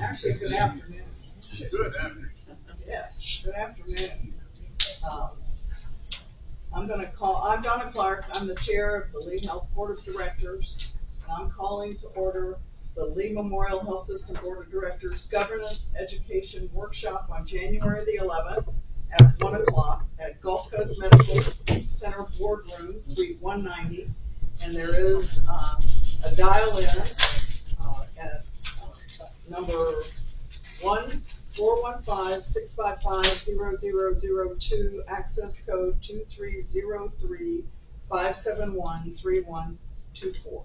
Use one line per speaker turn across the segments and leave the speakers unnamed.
Actually, good afternoon.
Good afternoon.
Yes, good afternoon. I'm Donna Clark. I'm the chair of the Lee Health Board of Directors, and I'm calling to order the Lee Memorial Health System Board of Directors Governance Education Workshop on January the 11th at 1 o'clock at Gulf Coast Medical Center Boardroom, Suite 190. And there is a dial-in at number 415-655-0002, access code 2303-571-3124.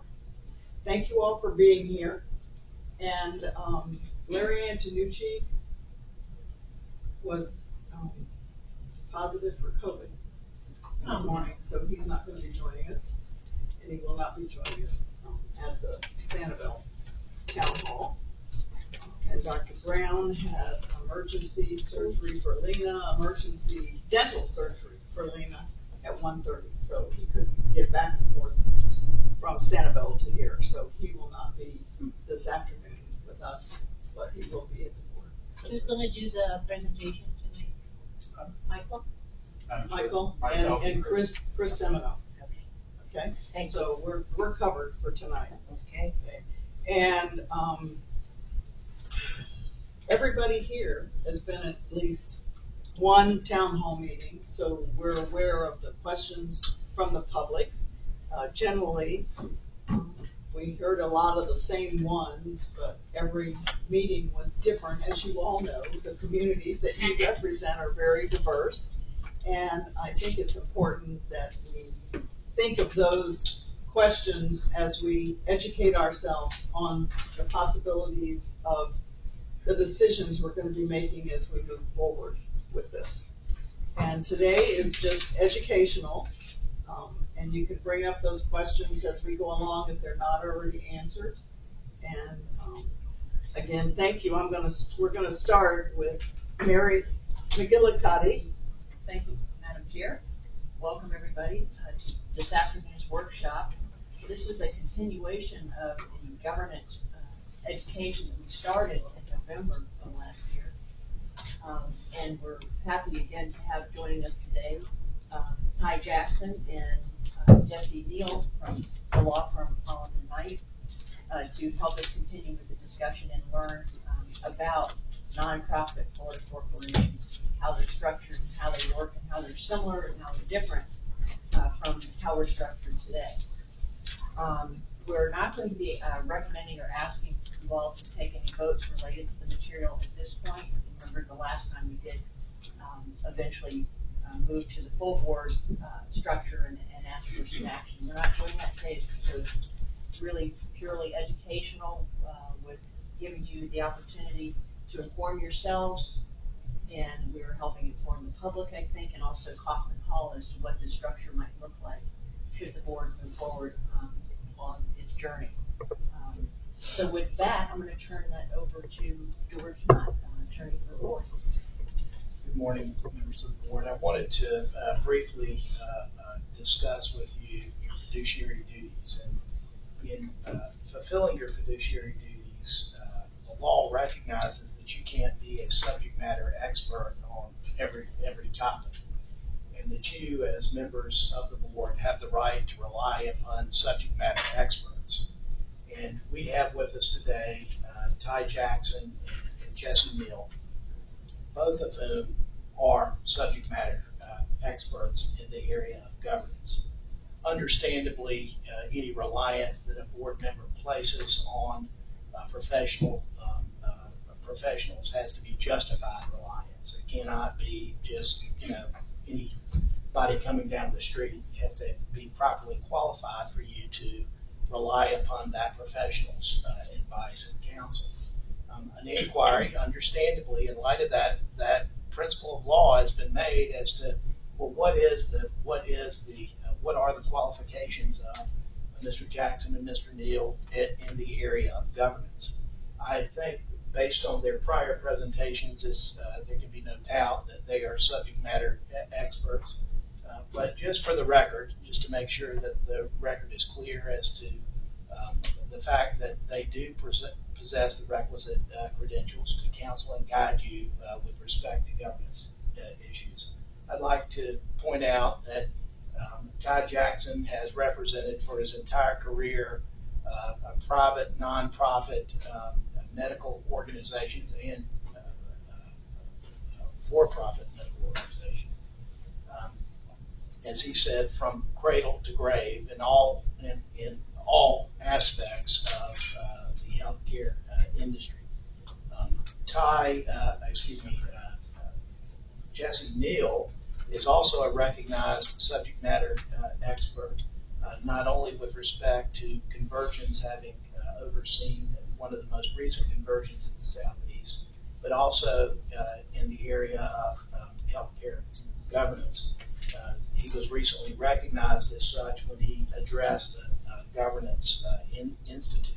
Thank you all for being here. And Larry Antonucci was positive for COVID this morning, so he's not going to be joining us, and he will not be joining us at the Sanibel Town Hall. And Dr. Brown had emergency surgery for Lena, emergency dental surgery for Lena at 1:30, so he couldn't get back and forth from Sanibel to here, so he will not be this afternoon with us, but he will be at the board.
Who's going to do the presentation tonight? Michael?
Michael
Myself
and Chris Semino.
Okay.
Okay?
Thank you.
So we're covered for tonight.
Okay.
And everybody here has been at least one town hall meeting, so we're aware of the questions from the public. Generally, we heard a lot of the same ones, but every meeting was different. As you all know, the communities that you represent are very diverse, and I think it's important that we think of those questions as we educate ourselves on the possibilities of the decisions we're going to be making as we move forward with this. And today is just educational, and you can bring up those questions as we go along if they're not already answered. And again, thank you. We're going to start with Mary McGillicuddy.
Thank you, Madam Chair. Welcome everybody to this afternoon's workshop. This is a continuation of the governance education that we started in November of last year. And we're happy again to have joining us today Ty Jackson and Jesse Neal from the law firm Holland & Knight to help us continue with the discussion and learn about nonprofit Florida corporations, how they're structured, and how they work, and how they're similar and how they're different from how we're structured today. We're not going to be recommending or asking you all to take any votes related to the material at this point. Remember the last time we did eventually move to the full board structure and ask for some action. We're not doing that today, so it's really purely educational with giving you the opportunity to inform yourselves, and we're helping inform the public, I think, and also Kaufman Hall as to what the structure might look like should the board move forward on its journey. So with that, I'm going to turn that over to George Knott, attorney for the board.
Good morning, members of the board. I wanted to briefly discuss with you your fiduciary duties. And in fulfilling your fiduciary duties, the law recognizes that you can't be a subject matter expert on every topic, and that you, as members of the board, have the right to rely upon subject matter experts. And we have with us today Ty Jackson and Jesse Neal, both of whom are subject matter experts in the area of governance. Understandably, any reliance that a board member places on professionals has to be justified reliance. It cannot be just anybody coming down the street. You have to be properly qualified for you to rely upon that professional's advice and counsel. An inquiry, understandably, in light of that principle of law, has been made as to, well, what are the qualifications of Mr. Jackson and Mr. Neal in the area of governance. I think, based on their prior presentations, there can be no doubt that they are subject matter experts. But just for the record, just to make sure that the record is clear as to the fact that they do possess the requisite credentials to counsel and guide you with respect to governance issues. I'd like to point out that Ty Jackson has represented for his entire career private, nonprofit, medical organizations and for-profit medical organizations. As he said, from cradle to grave in all aspects of the healthcare industry. Jesse Neal is also a recognized subject matter expert, not only with respect to conversions, having overseen one of the most recent conversions in the Southeast, but also in the area of healthcare governance. He was recently recognized as such when he addressed the Governance Institute.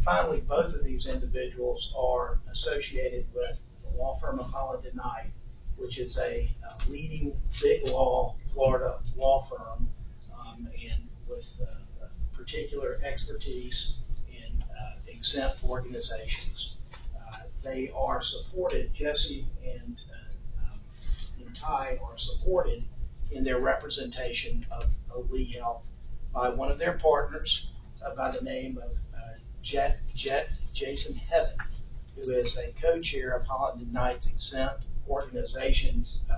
Finally, both of these individuals are associated with the law firm of Holland & Knight, which is a leading big law Florida law firm, and with particular expertise in exempt organizations. They are supported, Jesse and Ty are supported in their representation of Lee Health by one of their partners by the name of Jason Heaven, who is a co-chair of Holland & Knight's exempt organizations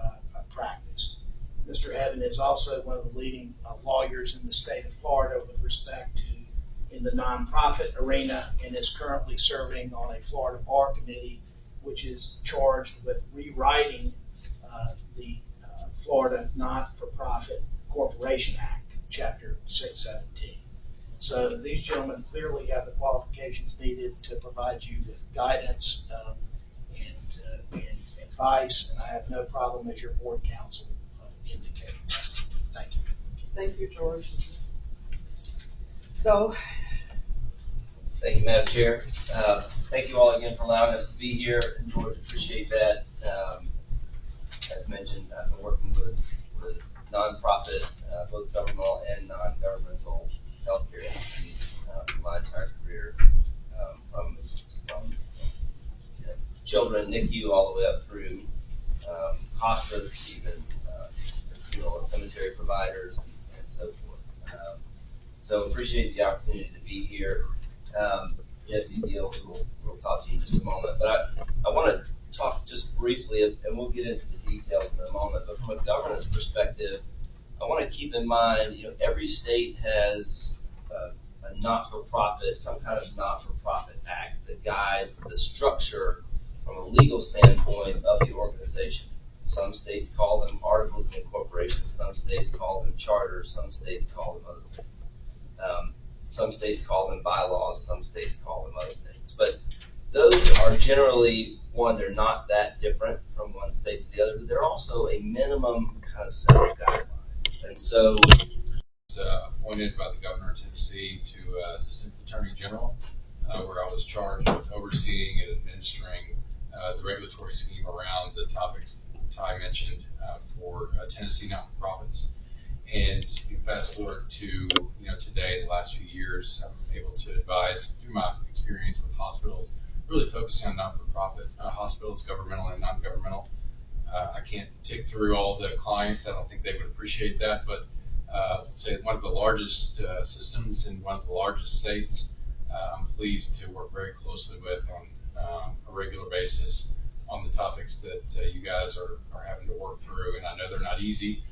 practice. Mr. Heaven is also one of the leading lawyers in the state of Florida with respect to in the nonprofit arena, and is currently serving on a Florida Bar Committee, which is charged with rewriting the Florida Not-for-Profit Corporation Act, Chapter 617. So these gentlemen clearly have the qualifications needed to provide you with guidance and advice, and I have no problem as your board counsel indicated. Thank you.
Thank you, George. So,
thank you, Madam Chair. Thank you all again for allowing us to be here. And George, appreciate that. As mentioned, I've been working with nonprofit, both governmental and non-governmental healthcare entities for my entire career, from children, NICU, all the way up through hospice, even cemetery providers, and so forth. So appreciate the opportunity to be here. Jesse Neal, who we'll talk to you in just a moment, but I want to talk just briefly, and we'll get into the details in a moment, but from a governance perspective, I want to keep in mind, every state has a not-for-profit, some kind of not-for-profit act that guides the structure from a legal standpoint of the organization. Some states call them articles of incorporation, some states call them charters, some states call them other things. Some states call them bylaws, some states call them other things. But those are generally, one, they're not that different from one state to the other, but they're also a minimum kind of set of guidelines. And so,
appointed by the governor of Tennessee to Assistant Attorney General, where I was charged with overseeing and administering the regulatory scheme around the topics Ty mentioned for Tennessee not-for-profits. And you fast forward to today, the last few years, I'm able to advise through my experience with hospitals, really focusing on not-for-profit hospitals, governmental and non-governmental. I can't tick through all the clients. I don't think they would appreciate that, but say one of the largest systems in one of the largest states, I'm pleased to work very closely with on a regular basis on the topics that you guys are having to work through, and I know they're not easy.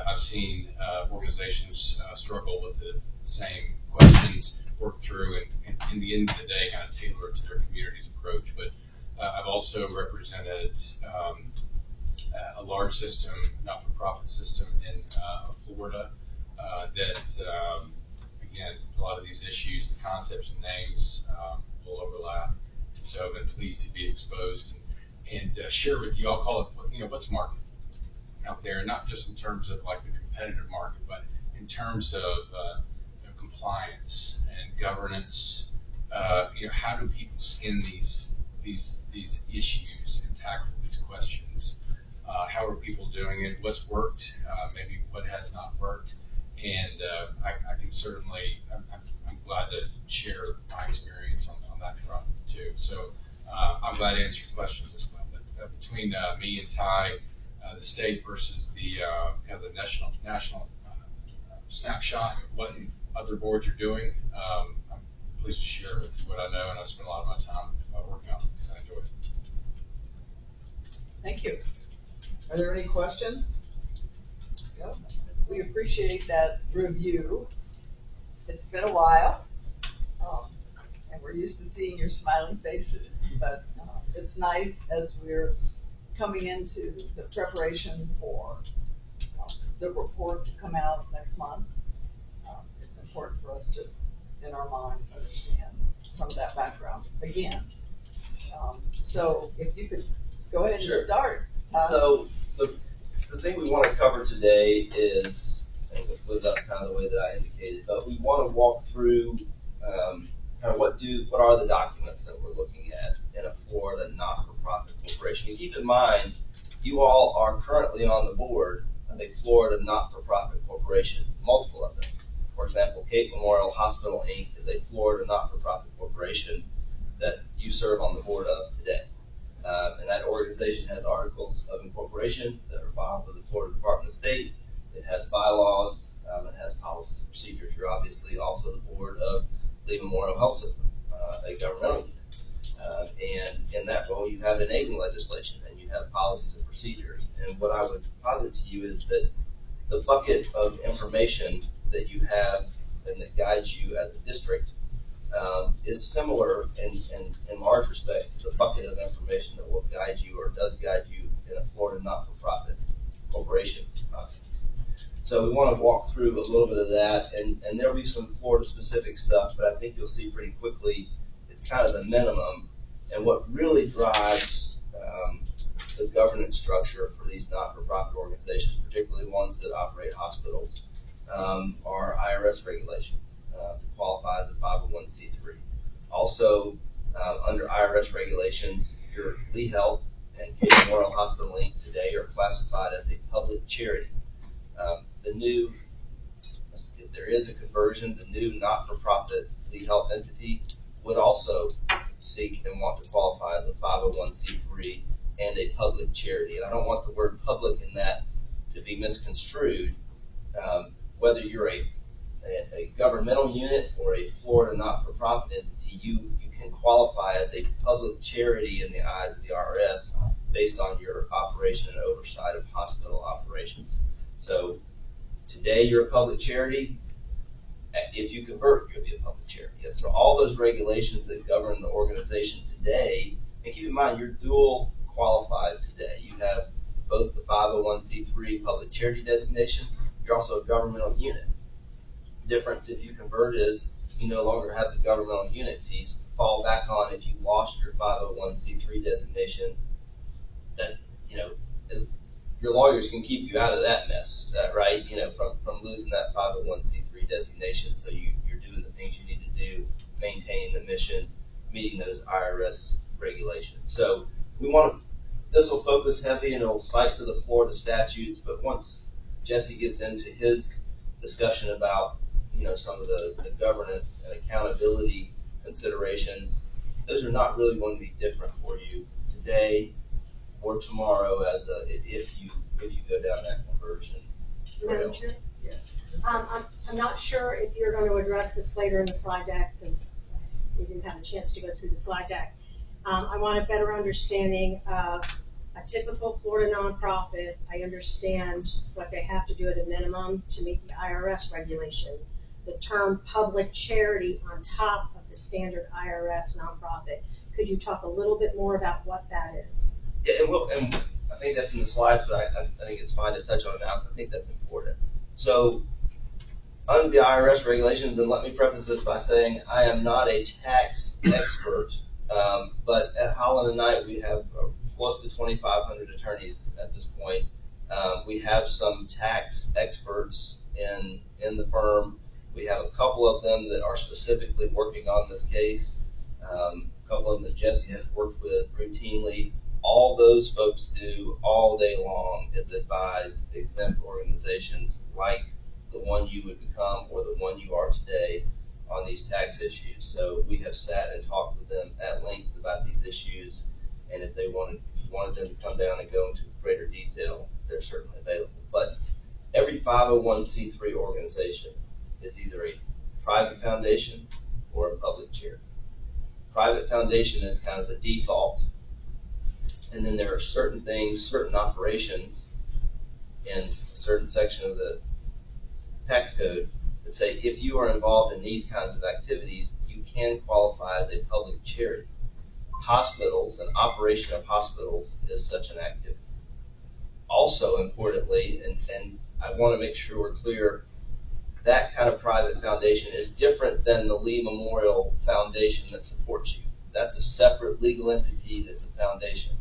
I've seen organizations struggle with the same questions, work through, and in the end of the day, kind of tailor it to their community's approach. But I've also represented a large system, not-for-profit system in Florida that, again, a lot of these issues, the concepts and names will overlap. And so I've been pleased to be exposed and share with you. I'll call it, what's market out there, not just in terms of like the competitive market, but in terms of compliance and governance. How do people skin these issues and tackle these questions? How are people doing it? What's worked? Maybe what has not worked? And I can certainly, I'm glad to share my experience on that front too. So I'm glad to answer your questions as well. But between me and Ty, the state versus the kind of the national snapshot of what other boards are doing, I'm pleased to share with you what I know, and I've spent a lot of my time working on it because I enjoy it.
Thank you. Are there any questions? Yep. We appreciate that review. It's been a while, and we're used to seeing your smiling faces, but it's nice as we're coming into the preparation for the report to come out next month. It's important for us to, in our mind, understand some of that background again. So if you could go ahead and
Sure.
start.
So the thing we want to cover today is, and we'll split it up kind of the way that I indicated, but we want to walk through kind of what are the documents that we're looking at in a Florida not-for-profit corporation. And keep in mind, you all are currently on the board of a Florida not-for-profit corporation, multiple of them. For example, Cape Memorial Hospital, Inc. is a Florida not-for-profit corporation that you serve on the board of today. And that organization has articles of incorporation that are filed with the Florida Department of State. It has bylaws. It has policies and procedures. You're obviously also the board of Lee Memorial Health System, a governmental unit. And in that role, you have enabling legislation and you have policies and procedures. And what I would posit to you is that the bucket of information that you have and that guides you as a district is similar in large respects to the bucket of information that will guide you or does guide you in a Florida not-for-profit corporation. So we want to walk through a little bit of that, and there'll be some Florida-specific stuff, but I think you'll see pretty quickly it's kind of the minimum. And what really drives the governance structure for these not-for-profit organizations, particularly ones that operate hospitals, are IRS regulations to qualify as a 501c3. Also, under IRS regulations, your Lee Health and Cape Memorial Hospital, Inc. today are classified as a public charity. If there is a conversion, the new not-for-profit Lee Health entity would also seek and want to qualify as a 501c3 and a public charity. And I don't want the word public in that to be misconstrued. Whether you're a governmental unit or a Florida not-for-profit entity, you can qualify as a public charity in the eyes of the IRS based on your operation and oversight of hospital operations. So today you're a public charity. If you convert, you'll be a public charity. And so all those regulations that govern the organization today, and keep in mind you're dual qualified today. You have both the 501c3 public charity designation. You're also a governmental unit. The difference if you convert is you no longer have the governmental unit piece to fall back on if you lost your 501c3 designation. That, your lawyers can keep you out of that mess, right? From losing that 501c3 designation. So you're doing the things you need to do, maintaining the mission, meeting those IRS regulations. So this will focus heavy and it'll cite to the Florida statutes, but once Jesse gets into his discussion about, some of the governance and accountability considerations, those are not really going to be different for you today or tomorrow if you go down that conversion trail.
Madam Chair?
Yes.
I'm not sure if you're going to address this later in the slide deck because we didn't have a chance to go through the slide deck. I want a better understanding of a typical Florida nonprofit. I understand what they have to do at a minimum to meet the IRS regulation. The term public charity on top of the standard IRS nonprofit. Could you talk a little bit more about what that is?
Yeah, and I think that's in the slides, but I think it's fine to touch on it now because I think that's important. So under the IRS regulations, and let me preface this by saying I am not a tax expert, but at Holland & Knight we have close to 2,500 attorneys at this point. We have some tax experts in the firm. We have a couple of them that are specifically working on this case. A couple of them that Jesse has worked with routinely. All those folks do all day long is advise exempt organizations like the one you would become or the one you are today on these tax issues. So we have sat and talked with them at length about these issues, and if you wanted them to come down and go into greater detail, they're certainly available. But every 501c3 organization is either a private foundation or a public charity. Private foundation is kind of the default, and then there are certain things, certain operations in a certain section of the tax code that say if you are involved in these kinds of activities, you can qualify as a public charity. Hospitals, and operation of hospitals is such an activity. Also importantly, and I want to make sure we're clear, that kind of private foundation is different than the Lee Memorial Foundation that supports you. That's a separate legal entity that's a foundation.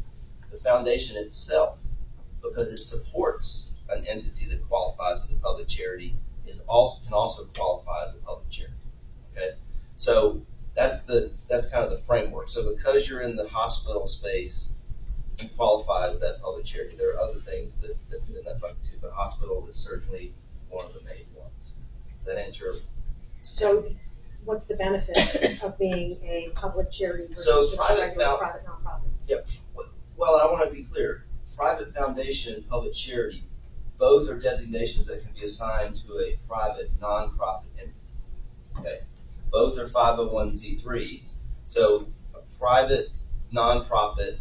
The foundation itself, because it supports an entity that qualifies as a public charity, can also qualify as a public charity. Okay, so that's kind of the framework. So because you're in the hospital space, you qualify as that public charity. There are other things that fit in that bucket too, but hospital is certainly one of the main ones. Does that answer?
So what's the benefit of being a public charity versus
So
just a regular private nonprofit?
Yep. Well, I want to be clear. Private foundation and public charity, both are designations that can be assigned to a private nonprofit entity. Okay. Both are 501c3s. So a private nonprofit,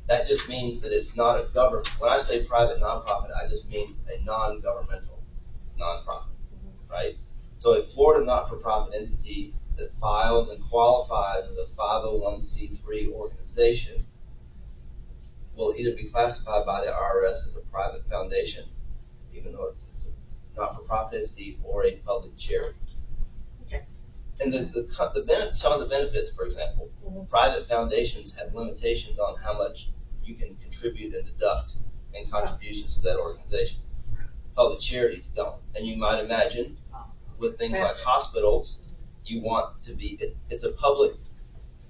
that just means that it's not a government. When I say private nonprofit, I just mean a non-governmental nonprofit, right? So a Florida not-for-profit entity that files and qualifies as a 501c3 organization will either be classified by the IRS as a private foundation, even though it's a not-for-profit entity, or a public charity.
Okay.
And some of the benefits, for example, private foundations have limitations on how much you can contribute and deduct in contributions to that organization. Public charities don't. And you might imagine with things like hospitals, you want to be, it's a public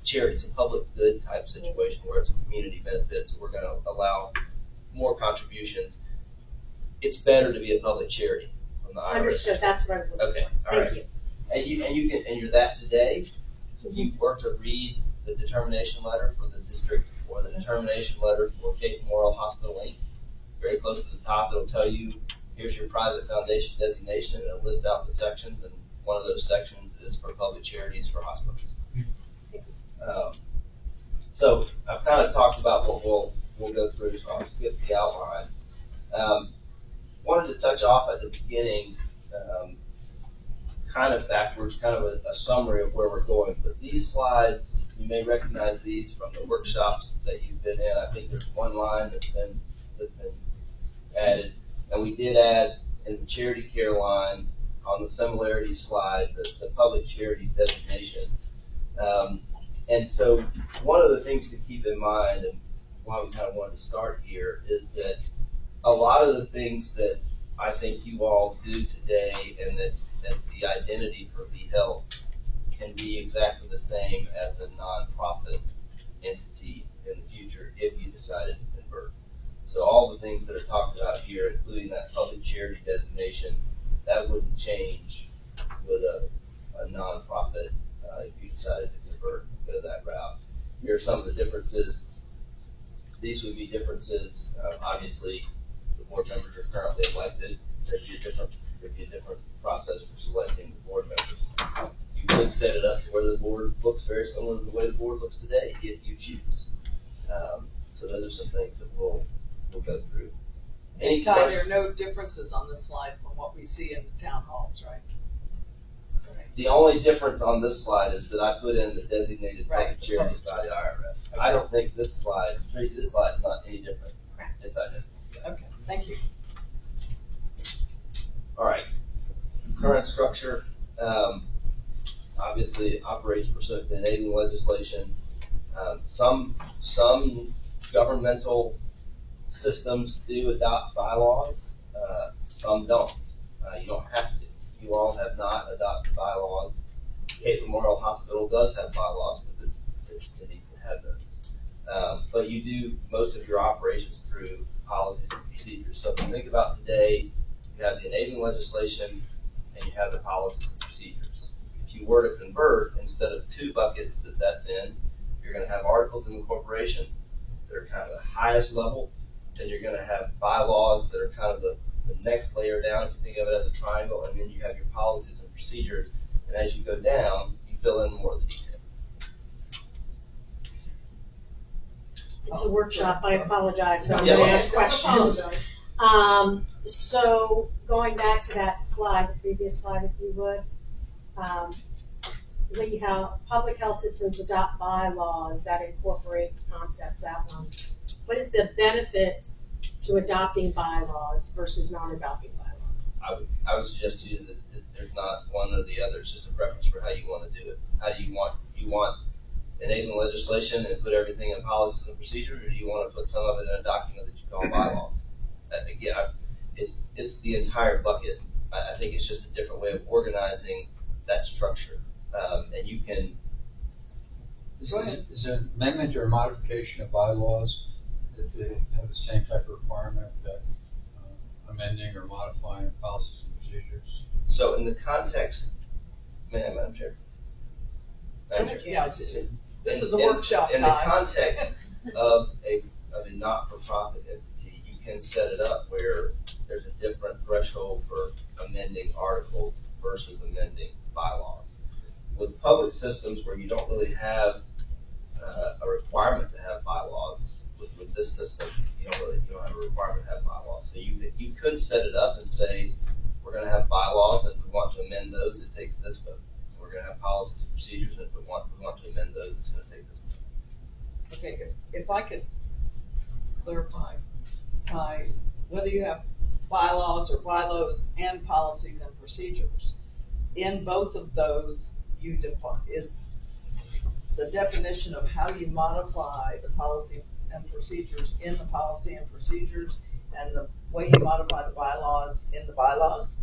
charity, it's a public good type situation where it's a community benefit, so we're going to allow more contributions. It's better to be a public charity from the IRS.
Understood, that's what I was looking for.
Okay, all right.
Thank you.
And you're that today. So if you were to read the determination letter for the district or the determination letter for Cape Memorial Hospital Inc., very close to the top, it'll tell you, here's your private foundation designation, and it'll list out the sections, and one of those sections is for public charities for hospitals. So I've kind of talked about what we'll go through, so I'll skip the outline. Wanted to touch off at the beginning, kind of backwards, kind of a summary of where we're going. But these slides, you may recognize these from the workshops that you've been in. I think there's one line that's been added, and we did add in the charity care line on the similarities slide the public charities designation. And so one of the things to keep in mind, and why we kind of wanted to start here, is that a lot of the things that I think you all do today, and that as the identity for Lee Health, can be exactly the same as a nonprofit entity in the future if you decided to convert. So all the things that are talked about here, including that public charity designation, that wouldn't change with a nonprofit if you decided to convert and go that route. Here are some of the differences. These would be differences. Obviously, the board members are currently elected. There'd be a different process for selecting the board members. You could set it up to where the board looks very similar to the way the board looks today, if you choose. So those are some things that we'll go through. Any
Ty, there
questions?
are no differences on this slide from what we see in the town halls, right?
The only difference on this slide is that I put in the designated public
Right.
charities by the IRS.
Okay.
I don't think this slide, Tracy, this slide's not any different.
Correct.
It's identical.
Okay, thank you.
All right. Current structure, obviously operates pursuant to enabling legislation. Some governmental systems do adopt bylaws. Some don't. You don't have to. You all have not adopted bylaws. Cape Memorial Hospital does have bylaws because it needs to have those. But you do most of your operations through policies and procedures. So if you think about today, you have the enabling legislation, and you have the policies and procedures. If you were to convert, instead of two buckets that's in, you're going to have articles of incorporation that are kind of the highest level, then you're going to have bylaws that are kind of the next layer down, if you think of it as a triangle, and then you have your policies and procedures, and as you go down, you fill in more of the detail.
It's a workshop, I apologize, so I'm
Yes.
gonna ask
Don't
questions.
apologize.
So going back to that slide, the previous slide, if you would, how public health systems adopt bylaws that incorporate concepts outlined. What is the benefits to adopting bylaws versus non-adopting bylaws?
I would suggest to you that there's not one or the other. It's just a preference for how you want to do it. How do you want enabling legislation and put everything in policies and procedures, or do you want to put some of it in a document that you call bylaws? Again, it's the entire bucket. I think it's just a different way of organizing that structure. And you can.
Go ahead.
Is an amendment or modification of bylaws that they have the same type of requirement that amending or modifying policies and procedures?
So in the context, Madam Chair. Madam Chair.
Yeah, this is a
In-
workshop,
In the
Guy.
context of a not-for-profit entity, you can set it up where there's a different threshold for amending articles versus amending bylaws. With public systems where you don't really have a requirement to have bylaws, with this system, you don't have a requirement to have bylaws. So you could set it up and say, we're going to have bylaws, and if we want to amend those, it takes this vote. We're going to have policies and procedures, and if we want to amend those, it's going to take this vote.
Okay, good. If I could clarify, Ty, whether you have bylaws or bylaws and policies and procedures, in both of those, you define, is the definition of how you modify the policy and procedures in the policy and procedures, and the way you modify the bylaws in the bylaws?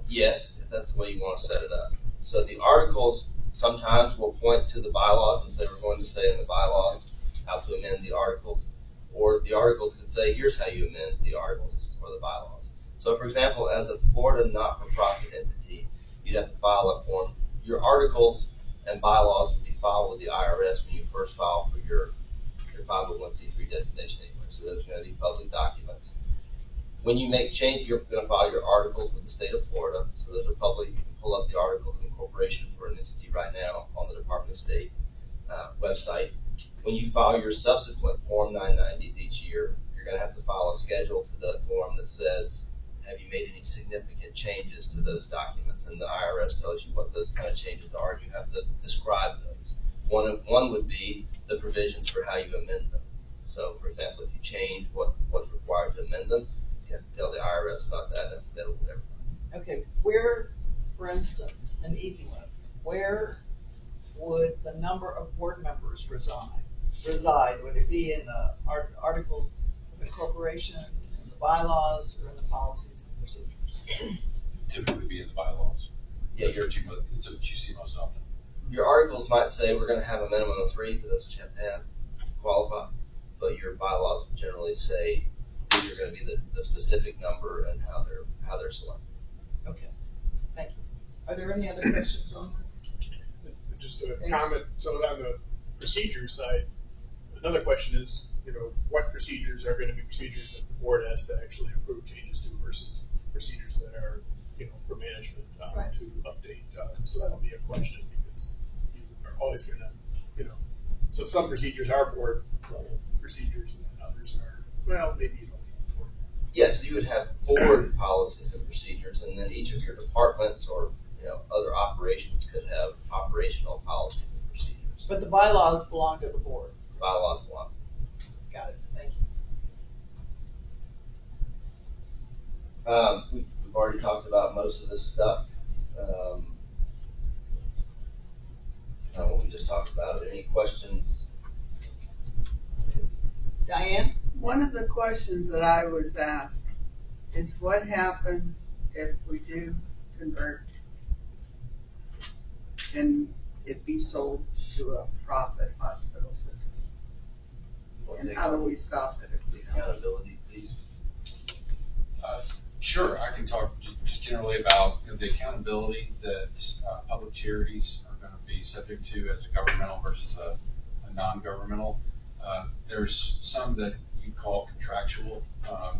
Yes, if that's the way you want to set it up. So the articles sometimes will point to the bylaws and say, we're going to say in the bylaws how to amend the articles, or the articles can say, here's how you amend the articles or the bylaws. So for example, as a Florida not-for-profit entity, you'd have to file a form. Your articles and bylaws would be filed with the IRS when you first file for your 501c3 designation anyway. So those are going to be public documents. When you make change, you're going to file your articles with the state of Florida. So those are public. You can pull up the articles of incorporation for an entity right now on the Department of State website. When you file your subsequent Form 990s each year, you're going to have to file a schedule to the form that says, have you made any significant changes to those documents? And the IRS tells you what those kind of changes are, and you have to describe those. One would be the provisions for how you amend them. So, for example, if you change what's required to amend them, you have to tell the IRS about that. That's available to everybody.
Okay, where, for instance, an easy one, where would the number of board members reside? Would it be in the articles of incorporation, in the bylaws, or in the policies and procedures?
Typically be in the bylaws.
Yeah,
It's what you see most often.
your articles might say we're going to have a minimum of 3, because that's what you have to have to qualify. But your bylaws would generally say these are going to be the specific number and how they're selected.
Okay, thank you. Are there any other questions on this?
Just a comment, so on the procedure side, another question is, what procedures are going to be procedures that the board has to actually approve changes to versus procedures that are, for management
Right.
to update. So that'll be a question, because you are always going to, so some procedures are board level procedures and others are, well, maybe you don't need board.
Yes, you would have board policies and procedures, and then each of your departments or other operations could have operational policies and procedures.
But the bylaws belong to the board.
Bylaws belong.
Got it, thank you.
We've already talked about most of this stuff. What we just talked about. Are there any questions?
Diane?
One of the questions that I was asked is what happens if we do convert? Can it be sold to a profit hospital system? And how do we stop it if we don't?
Accountability, please.
Sure, I can talk, just generally about the accountability that public charities are going to be subject to as a governmental versus a non-governmental. There's some that you call contractual.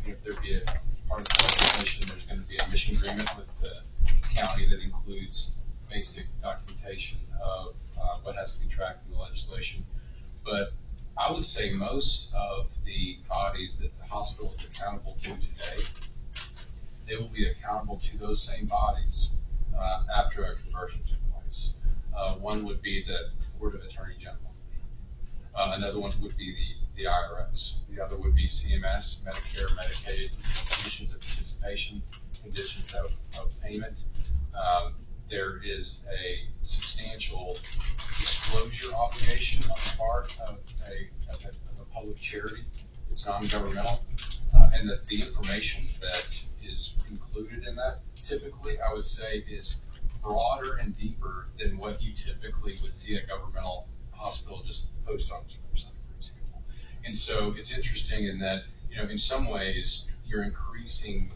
If there be a part of the legislation, there's going to be a mission agreement with the county that includes basic documentation of what has to be tracked in the legislation. But I would say most of the bodies that the hospital is accountable to today, they will be accountable to those same bodies after a conversion took place. One would be the Board of Attorney General. Another one would be the IRS. The other would be CMS, Medicare, Medicaid, conditions of participation, conditions of payment. There is a substantial disclosure obligation on the part of a public charity. It's non-governmental, and that the information that is included in that typically, I would say, is broader and deeper than what you typically would see a governmental hospital just post on its website, for example. And so it's interesting in that, in some ways, you're increasing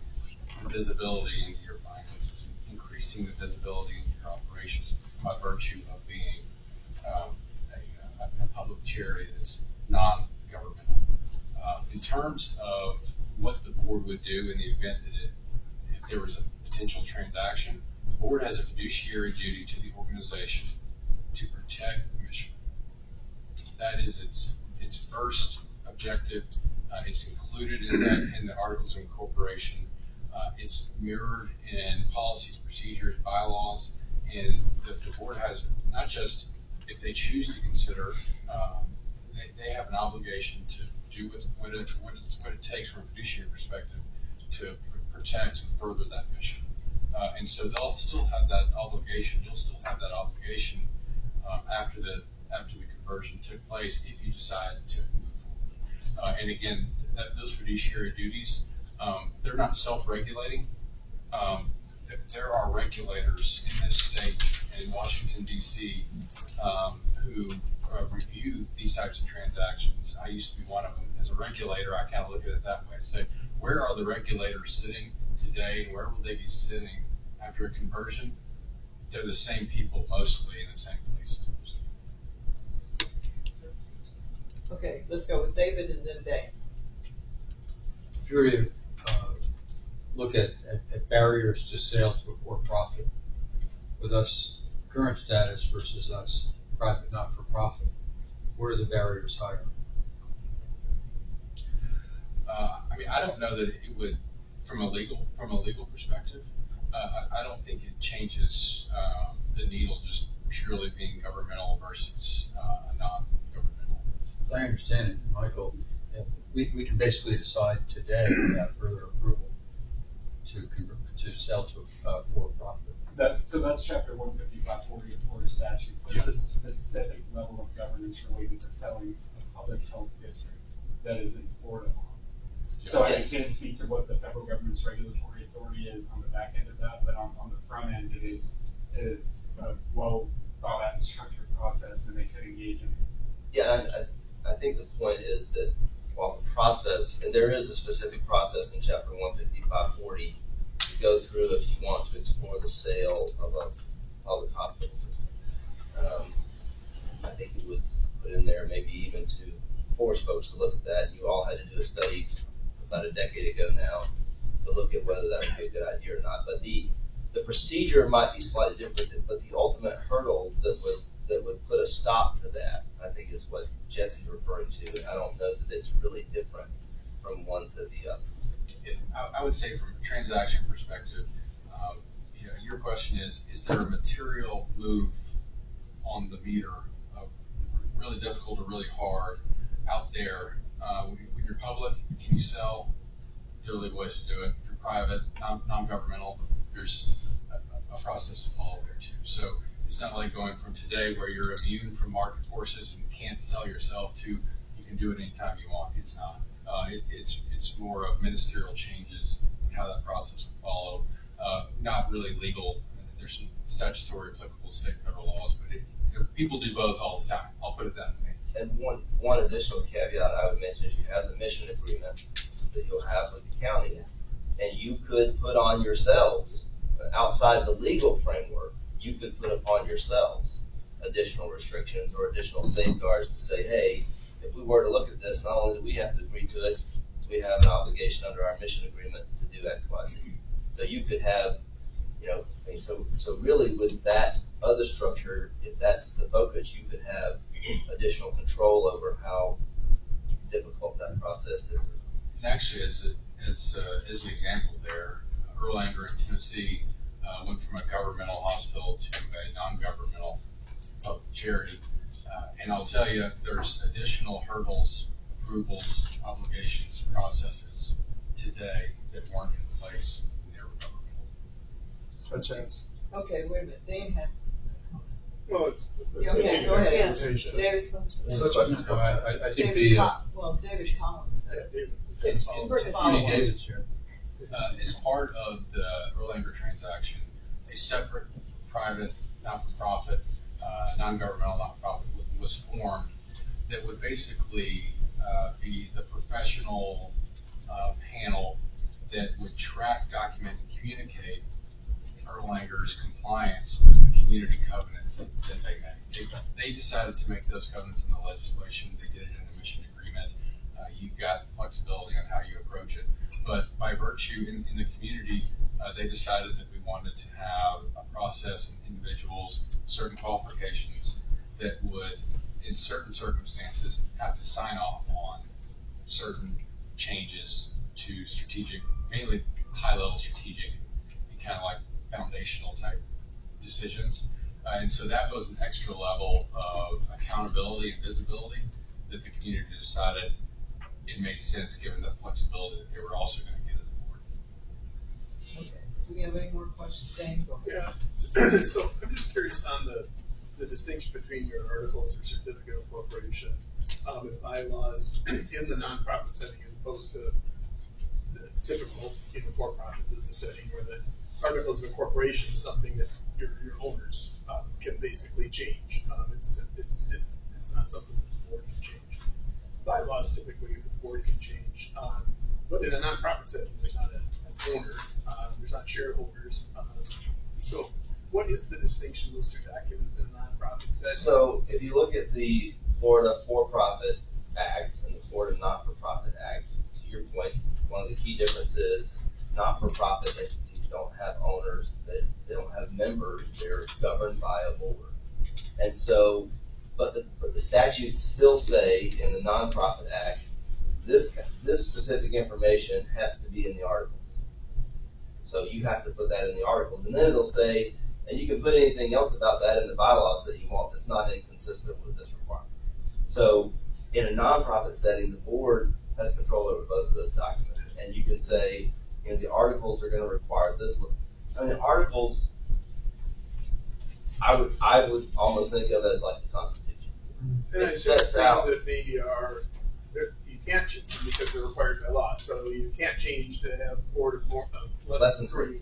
the visibility into your finances, increasing the visibility into your operations by virtue of being a public charity that's non-governmental. In terms of what the board would do in the event that if there was a potential transaction, the board has a fiduciary duty to the organization to protect the mission. That is its first objective. It's included in the Articles of Incorporation. It's mirrored in policies, procedures, bylaws, and the board has not just, if they choose to consider, they have an obligation to do what it takes from a fiduciary perspective to protect and further that mission. And so they'll still have that obligation. You'll still have that obligation after the conversion took place if you decide to move forward. And again, those fiduciary duties, they're not self-regulating. There are regulators in this state and in Washington, D.C. Who review these types of transactions. I used to be one of them. As a regulator, I kind of look at it that way and say, where are the regulators sitting today, and where will they be sitting after a conversion? They're the same people mostly in the same places.
Okay, let's go with David and then Dave.
If you were to look at barriers to sale to a for-profit, with us current status versus us private not-for-profit, where are the barriers higher?
I don't know that it would, from a legal perspective, I don't think it changes the needle just purely being governmental versus non-governmental.
As I understand it, Michael, we can basically decide today without further approval to sell to a for-profit.
So that's Chapter 15540 of Florida statutes. There's a specific level of governance related to selling a public health district that is in Florida law. So I can't speak to what the federal government's regulatory authority is on the back end of that, but on the front end, it is a well thought out and structured process, and they could engage in it.
Yeah, I think the point is that while the process, and there is a specific process in Chapter 15540 to go through if you want to explore the sale of a public hospital system. I think it was put in there maybe even to force folks to look at that. You all had to do a study about a decade ago now to look at whether that would be a good idea or not. But the procedure might be slightly different, but the ultimate hurdles that would put a stop to that, I think, is what Jesse's referring to. And I don't know that it's really different from one to the other.
I would say from a transaction perspective, your question is there a material move on the meter of really difficult or really hard out there? When you're public, can you sell? There are legal ways to do it. If you're private, non-governmental, there's a process to follow there too. So it's not like going from today where you're immune from market forces and can't sell yourself to you can do it anytime you want. It's not. It's more of ministerial changes and how that process will follow. Not really legal. There's some statutory applicable state and federal laws, but people do both all the time. I'll put it that way.
And one additional caveat I would mention is you have the mission agreement that you'll have with the county, and you could put on yourselves outside the legal framework, you could put upon yourselves additional restrictions or additional safeguards to say, hey, if we were to look at this, not only do we have to agree to it, we have an obligation under our mission agreement to do X, Y, Z. So you could have, so really with that other structure, if that's the focus, you could have additional control over how difficult that process is.
Actually, as an example there, Erlanger in Tennessee went from a governmental hospital to a non-governmental public charity. And I'll tell you, there's additional hurdles, approvals, obligations, processes today that weren't in place when they were governmental.
Such as?
Okay, wait a minute, Dane had.
Well, it's
Okay, go ahead.
implementation.
David comes.
Such as.
No, I think
David
the,
David Collins.
Yeah, David.
Yes,
Attorney David's here.
As part of the Erlanger transaction, a separate private, not-for-profit, non-governmental not-for-profit was formed that would basically be the professional panel that would track, document, and communicate Erlanger's compliance with the community covenants that they made. They decided to make those covenants in the legislation. They did it in the mission agreement. You've got flexibility on how you approach it. But by virtue in the community, they decided that we wanted to have a process and individuals, certain qualifications that would, in certain circumstances, have to sign off on certain changes to strategic, mainly high-level strategic, and kind of like foundational type decisions. And so that was an extra level of accountability and visibility that the community decided it made sense given the flexibility that they were also going to get as a board.
Okay, do we have any more questions, Dane? Go ahead.
Yeah, so I'm just curious on the distinction between your articles or certificate of incorporation and bylaws in the nonprofit setting as opposed to the typical for-profit business setting where the articles of incorporation is something that your owners can basically change. It's not something that the board can change. Bylaws typically the board can change, but in a nonprofit setting, there's not an owner, there's not shareholders. So, what is the distinction of those two documents in a nonprofit setting?
So, if you look at the Florida For-Profit Act and the Florida Not-for-Profit Act, to your point, one of the key differences: not-for-profit entities don't have owners, they don't have members, they're governed by a board, and so. But the statutes still say in the Nonprofit Act, this specific information has to be in the articles. So you have to put that in the articles, and then it'll say, and you can put anything else about that in the bylaws that you want that's not inconsistent with this requirement. So in a nonprofit setting, the board has control over both of those documents, and you can say, the articles are going to require this. I mean, the articles, I would almost think of it as like the Constitution.
And I assume things that maybe you can't change them because they're required by law. So you can't change to have a board of less than 3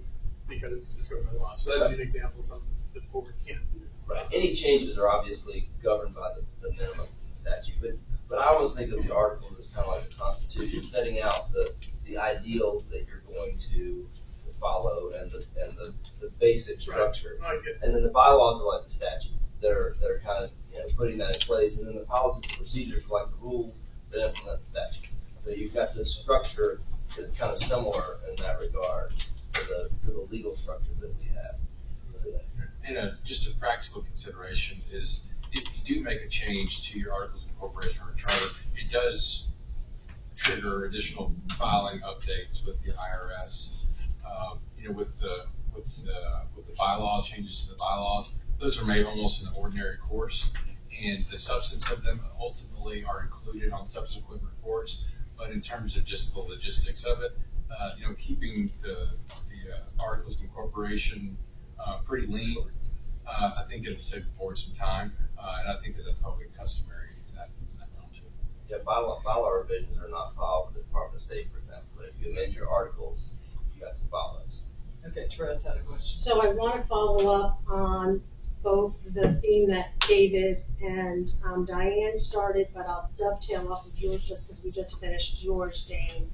because it's governed by law. So that would be an example of something the board can't do.
Right. Any changes are obviously governed by the minimums in the statute. But I always think of the articles as kind of like the Constitution, setting out the ideals that you're going to follow and the basic structure.
Right.
And then the bylaws are like the statutes. They're kind of putting that in place, and then the policies and procedures are like the rules that implement the statutes. So you've got this structure that's kind of similar in that regard to the legal structure that we have.
And just a practical consideration is if you do make a change to your articles of incorporation or charter, it does trigger additional filing updates with the IRS. With the bylaws, changes to the bylaws, those are made almost in the ordinary course, and the substance of them ultimately are included on subsequent reports. But in terms of just the logistics of it, keeping the articles of incorporation pretty lean, I think it'll save the board some time, and I think that that's probably customary in that realm too.
Yeah, bylaw revisions are not filed with the Department of State, for example. But if you amend your articles, you got to file those.
Okay, Therese had a question.
So I want to follow up on both the theme that David and Diane started, but I'll dovetail off of yours just because we just finished yours, Dane.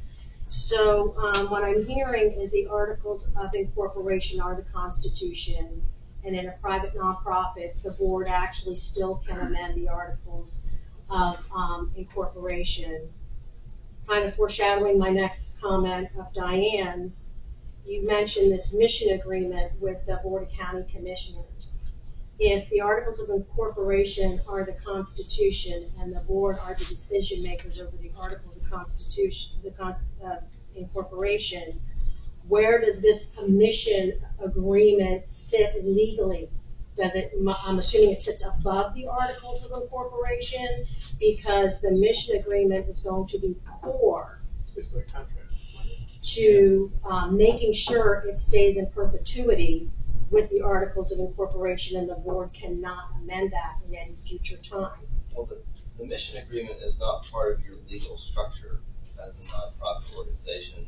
So, what I'm hearing is the articles of incorporation are the Constitution, and in a private nonprofit, the board actually still can amend the articles of incorporation. Kind of foreshadowing my next comment of Diane's, you mentioned this mission agreement with the Board of County Commissioners. If the articles of incorporation are the Constitution and the board are the decision makers over the articles of Constitution, incorporation, where does this mission agreement sit legally? Does it? I'm assuming it sits above the articles of incorporation because the mission agreement is going to be core
It's basically a contract.
to making sure it stays in perpetuity with the articles of incorporation, and the board cannot amend that in any future time.
Well, the mission agreement is not part of your legal structure as a nonprofit organization.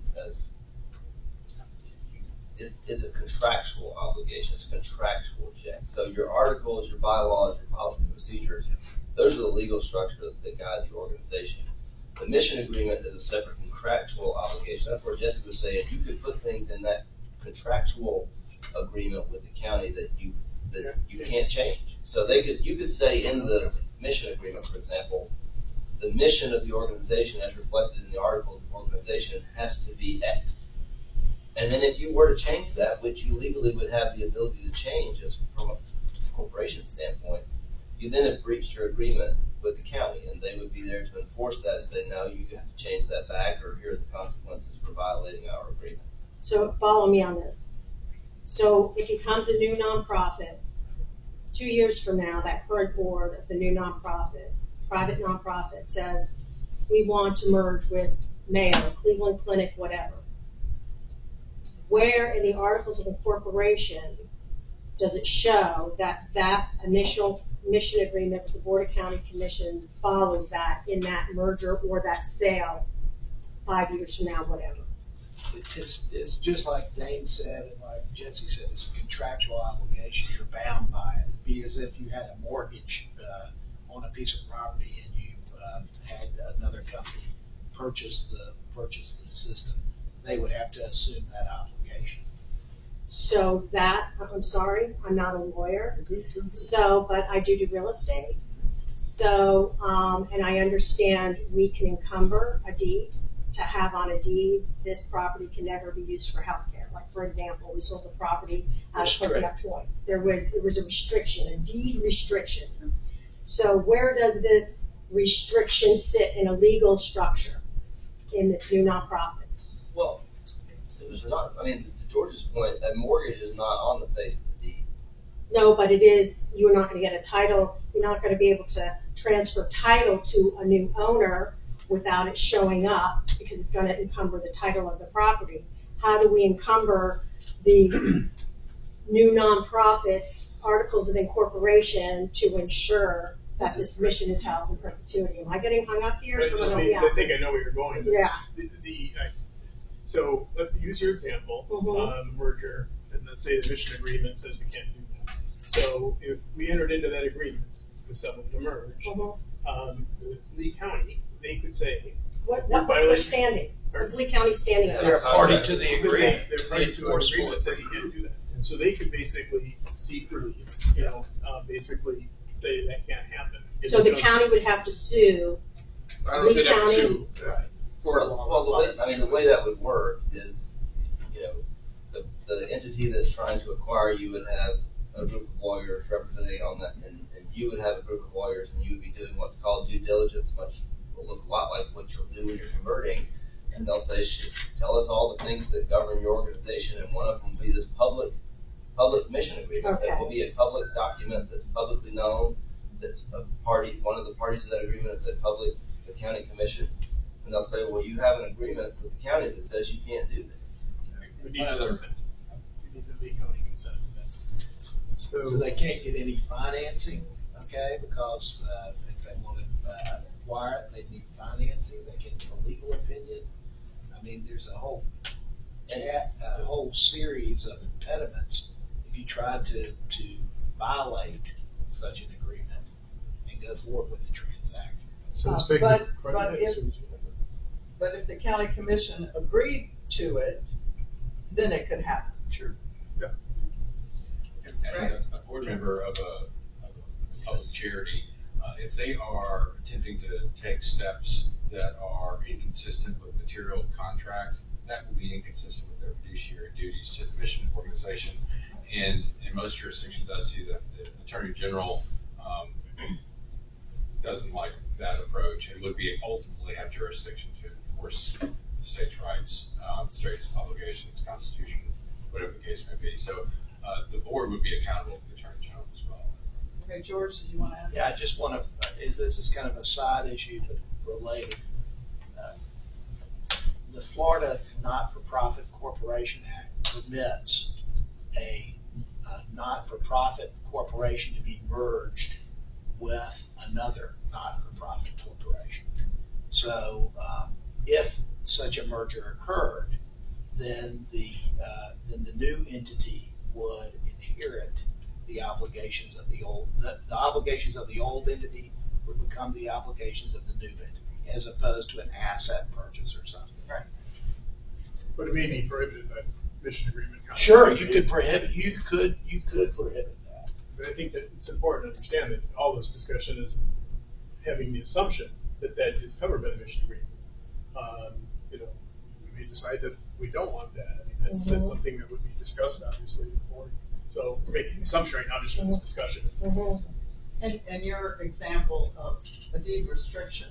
It's a contractual obligation. It's a contractual check. So your articles, your bylaws, your policies and procedures, those are the legal structure that guide the organization. The mission agreement is a separate contractual obligation. That's where Jesse was saying you could put things in that contractual agreement with the county that you can't change. So you could say in the mission agreement, for example, the mission of the organization as reflected in the articles of organization has to be X. And then if you were to change that, which you legally would have the ability to change as from a corporation standpoint, you then have breached your agreement with the county, and they would be there to enforce that and say, no, you have to change that back, or here are the consequences for violating our agreement.
So follow me on this. So if it becomes a new nonprofit, 2 years from now, that current board of the new nonprofit, private nonprofit, says, we want to merge with Mayo, Cleveland Clinic, whatever. Where in the articles of incorporation does it show that that initial mission agreement with the Board of County Commission follows that in that merger or that sale 5 years from now, whatever?
It's just like Dane said and like Jesse said, it's a contractual obligation. You're bound by it. It'd be as if you had a mortgage on a piece of property and you had another company purchase the system. They would have to assume that obligation.
So that, I'm sorry, I'm not a lawyer, so, but I do real estate. So, and I understand we can encumber a deed to have on a deed, this property can never be used for healthcare. Like, for example, we sold the property at Coconut Point. It was a restriction, a deed restriction. So where does this restriction sit in a legal structure in this new nonprofit?
Well, it was not, I mean, to George's point, a mortgage is not on the face of the deed.
No, but it is, you're not going to get a title, you're not going to be able to transfer title to a new owner without it showing up because it's going to encumber the title of the property. How do we encumber the new nonprofit's articles of incorporation to ensure that this mission is held in perpetuity? Am I getting hung up here? Someone help me out.
I think I know where you're going.
Yeah.
So let's use your example on the merger, and let's say the mission agreement says we can't do that. So if we entered into that agreement with someone to merge, the Lee County, they could say,
what's their standing? What's Lee County standing on?
They're a party to the agreement.
They're party to an agreement that says you can't do that. And so they could basically secretly, basically say that can't happen.
So the county would have to sue.
I don't know if they'd have to sue for a
Well, the way that would work is, the entity that's trying to acquire you would have a group of lawyers representing on that, and you would have a group of lawyers, and you would be doing what's called due diligence, which will look a lot like what you'll do when you're converting. And they'll say, tell us all the things that govern your organization, and one of them will be this public mission agreement.
Okay.
That will be a public document that's publicly known. That's a party. One of the parties to that agreement is the county commission. And they'll say, well, you have an agreement with the county that says you can't do this.
We need the Lee County consent.
So they can't get any financing, okay, because if they want to acquire it, they need financing. They can't get a legal opinion. I mean, there's a whole series of impediments if you try to
violate such an agreement and go forward with the transaction.
So it's
But if the county commission agreed to it, then it could happen.
Sure. Yeah.
Right.
And a board member of a public charity, if they are attempting to take steps that are inconsistent with material contracts, that will be inconsistent with their fiduciary duties to the mission organization. And in most jurisdictions, I see that the Attorney General doesn't like that approach and would be ultimately have jurisdiction to enforce the state's rights, state's obligations, Constitution, whatever the case may be. So the board would be accountable to the Attorney General as well.
Okay, George, did you want to add?
Yeah, I just want to, this is kind of a side issue, but related. The Florida Not-for-Profit Corporation Act permits a not-for-profit corporation to be merged with another not-for-profit corporation. So if such a merger occurred, then the new entity would inherit the obligations of the old. The obligations of the old entity would become the obligations of the new entity, as opposed to an asset purchase or something.
Right.
But it may be prohibited by mission agreement.
Sure, you could prohibit that.
But I think that it's important to understand that all this discussion is having the assumption that that is covered by the mission agreement. We may decide that we don't want that. I mean, that's something that would be discussed, obviously, in the board. So we're making an assumption right now just for this discussion.
And your example of a deed restriction,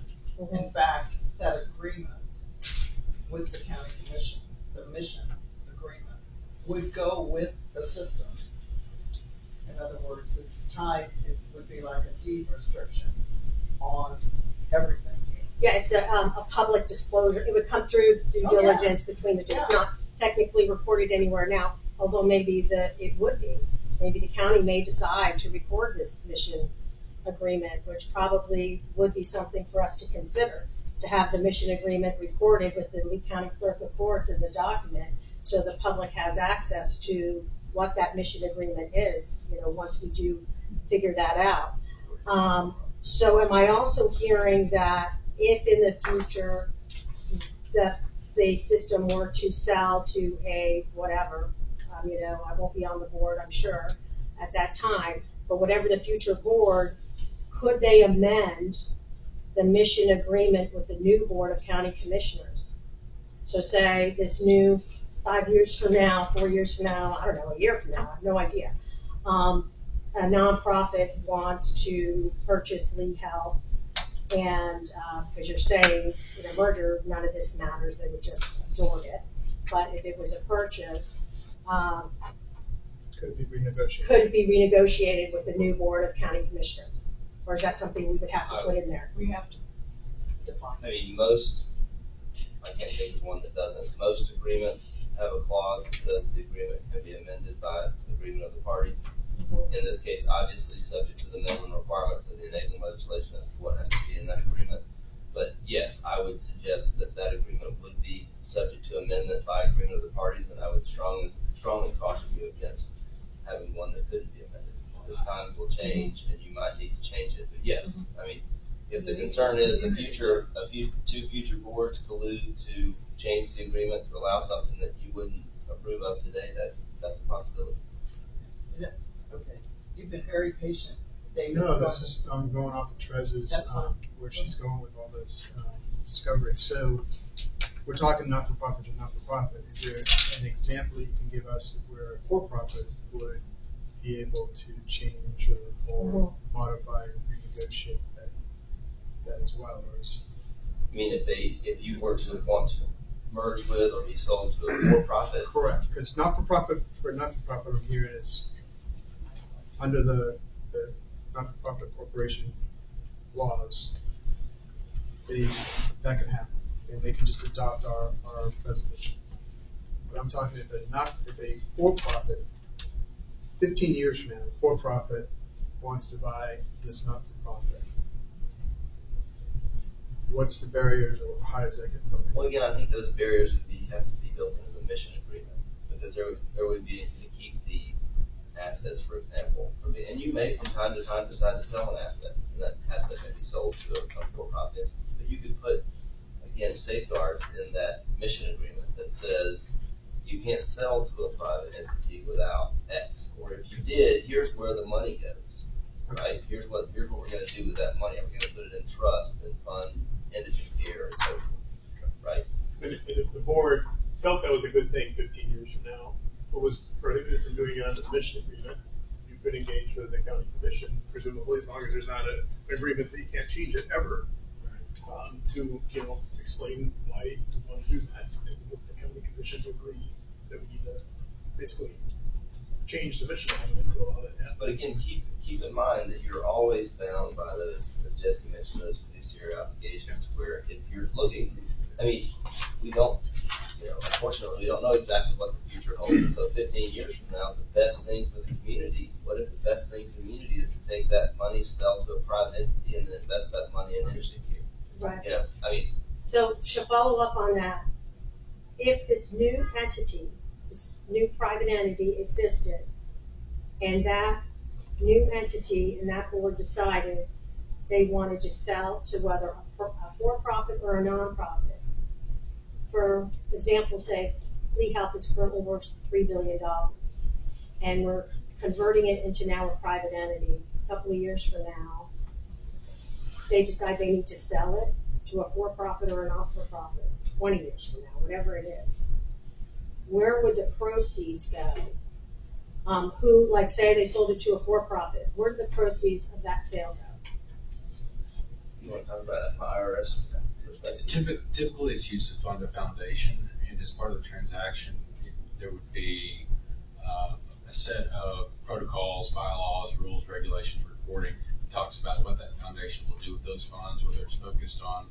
in fact, that agreement with the county commission, the mission agreement, would go with the system. In other words, it's tied, it would be like a deed restriction on everything.
Yeah, it's a public disclosure. It would come through due diligence between the two. It's not technically recorded anywhere now, although maybe it would be. Maybe the county may decide to record this mission agreement, which probably would be something for us to consider, to have the mission agreement recorded with the Lee County Clerk of Courts as a document, so the public has access to what that mission agreement is, once we do figure that out. So am I also hearing that if in the future the system were to sell to a whatever, I won't be on the board, I'm sure, at that time, but whatever the future board, could they amend the mission agreement with the new board of county commissioners? So say this new 5 years from now, 4 years from now, I don't know, a year from now, I have no idea. A nonprofit wants to purchase Lee Health, and because you're saying in a merger, none of this matters, they would just absorb it. But if it was a purchase,
Could it be renegotiated?
could it be renegotiated with the new board of county commissioners? Or is that something we would have to put in there?
We have to define.
I mean, I can't think of one that doesn't. Most agreements have a clause that says the agreement can be amended by agreement of the parties. In this case, obviously, subject to the minimum requirements of the enabling legislation as to what has to be in that agreement. But yes, I would suggest that that agreement would be subject to amendment by agreement of the parties, and I would strongly caution you against having one that couldn't be amended. Because times will change, and you might need to change it. But yes, I mean, if the concern is two future boards collude to change the agreement to allow something that you wouldn't approve of today, that's a possibility.
Yeah. Okay. You've been very patient, David.
No, this is going off of Trez's, where she's going with all this discovery. So we're talking not-for-profit to not-for-profit. Is there an example you can give us where a for-profit would be able to change or modify or renegotiate that as well? Or is,
I mean, if you were to want to merge with or be sold to a for-profit?
Correct, because not-for-profit, I'm hearing is under the not-for-profit corporation laws, that can happen, and they can just adopt our resolution. But I'm talking if a for-profit, 15 years from now, a for-profit wants to buy this not-for-profit, what's the barriers, or how does that get put in?
Well, again, I think those barriers would have to be built into the mission agreement, because there would be to keep the assets, for example, and you may from time to time decide to sell an asset, and that asset may be sold to a for-profit, but you could put, again, safeguards in that mission agreement that says you can't sell to a private entity without X, or if you did, here's where the money goes, right? Here's what we're gonna do with that money. We're gonna put it in trust and fund indigent care and so forth, right?
And if the board felt that was a good thing 15 years from now, but was prohibited from doing it under the mission agreement, you could engage with the county commission, presumably, as long as there's not an agreement that you can't change it ever, to, explain why you want to do that, and with the county commission to agree that we need to basically change the mission and allow that to happen.
But again, keep in mind that you're always bound by those, as Jesse mentioned, those fiduciary obligations, where if you're looking, I mean, we don't, unfortunately, we don't know exactly what the future holds. So 15 years from now, the best thing for the community, what if the best thing for the community is to take that money, sell to a private entity, and then invest that money in indigent care?
Right.
I mean.
So to follow up on that, if this new entity, this new private entity existed, and that new entity and that board decided they wanted to sell to whether a for-profit or a non-profit, for example, say Lee Health is currently worth $3 billion, and we're converting it into now a private entity a couple of years from now, they decide they need to sell it to a for-profit or a not-for-profit 20 years from now, whatever it is. Where would the proceeds go? Who, like say they sold it to a for-profit, where do the proceeds of that sale go?
You want to talk about that from IRS perspective?
Typically, it's used to fund a foundation, and as part of the transaction, there would be a set of protocols, bylaws, rules, regulations, reporting that talks about what that foundation will do with those funds, whether it's focused on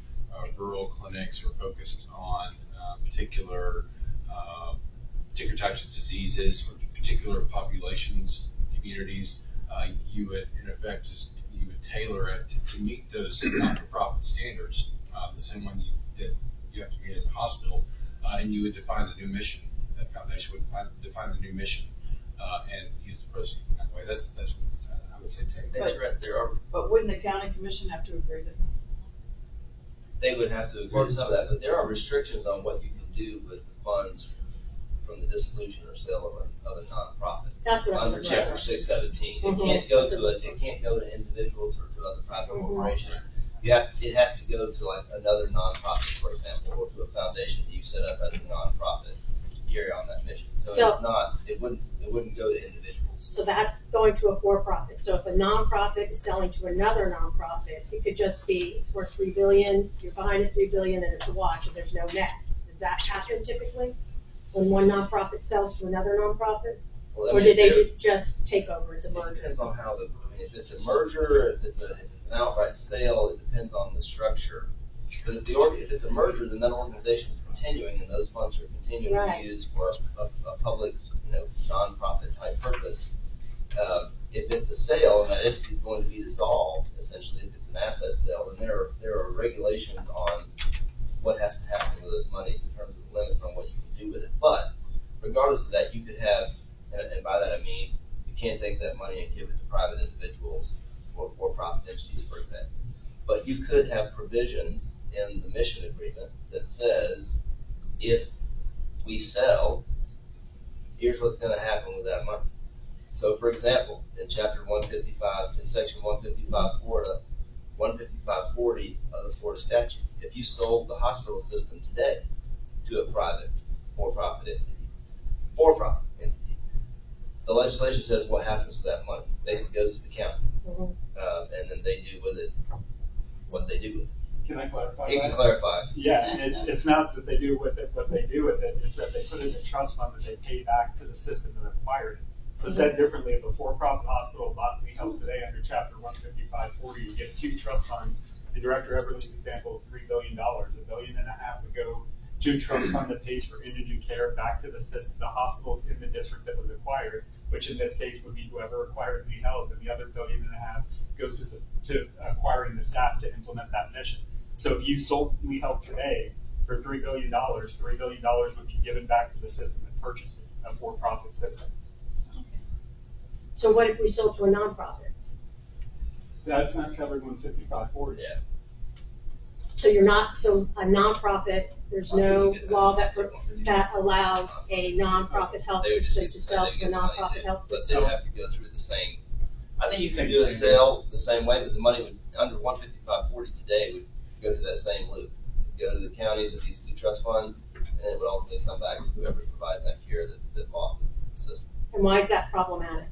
rural clinics or focused on particular types of diseases or particular populations, communities. You would, in effect, you would tailor it to meet those not-for-profit standards, the same one that you have to meet as a hospital, and you would define the new mission. That foundation would define the new mission and use the proceeds that way. That's what I would say.
But wouldn't the county commission have to agree to this?
They would have to agree to some of that, but there are restrictions on what you can do with the funds from the dissolution or sale of a nonprofit.
That's what
under Chapter 617. It can't go to individuals or to other private corporations. It has to go to like another nonprofit, for example, or to a foundation that you set up as a nonprofit to carry on that mission. So it's not. It wouldn't go to individuals.
So that's going to a for-profit. So if a nonprofit is selling to another nonprofit, it could just be it's worth $3 billion. You're behind at $3 billion, and it's a wash, and there's no net. Does that happen typically when one nonprofit sells to another nonprofit, or did they just take over? It's a merger.
It depends on how if it's a merger, if it's an outright sale, it depends on the structure. Because if it's a merger, then that organization is continuing, and those funds are continuing to be used for a public, nonprofit type purpose. If it's a sale and that entity is going to be dissolved, essentially, if it's an asset sale, then there are regulations on what has to happen with those monies in terms of the limits on what you can do with it. But regardless of that, you could have, and by that I mean, you can't take that money and give it to private individuals or for-profit entities, for example. But you could have provisions in the mission agreement that says, if we sell, here's what's going to happen with that money. So, for example, in Chapter 155, in Section 155 15540 of the Florida statutes, if you sold the hospital system today to a private for-profit entity, the legislation says what happens to that money. Basically goes to the county, and then they do with it what they do with it.
Can I clarify?
You can clarify.
Yeah, it's not that they do with it what they do with it. It's that they put it in a trust fund that they pay back to the system that acquired it. So said differently, if a for-profit hospital bought Lee Health today under Chapter 15540, you get two trust funds. In Director Everly's example, $3 billion, $1.5 billion would go to a trust fund that pays for indigent care back to the hospitals in the district that was acquired, which in this case would be whoever acquired Lee Health, and the other $1.5 billion goes to acquiring the staff to implement that mission. So if you sold Lee Health today for $3 billion, $3 billion would be given back to the system that purchased it, a for-profit system.
So what if we sold to a nonprofit?
That's not covered in 15540.
Yeah.
So you're not, so a nonprofit, there's no law that allows a nonprofit health
They would just
system
get-
to sell
they
to a
get the money
nonprofit
too,
health
But
system.
they'll have to go through the same, I think you can
Same
do a
thing.
sale the same way, but the money would, under 15540 today, would go through that same loop. Go to the county with these two trust funds, and it would ultimately come back to whoever provided that care that bought the system.
And why is that problematic?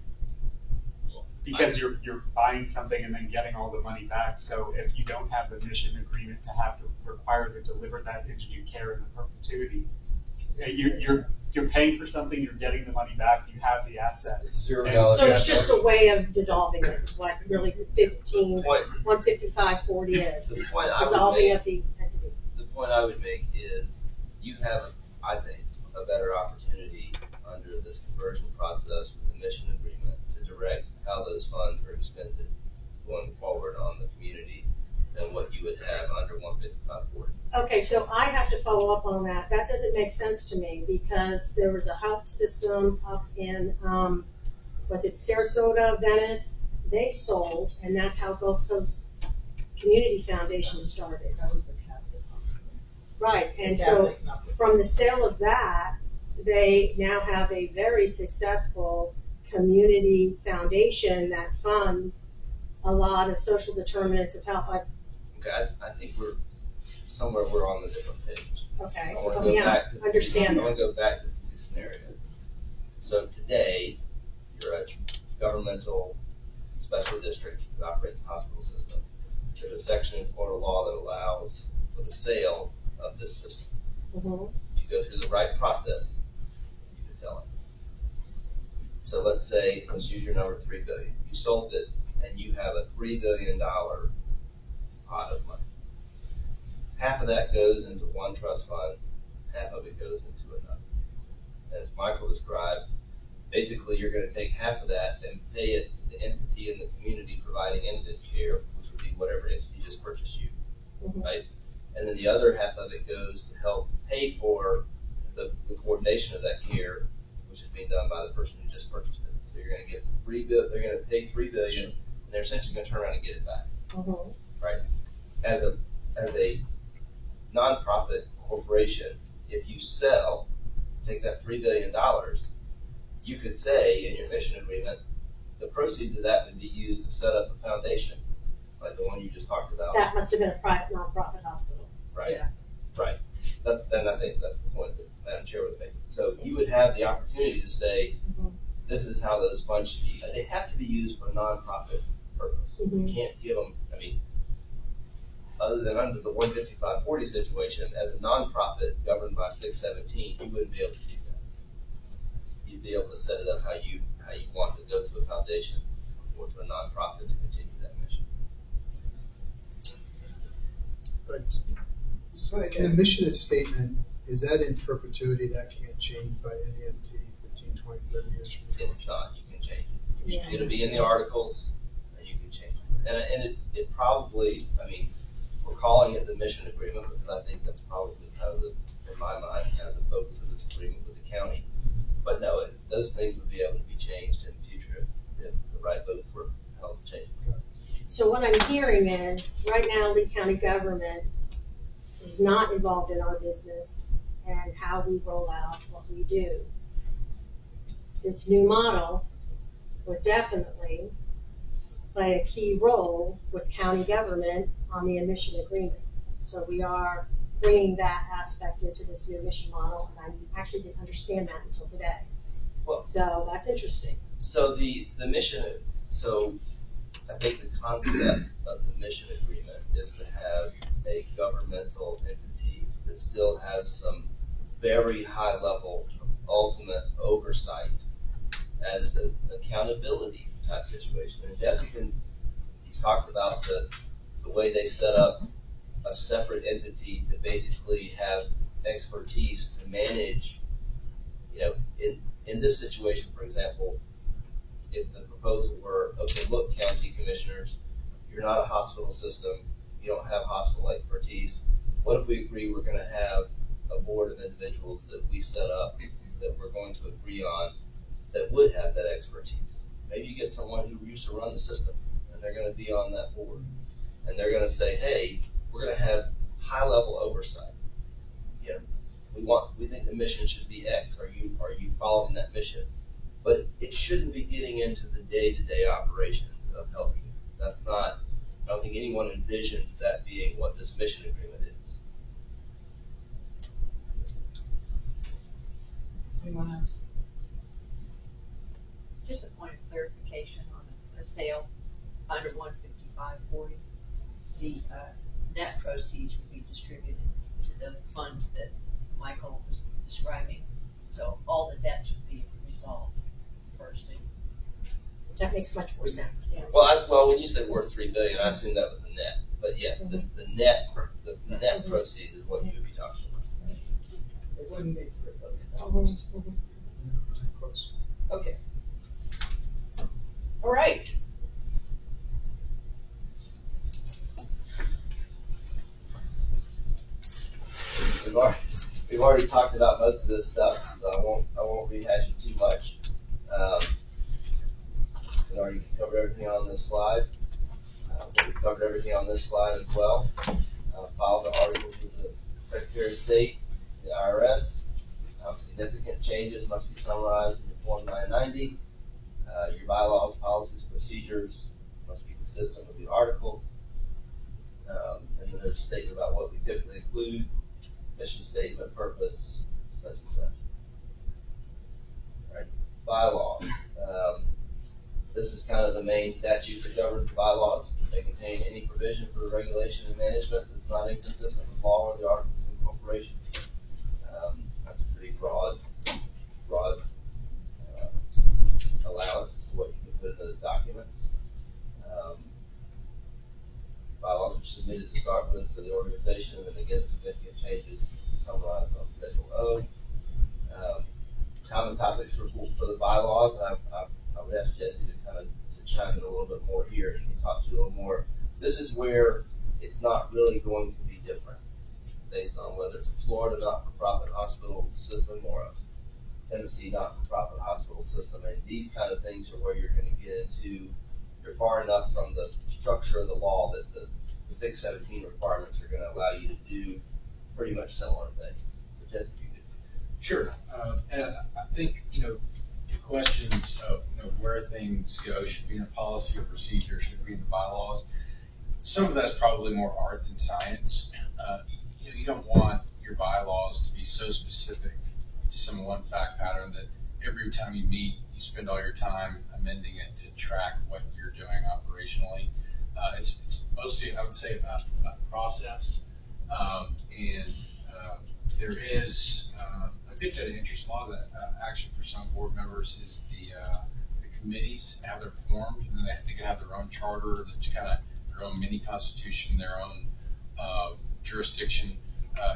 Because you're buying something and then getting all the money back. So if you don't have the mission agreement to have to require to deliver that indigent care in perpetuity, you're paying for something, you're getting the money back, you have the asset.
$0
So it's just a way of dissolving it, is what really 15540 is.
The
It's
point I would
dissolving
make-
of the entity.
The point I would make is you have, I think, a better opportunity under this conversion process with the mission agreement to direct how those funds are expended going forward on the community than what you would have under 15540.
Okay, so I have to follow up on that. That doesn't make sense to me because there was a health system up in, was it Sarasota, Venice? They sold, and that's how Gulf Coast Community Foundation started.
That was the Catholic hospital.
Right, and so
Catholic, not the-
from the sale of that, they now have a very successful community foundation that funds a lot of social determinants of health.
Okay, I think we're on the different page.
Okay,
I
so
wanna
help
go
me out,
back to-
understand
I want
that.
to go back to the two scenarios. So today, you're a governmental special district that operates a hospital system. There's a section in Florida law that allows for the sale of this system.
Mhm.
If you go through the right process, you can sell it. So let's say, let's use your number, $3 billion. You sold it, and you have a $3 billion pot of money. Half of that goes into one trust fund, half of it goes into another. As Michael described, basically you're going to take half of that and pay it to the entity in the community providing indigent care, which would be whatever entity just purchased you,
Mhm.
right? And then the other half of it goes to help pay for the coordination of that care, which is being done by the person who just purchased it. So you're going to get they're going to pay $3 billion, and they're essentially going to turn around and get it back,
Mhm.
right? As a nonprofit corporation, if you sell, take that $3 billion, you could say in your mission agreement, the proceeds of that would be used to set up a foundation, like the one you just talked about.
That must have been a private nonprofit hospital.
Right.
Yeah.
Right. Then I think that's the point that Madam Chair was making. So you would have the opportunity to say,
Mhm.
this is how those funds should be. They have to be used for a nonprofit purpose.
Mhm.
You can't give them, other than under the 15540 situation, as a nonprofit governed by 617, you wouldn't be able to do that. You'd be able to set it up how you want to go to a foundation or to a nonprofit to continue that mission.
So in a mission statement, is that in perpetuity? That can't change by any entity 15, 20, 30 years from now?
It's not, you can change it.
Yeah.
It'll be in the articles, and you can change it. And it probably, we're calling it the mission agreement because I think that's probably kind of in my mind, kind of the focus of this agreement with the county. But no, those things would be able to be changed in the future if the right votes were held to change.
So what I'm hearing is, right now, Lee County government is not involved in our business and how we roll out what we do. This new model would definitely play a key role with county government on the admission agreement. So we are bringing that aspect into this new admission model, and I actually didn't understand that until today.
Well,
So that's interesting.
so the mission, I think the concept of the mission agreement is to have a governmental entity that still has some very high level ultimate oversight as an accountability type situation. And Jessica, you talked about the way they set up a separate entity to basically have expertise to manage, in this situation, for example, if the proposal were, okay, look, county commissioners, you're not a hospital system, you don't have hospital expertise. What if we agree we're going to have a board of individuals that we set up that we're going to agree on that would have that expertise? Maybe you get someone who used to run the system and they're going to be on that board. And they're going to say, hey, we're going to have high-level oversight. You know, we think the mission should be X. Are you following that mission? But it shouldn't be getting into the day-to-day operations of healthcare. That's not. I don't think anyone envisions that being what this mission agreement is.
Anyone else?
Just a point of clarification on a sale under 155.40. The net proceeds would be distributed to the funds that Michael was describing. So all the debts would be resolved first.
That makes much more sense, yeah.
Well, when you said worth $3 billion, I assume that was the net. But yes, the net proceeds is what you would be talking about.
It wouldn't be $3 billion.
No, not close.
Okay. All right.
We've already talked about most of this stuff, so I won't rehash it too much. We already covered everything on this slide. We've covered everything on this slide as well. Filed the articles with the Secretary of State, the IRS. Significant changes must be summarized in your Form 990. Your bylaws, policies, procedures must be consistent with the articles. And then there's statements about what we typically include, mission statement, purpose, such and such. All right, bylaws. This is kind of the main statute that governs the bylaws. They contain any provision for the regulation and management that's not inconsistent with law or the articles of incorporation. That's a pretty broad allowance as to what you can put in those documents. Bylaws are submitted to start with for the organization, and then again, significant changes summarized on Schedule O. Common topics for the bylaws, and I would ask Jesse to kind of chime in a little bit more here, and he can talk to you a little more. This is where it's not really going to be different based on whether it's a Florida not-for-profit hospital system or a Tennessee not-for-profit hospital system. And these kind of things are where you're going to get into, you're far enough from the structure of the law that the 617 requirements are going to allow you to do pretty much similar things. So Jesse, if you could.
Sure. And I think, the questions of where things go should be in a policy or procedure, should be in the bylaws. Some of that's probably more art than science. You don't want your bylaws to be so specific to some one fact pattern that every time you meet, you spend all your time amending it to track what you're doing operationally. It's mostly, I would say, about process. And there is a good bit of interest. A lot of the action for some board members is the committees, how they're formed, and then they can have their own charter, kind of their own mini constitution, their own jurisdiction,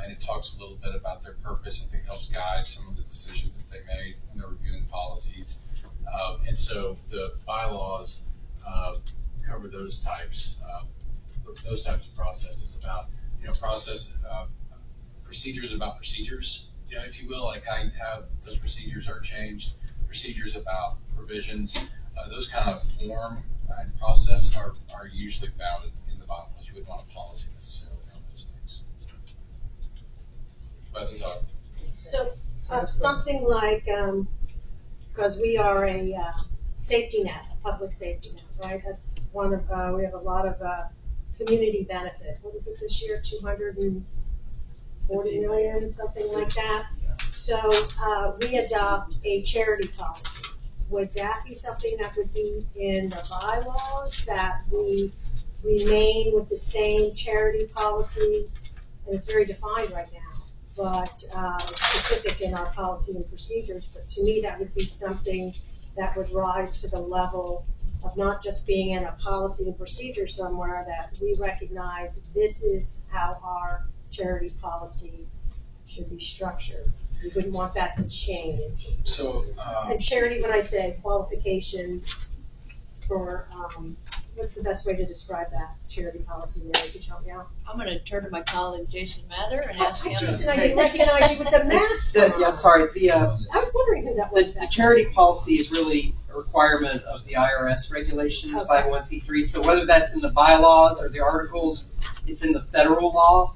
and it talks a little bit about their purpose. I think it helps guide some of the decisions that they made when they're reviewing policies. And so the bylaws cover those types of processes about, procedures about procedures, if you will, like how those procedures are changed, procedures about provisions, those kind of form and process are usually found in the bylaws. You wouldn't want a policy necessarily on those things. But
So something like, because we are a safety net, a public safety net, right? That's one of, we have a lot of community benefit. What was it this year, 240 million, something like that? So we adopt a charity policy. Would that be something that would be in the bylaws, that we remain with the same charity policy? And it's very defined right now, but it's specific in our policy and procedures. But to me, that would be something that would rise to the level of not just being in a policy and procedure somewhere, that we recognize this is how our charity policy should be structured. We wouldn't want that to change.
So,
and charity, when I say qualifications for, what's the best way to describe that charity policy? Mary, could you help me out?
I'm going to turn to my colleague Jason Mather and ask him.
Jason, I didn't recognize you with the mask on.
Yeah, sorry.
I was wondering who that was.
The charity policy is really a requirement of the IRS regulations,
Okay.
501c3. So whether that's in the bylaws or the articles, it's in the federal law.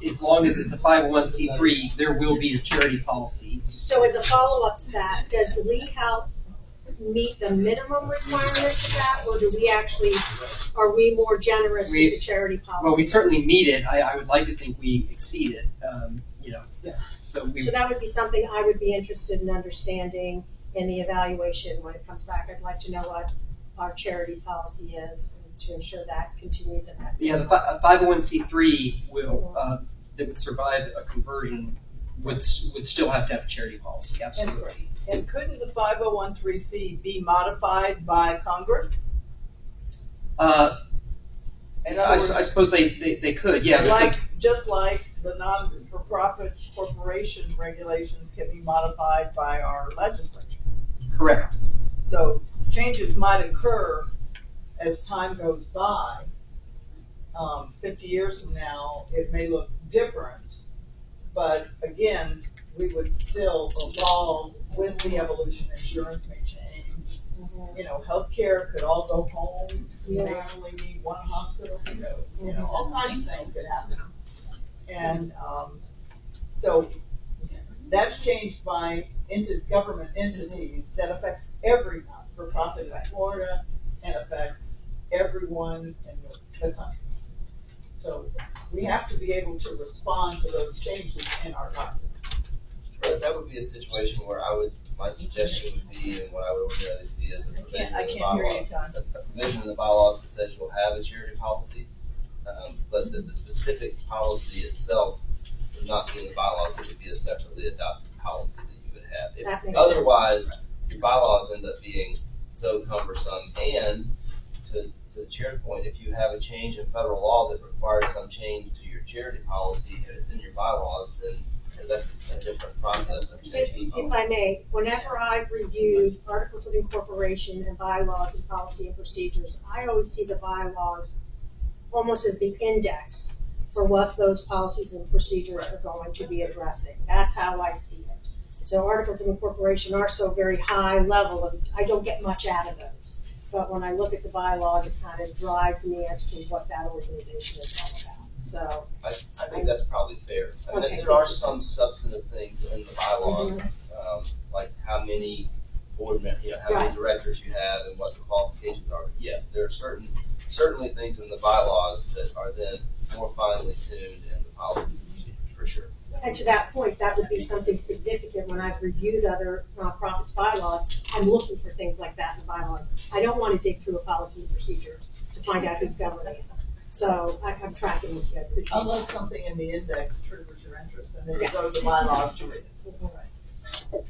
as long as it's a 501c3, there will be a charity policy.
So as a follow-up to that, does Lee Health meet the minimum requirements of that, or are we more generous with the charity policy?
Well, we certainly meet it. I would like to think we exceed it, So
that would be something I would be interested in understanding in the evaluation when it comes back. I'd like to know what our charity policy is and to ensure that continues in that.
Yeah, the 501c3 that would survive a conversion would still have to have a charity policy, absolutely.
And couldn't the 501(c)(3) be modified by Congress?
I suppose they could, yeah.
Just like the non-for-profit corporation regulations can be modified by our legislature.
Correct.
So changes might occur as time goes by. 50 years from now, it may look different, but again, we would still evolve with the evolution. Insurance may change. Healthcare could all go home. We may only need one hospital. Who knows? All kinds of things could happen. And so that's changed by government entities that affects every not-for-profit in Florida and affects everyone in the country. So we have to be able to respond to those changes in our document.
Whereas that would be a situation where my suggestion would be, and what I would ordinarily see as a provision in the bylaws, a provision in the bylaws that says you'll have a charity policy, but that the specific policy itself would not be in the bylaws. It would be a separately adopted policy that you would have. Otherwise, your bylaws end up being so cumbersome. And to the chair's point, if you have a change in federal law that requires some change to your charity policy and it's in your bylaws, then that's a different process of changing.
If I may, whenever I've reviewed articles of incorporation and bylaws and policy and procedures, I always see the bylaws almost as the index for what those policies and procedures are going to be addressing. That's how I see it. So articles of incorporation are so very high level, and I don't get much out of those. But when I look at the bylaws, it kind of drives me as to what that organization is all about. So
I think that's probably fair. I mean, there are some substantive things in the bylaws, like how many board members, how many directors you have and what the qualifications are. But yes, there are certainly things in the bylaws that are then more finely tuned in the policies and procedures, for sure.
And to that point, that would be something significant when I've reviewed other nonprofits' bylaws. I'm looking for things like that in the bylaws. I don't want to dig through a policy and procedure to find out who's governing it. So I'm tracking with you.
Unless something in the index triggers your interest, and then you go to the bylaws to read it. All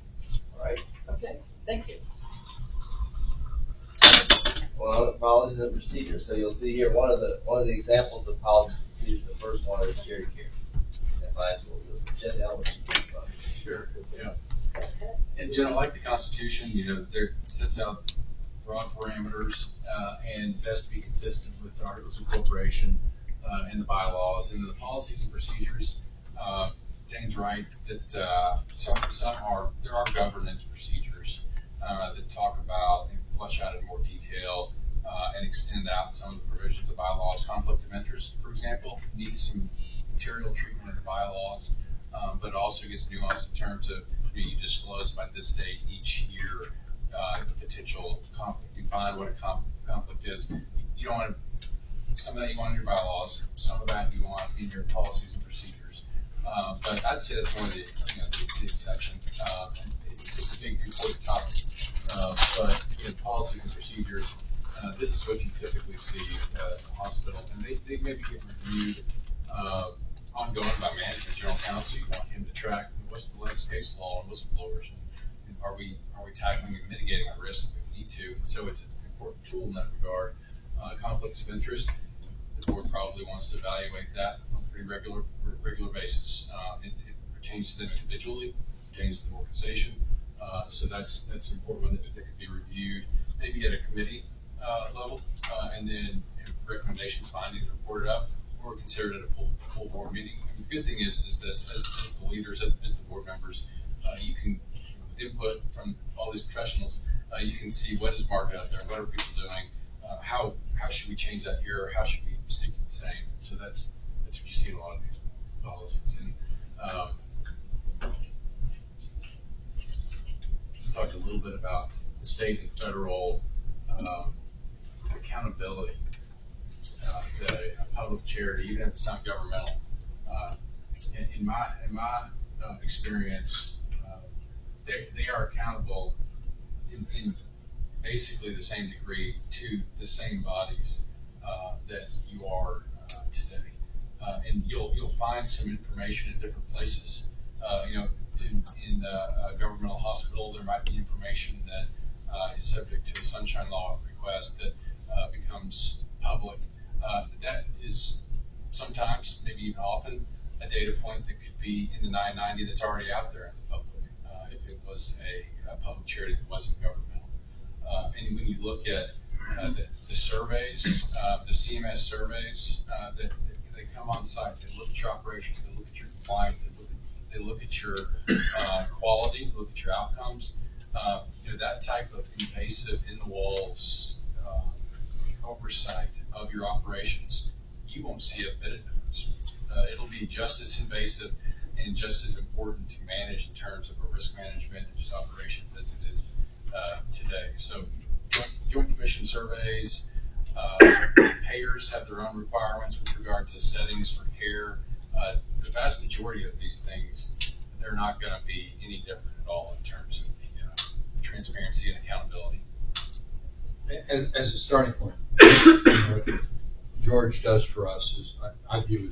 right. Okay. Thank you.
Well, policies and procedures. So you'll see here one of the examples of policies and procedures. The first one is charity care and financial assistance. Jesse, I'll let you take from.
Sure. Yeah. In general, like the Constitution, there sets out broad parameters and it has to be consistent with the Articles of Incorporation and the bylaws. And the policies and procedures, Jane's right that there are governance procedures that talk about and flesh out in more detail and extend out some of the provisions of bylaws. Conflict of interest, for example, needs some material treatment in the bylaws, but also gets nuanced in terms of you disclose by this date each year the potential conflict. You find what a conflict is. You don't want some of that you want in your bylaws, some of that you want in your policies and procedures. But I'd say that's one of the exception. It's a big important topic. But in policies and procedures, this is what you typically see at the hospital, and they maybe get reviewed ongoing by management, general counsel. You want him to track what's the latest case law on whistleblowers, and are we tackling and mitigating the risk that we need to? So it's an important tool in that regard. Conflicts of interest, the board probably wants to evaluate that on a pretty regular basis. It pertains to them individually, pertains to the organization. So that's an important one that could be reviewed, maybe at a committee level, and then recommendations, findings reported up, or considered at a full board meeting. And the good thing is that as the leaders, as the board members, you can, with input from all these professionals, you can see what is market out there, what are people doing, how should we change that here, or how should we stick to the same. So that's what you see in a lot of these. policies. And we talked a little bit about the state and federal accountability. That a public charity, even if it's not governmental, in my experience, they are accountable in basically the same degree to the same bodies that you are today. And you'll find some information in different places. In a governmental hospital, there might be information that is subject to a sunshine law request that becomes public. That is sometimes, maybe even often, a data point that could be in the 990 that's already out there in the public if it was a public charity that wasn't governmental. And when you look at the surveys, the CMS surveys that they come on site, they look at your operations, they look at your compliance, they look at your quality, look at your outcomes. That type of invasive, in the walls oversight of your operations, you won't see a bit of difference. It'll be just as invasive and just as important to manage in terms of a risk management and just operations as it is today. So joint commission surveys, payers have their own requirements with regard to settings for care. The vast majority of these things, they're not going to be any different at all in terms of the transparency and accountability.
As a starting point, what George does for us is, I view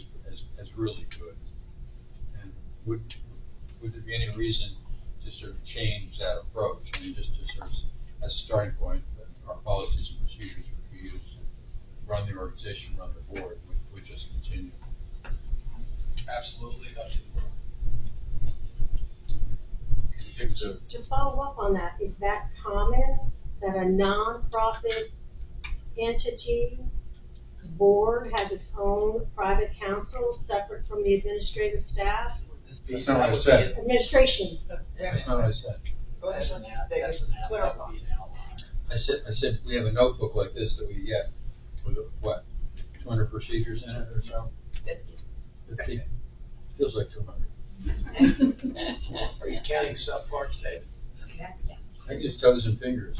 as really good. And would there be any reason to sort of change that approach? I mean, just to sort of, as a starting point, our policies and procedures which we use to run the organization, run the board, would just continue.
Absolutely.
To follow up on that, is that common that a nonprofit entity's board has its own private counsel separate from the administrative staff?
That's not what I said.
Administration.
That's not what I said.
That's an outlier.
I said we have a notebook like this that we get with what, 200 procedures in it or so? 50. Feels like 200.
Are you counting subparts, David?
I use toes and fingers,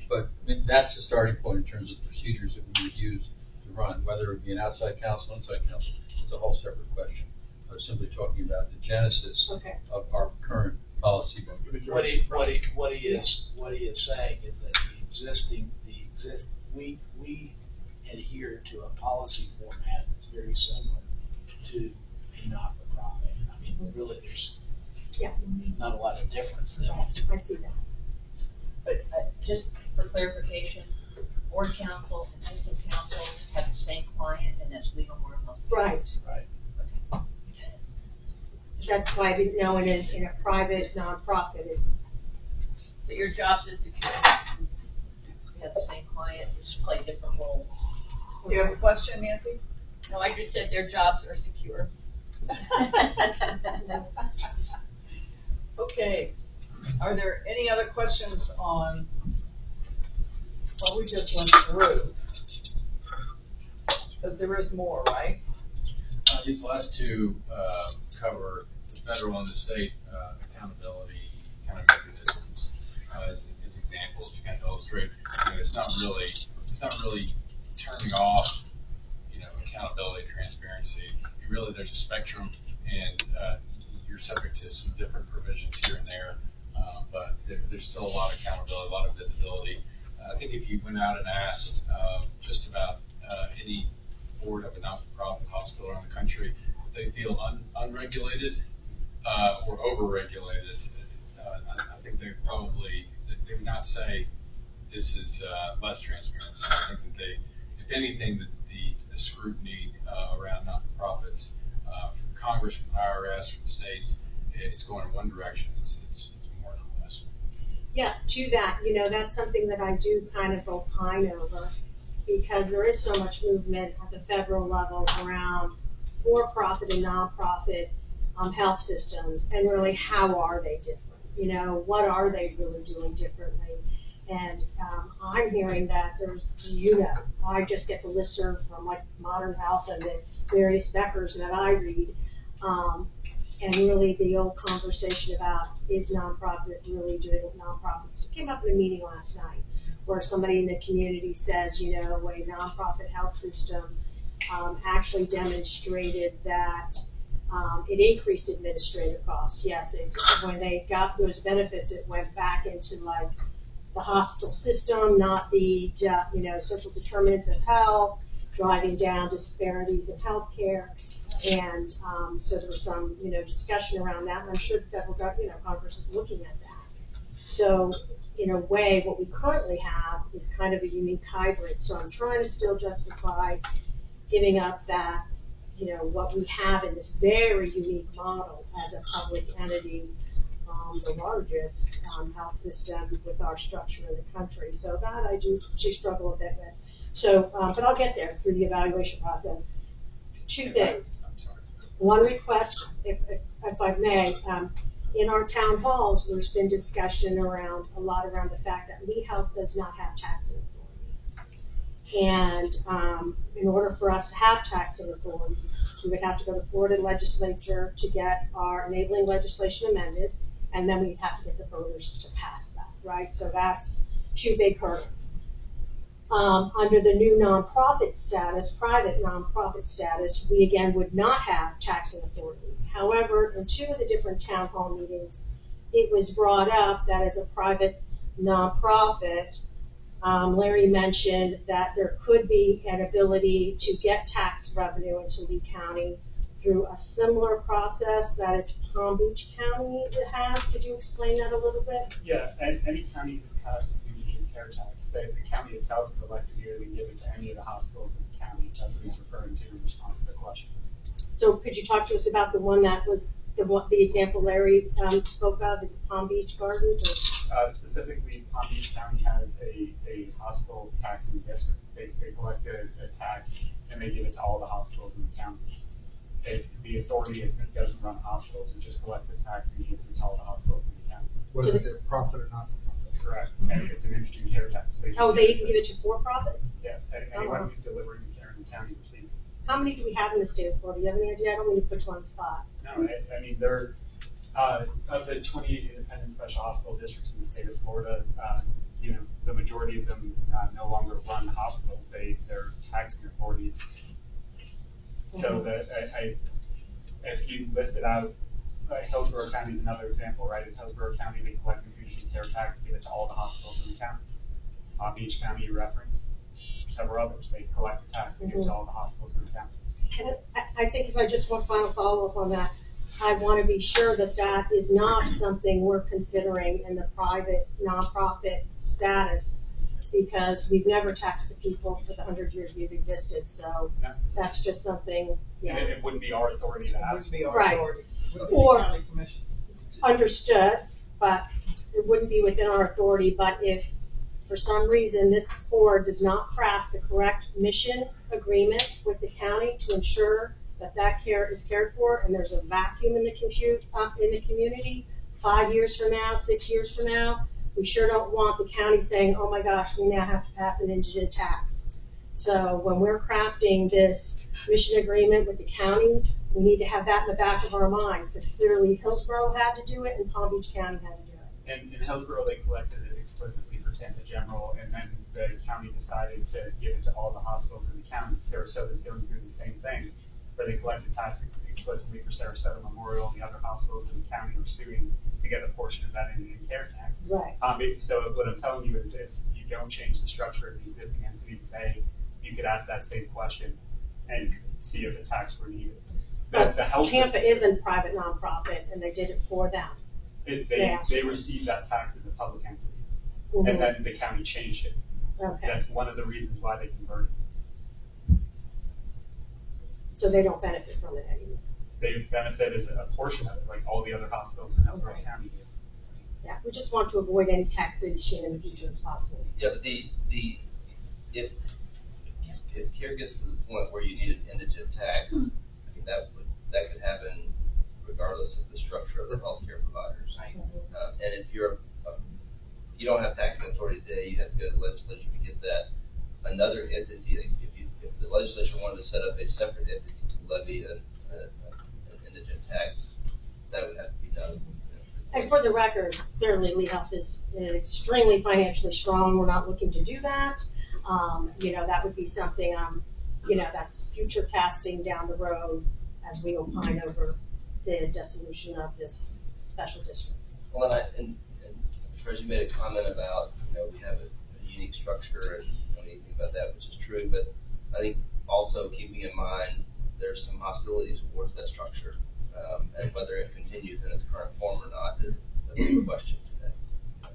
but I mean, that's the starting point in terms of the procedures that we would use to run, whether it be an outside counsel, inside counsel. It's a whole separate question. I was simply talking about the genesis of our current policy book.
What he is saying is that we adhere to a policy format that's very similar to a not-for-profit. I mean, really, there's not a lot of difference there.
I see that.
But just for clarification, board counsel and assistant counsel have the same client, and that's legal morehouse.
Right.
Right.
Okay.
That's why I didn't know in a private nonprofit.
So your jobs is secure. You have the same client, just play different roles.
Do you have a question, Nancy?
No, I just said their jobs are secure.
Okay. Are there any other questions on what we just went through? Because there is more, right?
These last two cover the federal and the state accountability kind of mechanisms as examples to kind of illustrate. It's not really turning off accountability, transparency. There's a spectrum, and you're subject to some different provisions here and there, but there's still a lot of accountability, a lot of visibility. I think if you went out and asked just about any board of a not-for-profit hospital around the country, if they feel unregulated or overregulated, I think they would not say this is less transparent. I think that if anything, the scrutiny around not-for-profits from Congress, from the IRS, from the states, it's going in one direction. It's more than less.
Yeah, to that, that's something that I do kind of opine over, because there is so much movement at the federal level around for-profit and non-profit health systems, and really how are they different? What are they really doing differently? And I'm hearing that there's, I just get the listserv from like Modern Health and the various Beckers that I read. And really the old conversation about is nonprofit really doing what nonprofits came up in a meeting last night where somebody in the community says, a nonprofit health system actually demonstrated that it increased administrative costs. Yes, when they got those benefits, it went back into like the hospital system, not the social determinants of health, driving down disparities in healthcare. And so there was some discussion around that, and I'm sure the federal government, Congress is looking at that. So in a way, what we currently have is kind of a unique hybrid. So I'm trying to still justify giving up that, what we have in this very unique model as a public entity, the largest health system with our structure in the country. So that I do struggle a bit with. So, but I'll get there through the evaluation process. Two things. One request, if I may, in our town halls, there's been discussion around the fact that Lee Health does not have taxing authority. And in order for us to have taxing authority, we would have to go to Florida legislature to get our enabling legislation amended, and then we'd have to get the voters to pass that, right? So that's two big hurdles. Under the new nonprofit status, private nonprofit status, we again would not have taxing authority. However, in two of the different town hall meetings, it was brought up that as a private nonprofit, Larry mentioned that there could be an ability to get tax revenue into Lee County through a similar process that it's Palm Beach County has. Could you explain that a little bit?
Yeah, any county that has a indigent care tax, the county itself is elected to either give it to any of the hospitals in the county. That's what he's referring to in response to the question.
So could you talk to us about the one that was the example Larry spoke of? Is it Palm Beach Gardens? Or?
Specifically, Palm Beach County has a hospital taxing district. They collect a tax and they give it to all the hospitals in the county. It's the authority, it doesn't run hospitals, it just collects a tax and gives it to all the hospitals in the county.
Whether they're profit or not for profit.
Correct, and it's an indigent care tax.
They even give it to for-profits?
Yes, anyone who's delivering care in the county receives it.
How many do we have in the state of Florida? Do you have any idea? I don't mean to put you on the spot.
No, I mean, there of the 28 independent special hospital districts in the state of Florida, the majority of them no longer run hospitals. They're taxing authorities. So that if you listed out, Hillsborough County is another example, right? In Hillsborough County, they collect infusion care tax, give it to all the hospitals in the county. Palm Beach County, you referenced several others. They collect a tax, they give it to all the hospitals in the county.
And I think if I just want final follow-up on that, I want to be sure that that is not something we're considering in the private nonprofit status, because we've never taxed the people for the 100 years we've existed. So that's just something.
Yeah. And it wouldn't be our authority to ask.
It wouldn't be our
Right.
authority.
Or
County Commission.
Understood, but it wouldn't be within our authority. But if for some reason this board does not craft the correct mission agreement with the county to ensure that that care is cared for, and there's a vacuum in the community 5 years from now, 6 years from now, we sure don't want the county saying, oh my gosh, we now have to pass an indigent tax. So when we're crafting this mission agreement with the county, we need to have that in the back of our minds, because clearly Hillsborough had to do it and Palm Beach County had to do it.
And in Hillsborough, they collected it explicitly for Tampa General, and then the county decided to give it to all the hospitals in the county. Sarasota's going through the same thing, where they collect a tax explicitly for Sarasota Memorial, and the other hospitals in the county are suing to get a portion of that Indian care tax.
Right.
So what I'm telling you is if you don't change the structure of the existing entity today, you could ask that same question and see if the tax were needed. The health
Tampa
system,
isn't private nonprofit, and they did it for them.
They received that tax as a public entity,
Mm-hmm.
and then the county changed it.
Okay.
That's one of the reasons why they converted.
So they don't benefit from it anymore.
They benefit as a portion of it, like all the other hospitals in Hillsborough County do.
Yeah, we just want to avoid any taxation in the future if possible.
Yeah, but if care gets to the point where you need an indigent tax, I mean that could happen regardless of the structure of the healthcare providers. And if you're a you don't have taxing authority today, you'd have to go to the legislature to get that. Another entity, if the legislature wanted to set up a separate entity to levy an indigent tax, that would have to be done.
And for the record, clearly Lee Health is extremely financially strong. We're not looking to do that. That would be something, that's future casting down the road as we opine over the dissolution of this special district.
Well, and Reggie made a comment about, we have a unique structure and don't need anything about that, which is true, but I think also keeping in mind there's some hostilities towards that structure, and whether it continues in its current form or not is a big question today.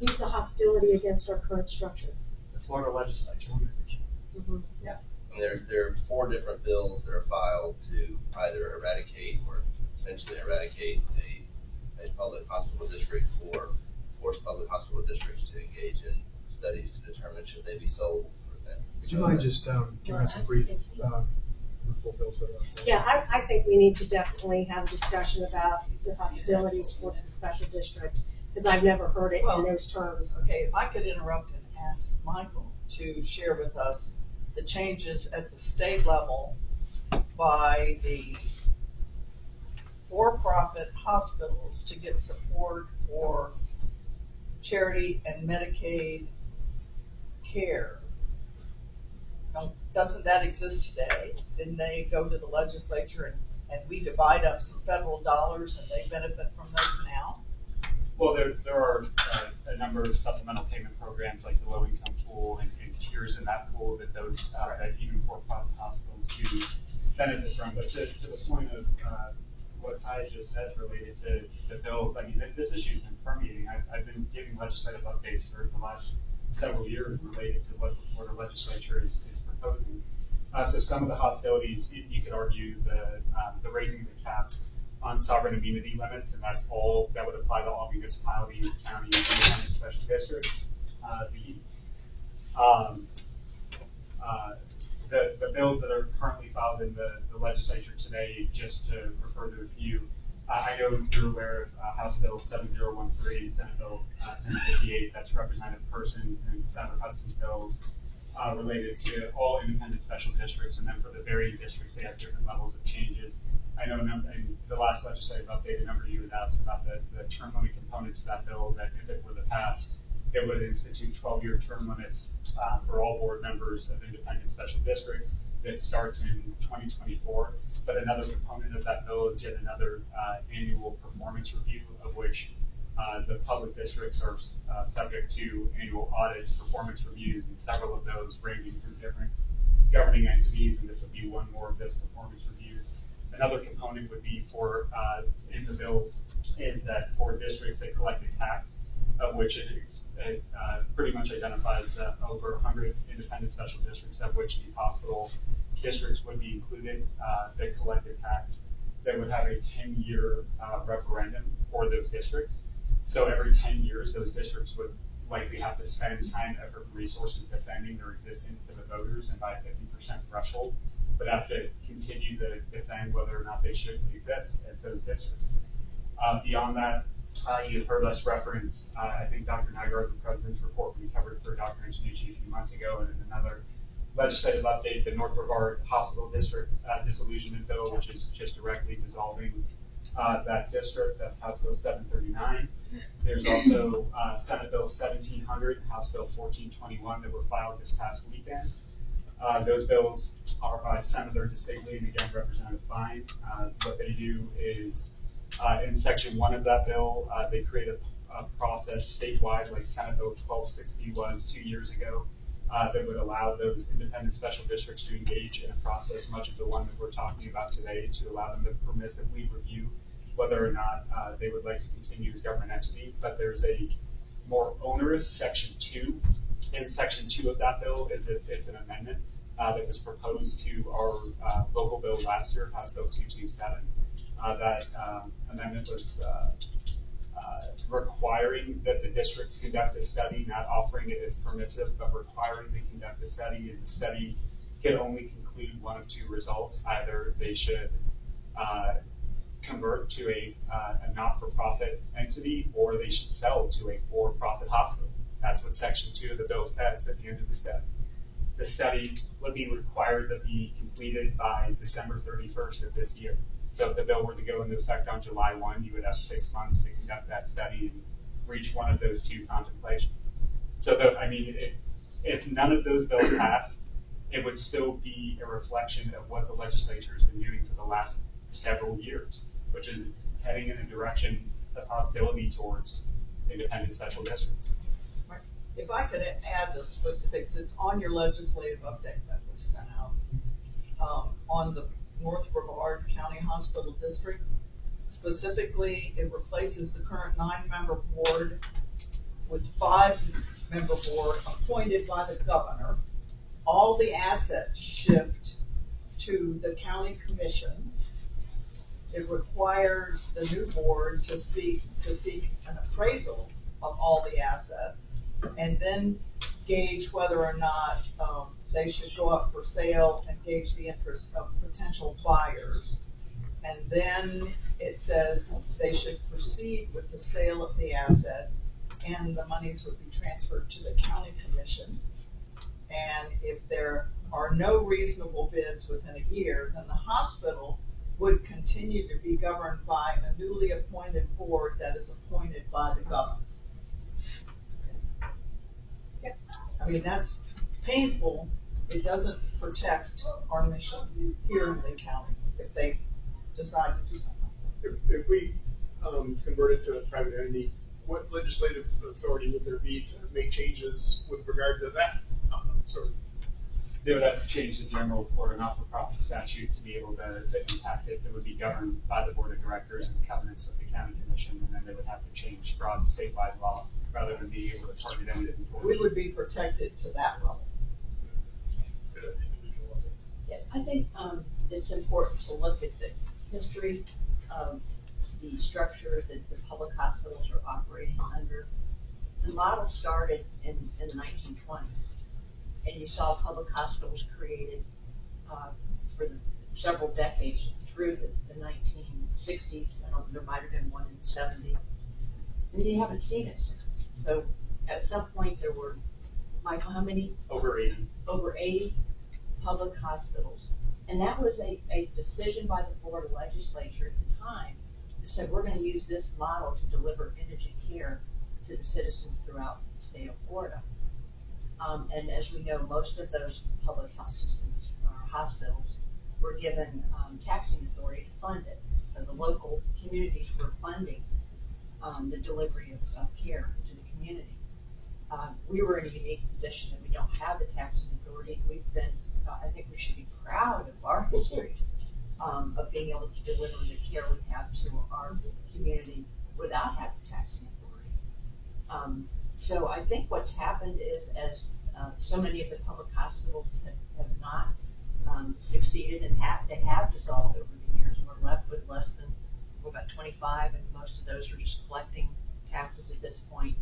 Who's the hostility against our current structure?
The Florida legislature.
Mm-hmm.
Yeah. I mean, there are 4 different bills that are filed to either eradicate or essentially eradicate a public hospital district or force public hospital districts to engage in studies to determine should they be sold or that.
Would you mind just giving us a brief, the full bills that are up there?
Yeah, I think we need to definitely have a discussion about the hostilities towards the special district, because I've never heard it in those terms.
Okay, if I could interrupt and ask Michael to share with us the changes at the state level by the for-profit hospitals to get support for charity and Medicaid care. Now, doesn't that exist today? Didn't they go to the legislature and we divide up some federal dollars and they benefit from those now?
Well, there are a number of supplemental payment programs like the low-income pool and tiers in that pool that those that even for-profit hospitals do benefit from. But to the point of what Ty just said related to bills, I mean, this issue's been permeating. I've been giving legislative updates for the last several years related to what the Florida legislature is proposing. So some of the hostilities, you could argue the raising the caps on sovereign immunity limits, and that's all that would apply to all municipalities, counties, independent special districts. The bills that are currently filed in the legislature today, just to refer to a few, I know you're aware of House Bill 7013 and Senate Bill 1058, that's representative persons, and Senator Hudson's bills related to all independent special districts, and then for the varying districts, they have different levels of changes. I know in the last legislative update, a number of you had asked about the term limit components of that bill, that if it were to pass, it would institute 12-year term limits for all board members of independent special districts that starts in 2024. But another component of that bill is yet another annual performance review, of which the public districts are subject to annual audits, performance reviews, and several of those ranging from different governing entities, and this would be one more of those performance reviews. Another component would be for, in the bill, is that for districts that collect a tax, of which it pretty much identifies over 100 independent special districts, of which these hospital districts would be included, that collect a tax. They would have a 10-year referendum for those districts. So every 10 years, those districts would likely have to spend time, effort, and resources defending their existence to the voters, and by a 50% threshold, but have to continue to defend whether or not they should exist as those districts. Beyond that, you've heard us reference, I think Dr. Nygaard, the President's report we covered for Dr. Antonucci a few months ago, and in another legislative update, the North Brevard Hospital District disillusionment bill, which is just directly dissolving that district. That's House Bill 739. There's also Senate Bill 1700, House Bill 1421 that were filed this past weekend. Those bills are by Senator DeSigley and again Representative Fine. What they do is in Section 1 of that bill, they create a process statewide, like Senate Bill 1260 was 2 years ago, that would allow those independent special districts to engage in a process, much of the one that we're talking about today, to allow them to permissively review whether or not they would like to continue as government entities. But there's a more onerous Section 2. In Section 2 of that bill is that it's an amendment that was proposed to our local bill last year, House Bill 227. That amendment was requiring that the districts conduct a study, not offering it as permissive, but requiring they conduct a study, and the study can only conclude one of two results. Either they should convert to a not-for-profit entity, or they should sell to a for-profit hospital. That's what section 2 of the bill says at the end of the study. The study would be required to be completed by December 31st of this year. So if the bill were to go into effect on July 1, you would have 6 months to conduct that study and reach one of those two contemplations. So, if none of those bills passed, it would still be a reflection of what the legislature has been doing for the last several years, which is heading in a direction of hostility towards independent special districts.
If I could add the specifics, it's on your legislative update that was sent out, on the North Brevard County Hospital District. Specifically, it replaces the current 9-member board with 5-member board appointed by the governor. All the assets shift to the county commission. It requires the new board to seek an appraisal of all the assets, and then gauge whether or not they should go up for sale and gauge the interest of potential buyers. And then it says they should proceed with the sale of the asset, and the monies would be transferred to the county commission. And if there are no reasonable bids within a year, then the hospital would continue to be governed by a newly appointed board that is appointed by the governor. I mean, that's painful. It doesn't protect our mission here in Lee County if they decide to do something.
If we convert it to a private entity, what legislative authority would there be to make changes with regard to that sort of?
They would have to change the general Florida not-for-profit statute to be able to impact it. It would be governed by the board of directors and covenants with the county commission, and then they would have to change broad statewide law rather than being able to target anything.
We would be protected to that level.
Yeah, I think it's important to look at the history of the structure that the public hospitals are operating under. The model started in the 1920s, and you saw public hospitals created for several decades through the 1960s. There might have been one in the 70s, and you haven't seen it since. So at some point there were, Michael, how many?
Over 80.
Over 80 public hospitals. And that was a decision by the Florida legislature at the time that said we're going to use this model to deliver indigent care to the citizens throughout the state of Florida. And as we know, most of those public health systems or hospitals were given taxing authority to fund it. So the local communities were funding the delivery of care to the community. We were in a unique position that we don't have the taxing authority. We've been, I think we should be proud of our history of being able to deliver the care we have to our community without having taxing authority. So I think what's happened is, as so many of the public hospitals have not succeeded and they have dissolved over the years. We're left with less than, we're about 25, and most of those are just collecting taxes at this point.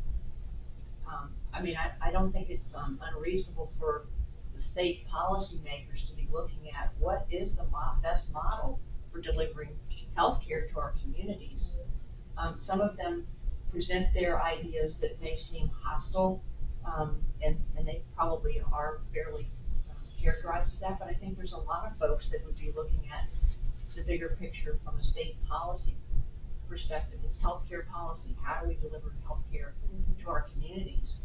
I don't think it's unreasonable for the state policymakers to be looking at what is the best model for delivering health care to our communities. Some of them present their ideas that may seem hostile, and they probably are fairly characterized as that, but I think there's a lot of folks that would be looking at the bigger picture from a state policy perspective. It's healthcare policy. How do we deliver healthcare to our communities?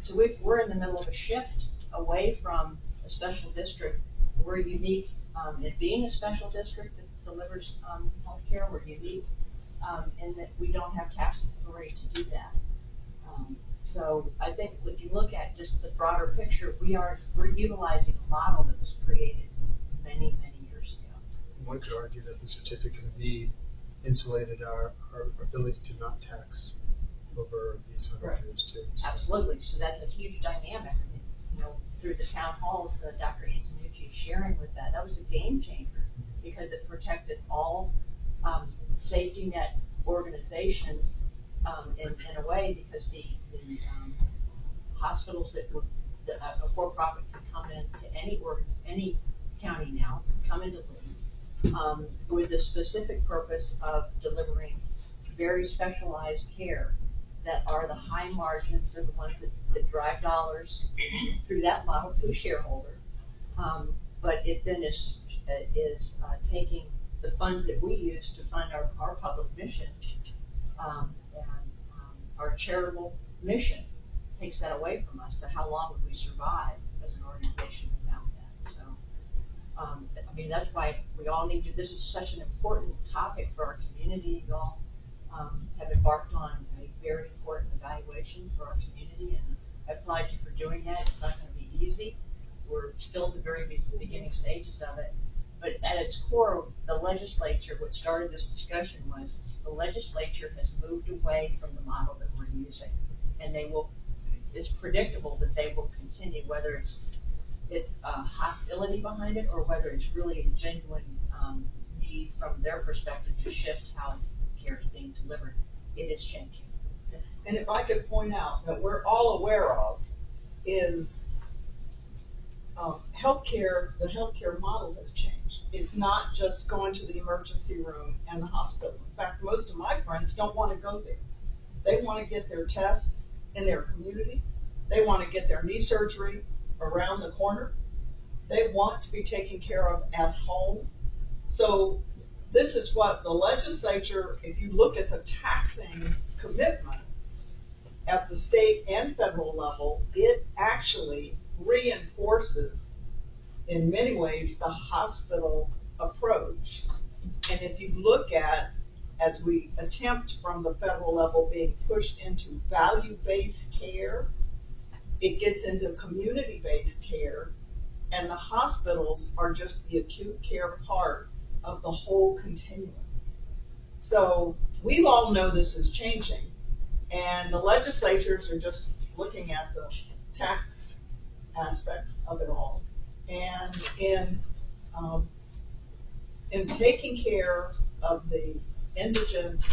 So we're in the middle of a shift away from a special district. We're unique in being a special district that delivers healthcare. We're unique in that we don't have taxing authority to do that. So I think if you look at just the broader picture, we're utilizing a model that was created many, many years ago.
One could argue that the certificate of need insulated our ability to not tax over these 100 years too.
Absolutely. So that's a huge dynamic. Through the town halls that Dr. Antonucci is sharing with that was a game changer because it protected all safety net organizations in a way, because the hospitals that were a for-profit can come into any county now, come into Lee, with the specific purpose of delivering very specialized care that are the high margins, are the ones that drive dollars through that model to a shareholder. But it then is taking the funds that we use to fund our public mission, and our charitable mission takes that away from us. So how long would we survive as an organization without that? So, I mean, that's why we all need to, this is such an important topic for our community. You all have embarked on a very important evaluation for our community, and I applaud you for doing that. It's not going to be easy. We're still at the very beginning stages of it. But at its core, the legislature, what started this discussion was the legislature has moved away from the model that we're using. And they will, it's predictable that they will continue, whether it's hostility behind it or whether it's really a genuine need from their perspective to shift how care is being delivered. It is changing.
And if I could point out that we're all aware of is healthcare, the healthcare model has changed. It's not just going to the emergency room and the hospital. In fact, most of my friends don't want to go there. They want to get their tests in their community. They want to get their knee surgery around the corner. They want to be taken care of at home. So this is what the legislature, if you look at the taxing commitment at the state and federal level, it actually reinforces in many ways the hospital approach. And if you look at, as we attempt from the federal level being pushed into value-based care, it gets into community-based care, and the hospitals are just the acute care part of the whole continuum. So we all know this is changing, and the legislatures are just looking at the tax aspects of it all. And in taking care of the indigent,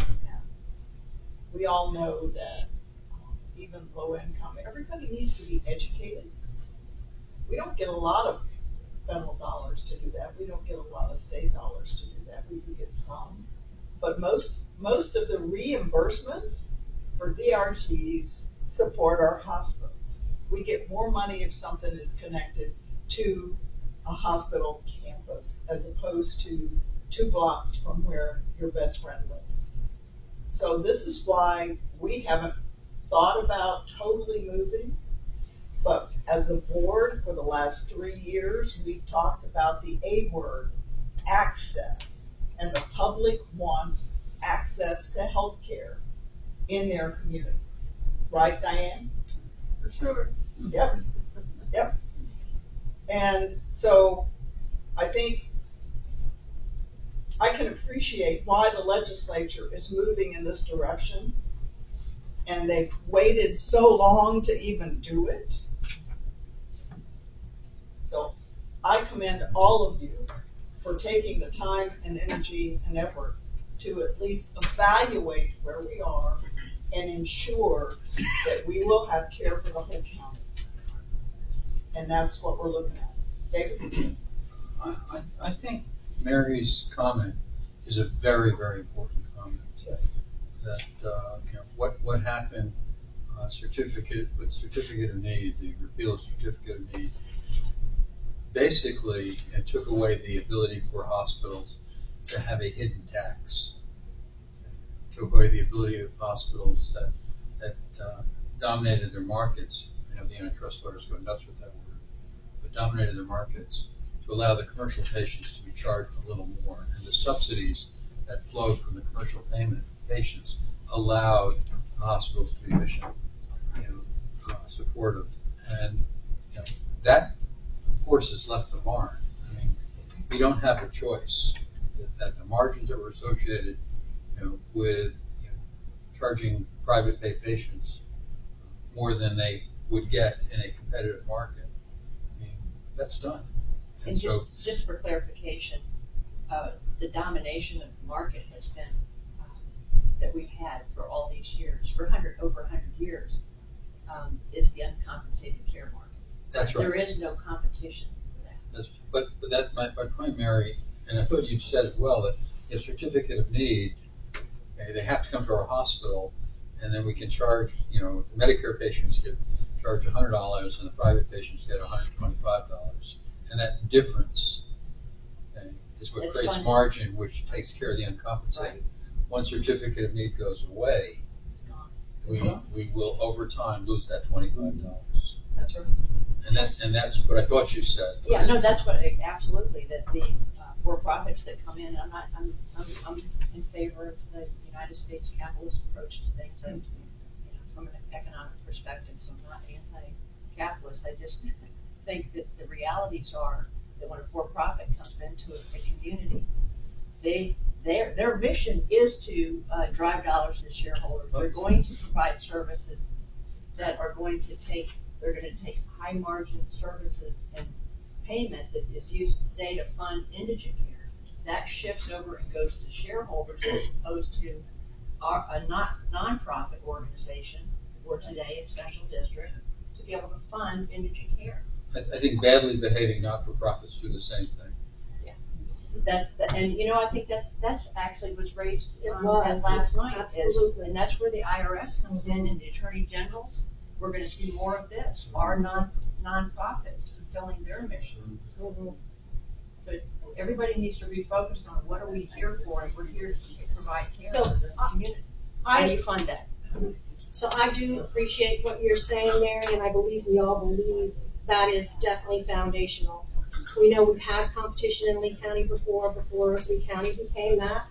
we all know that even low income, everybody needs to be educated. We don't get a lot of federal dollars to do that. We don't get a lot of state dollars to do that. We do get some. But most of the reimbursements for DRGs support our hospitals. We get more money if something is connected to a hospital campus as opposed to 2 blocks from where your best friend lives. So this is why we haven't thought about totally moving, but as a board for the last 3 years, we've talked about the A word, access, and the public wants access to health care in their communities. Right, Diane?
For sure.
Yep. Yep. And so I think I can appreciate why the legislature is moving in this direction, and they've waited so long to even do it. So I commend all of you for taking the time and energy and effort to at least evaluate where we are and ensure that we will have care for the whole county. And that's what we're looking at. David?
I think Mary's comment is a very, very important comment.
Yes.
That what happened certificate of need, the repeal of certificate of need, basically it took away the ability for hospitals to have a hidden tax. It took away the ability of hospitals that dominated their markets. The antitrust lawyers go nuts with that word, but dominated their markets, to allow the commercial patients to be charged a little more. And the subsidies that flowed from the commercial payment patients allowed the hospitals to be mission supportive. And that, of course, has left the barn. I mean, we don't have a choice. That the margins that were associated with charging private pay patients more than they would get in a competitive market, I mean, that's done.
And just for clarification, the domination of the market has been that we've had for all these years, for over 100 years, is the uncompensated care market.
That's right.
There is no competition for that.
But that's my point, Mary, and I thought you said it well, that the certificate of need, they have to come to our hospital, and then we can charge, the Medicare patients get charged $100 and the private patients get $125. And that difference is what
It's
creates
fine.
margin, which takes care of the uncompensated. One certificate of need goes away, we will over time lose that $25.
That's right.
And that's what I thought you said.
Yeah, no, that's what, absolutely, that the for-profits that come in, I'm in favor of the United States capitalist approach to things, and, from an economic perspective, so I'm not anti-capitalist, I just think that the realities are that when a for-profit comes into a community, their mission is to drive dollars to the shareholders. They're going to provide services that are going to take high margin services and payment that is used today to fund indigent care. That shifts over and goes to shareholders as opposed to a non-profit organization, or today a special district, to be able to fund indigent care.
I think badly behaving not-for-profits do the same thing.
I think that's actually was raised at
was.
last night.
Absolutely.
And that's where the IRS comes in, and the attorney generals. We're going to see more of this. Our non-profits fulfilling their mission.
Mm-hmm.
So everybody needs to refocus on what are we here for, and we're here to provide care
So,
for the community. How do you fund that?
So I do appreciate what you're saying, Mary, and I believe we all believe that is definitely foundational. We know we've had competition in Lee County before Lee County became that,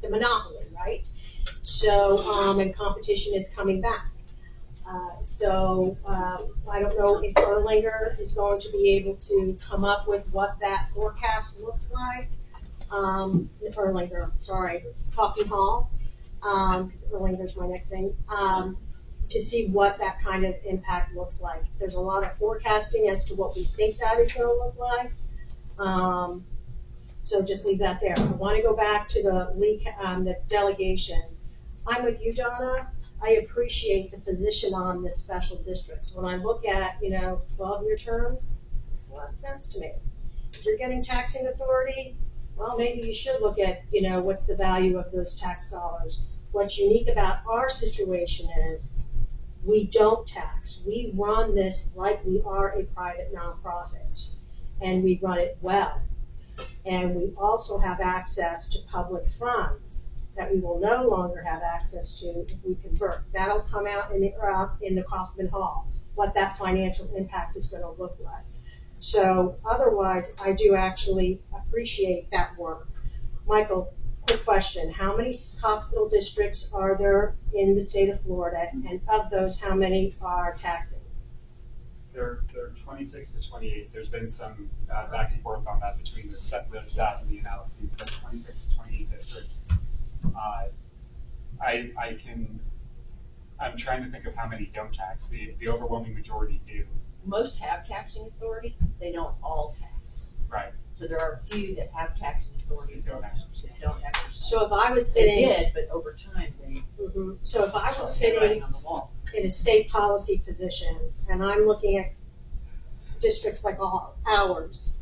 the monopoly, right? So, and competition is coming back. I don't know if Erlanger is going to be able to come up with what that forecast looks like. Coffee Hall, because Erlanger's my next thing, to see what that kind of impact looks like. There's a lot of forecasting as to what we think that is going to look like. So just leave that there. I want to go back to the delegation. I'm with you, Donna. I appreciate the position on the special districts. When I look at, 12-year terms, it makes a lot of sense to me. If you're getting taxing authority, well, maybe you should look at, what's the value of those tax dollars. What's unique about our situation is we don't tax. We run this like we are a private nonprofit, and we run it well. And we also have access to public funds that we will no longer have access to if we convert. That'll come out in the Kaufman Hall, what that financial impact is going to look like. So otherwise, I do actually appreciate that work. Michael, quick question. How many hospital districts are there in the state of Florida? And of those, how many are taxing?
There are 26 to 28. There's been some back and forth on that between the staff and the analyses, but 26 to 28 districts. I'm trying to think of how many don't tax. The overwhelming majority do.
Most have taxing authority. They don't all tax.
Right.
So there are a few that have taxing authority that don't exercise.
So if I was
They
sitting,
did, but over time they.
So if I was
writing
sitting
on the wall.
in a state policy position, and I'm looking at districts like ours,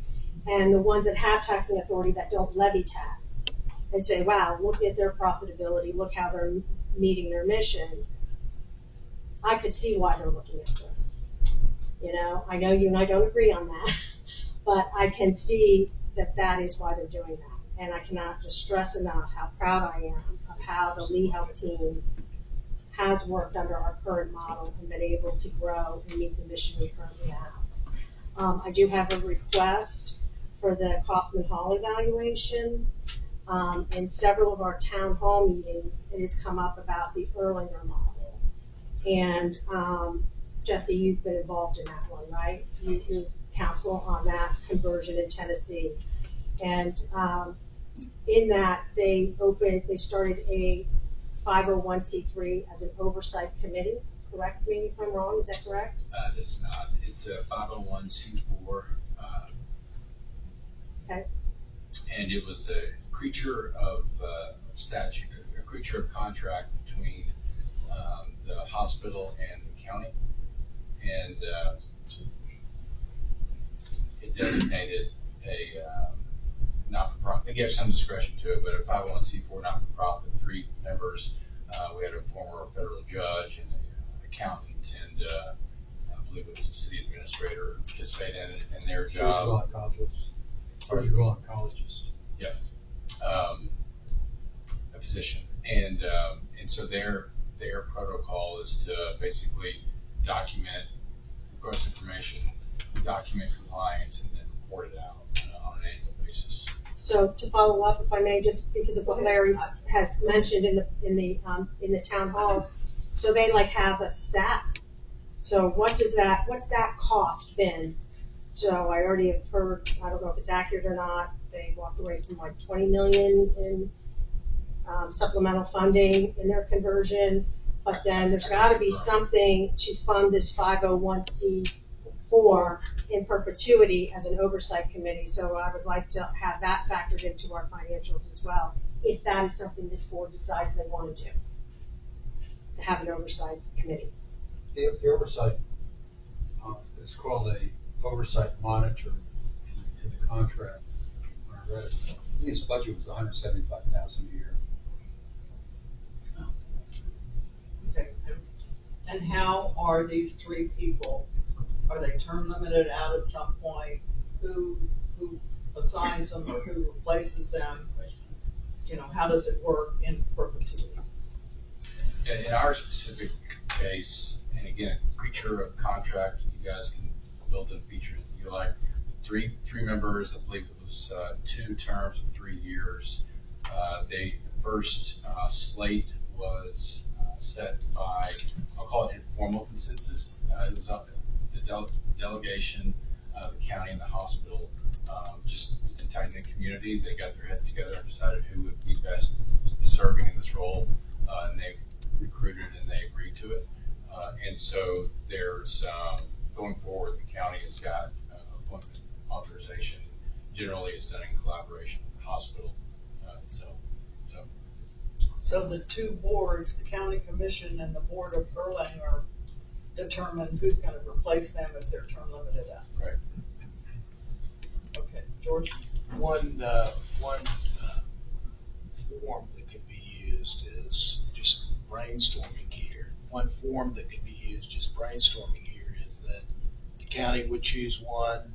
and the ones that have taxing authority that don't levy tax, and say, wow, look at their profitability, look how they're meeting their mission, I could see why they're looking at this. I know you and I don't agree on that, but I can see that that is why they're doing that. And I cannot just stress enough how proud I am of how the Lee Health team has worked under our current model and been able to grow and meet the mission we currently have. I do have a request for the Kaufman Hall evaluation. In several of our town hall meetings, it has come up about the Erlanger model. And Jesse, you've been involved in that one, right? You counsel on that conversion in Tennessee. And in that, they started a 501c3 as an oversight committee. Correct me if I'm wrong, is that correct?
It's not. It's a 501c4.
Okay.
And it was a creature of statute, a creature of contract between the hospital and the county. And it designated a not-for-profit. They gave some discretion to it, but a 501c4 not-for-profit, 3 members We had a former federal judge and an accountant, and I believe it was a city administrator participate in their job.
Surgical oncologist.
Yes, a physician, and so their protocol is to basically document request information, document compliance, and then report it out on an annual basis.
So to follow up, if I may, just because of what Larry has mentioned in the town halls, so they like have a staff. So what's that cost been? So I already have heard, I don't know if it's accurate or not, they walked away from like 20 million in supplemental funding in their conversion, but then there's gotta be something to fund this 501c4 in perpetuity as an oversight committee. So I would like to have that factored into our financials as well, if that is something this board decides they want to do, to have an oversight committee.
The oversight is called a oversight monitor in the contract. When I read it, I think his budget was $175,000 a year.
Okay. And how are these three people? Are they term limited out at some point? Who assigns them or who replaces them? You know, how does it work in perpetuity?
In our specific case, and again, creature of contract, you guys can build in features that you like. Three members, I believe it was 2 terms of 3 years. The first slate was set by, I'll call it informal consensus. It was up the delegation, the county and the hospital. Just it's a tight-knit community. They got their heads together and decided who would be best serving in this role, and they recruited and they agreed to it. And so there's going forward, the county has got appointment authorization. Generally, it's done in collaboration with the hospital itself.
So the two boards, the county commission and the board of Erlanger, determine who's going to replace them as their term limited out.
Right.
Okay, George.
One form that could be used is just brainstorming here. One form that could be used just brainstorming here is that the county would choose one,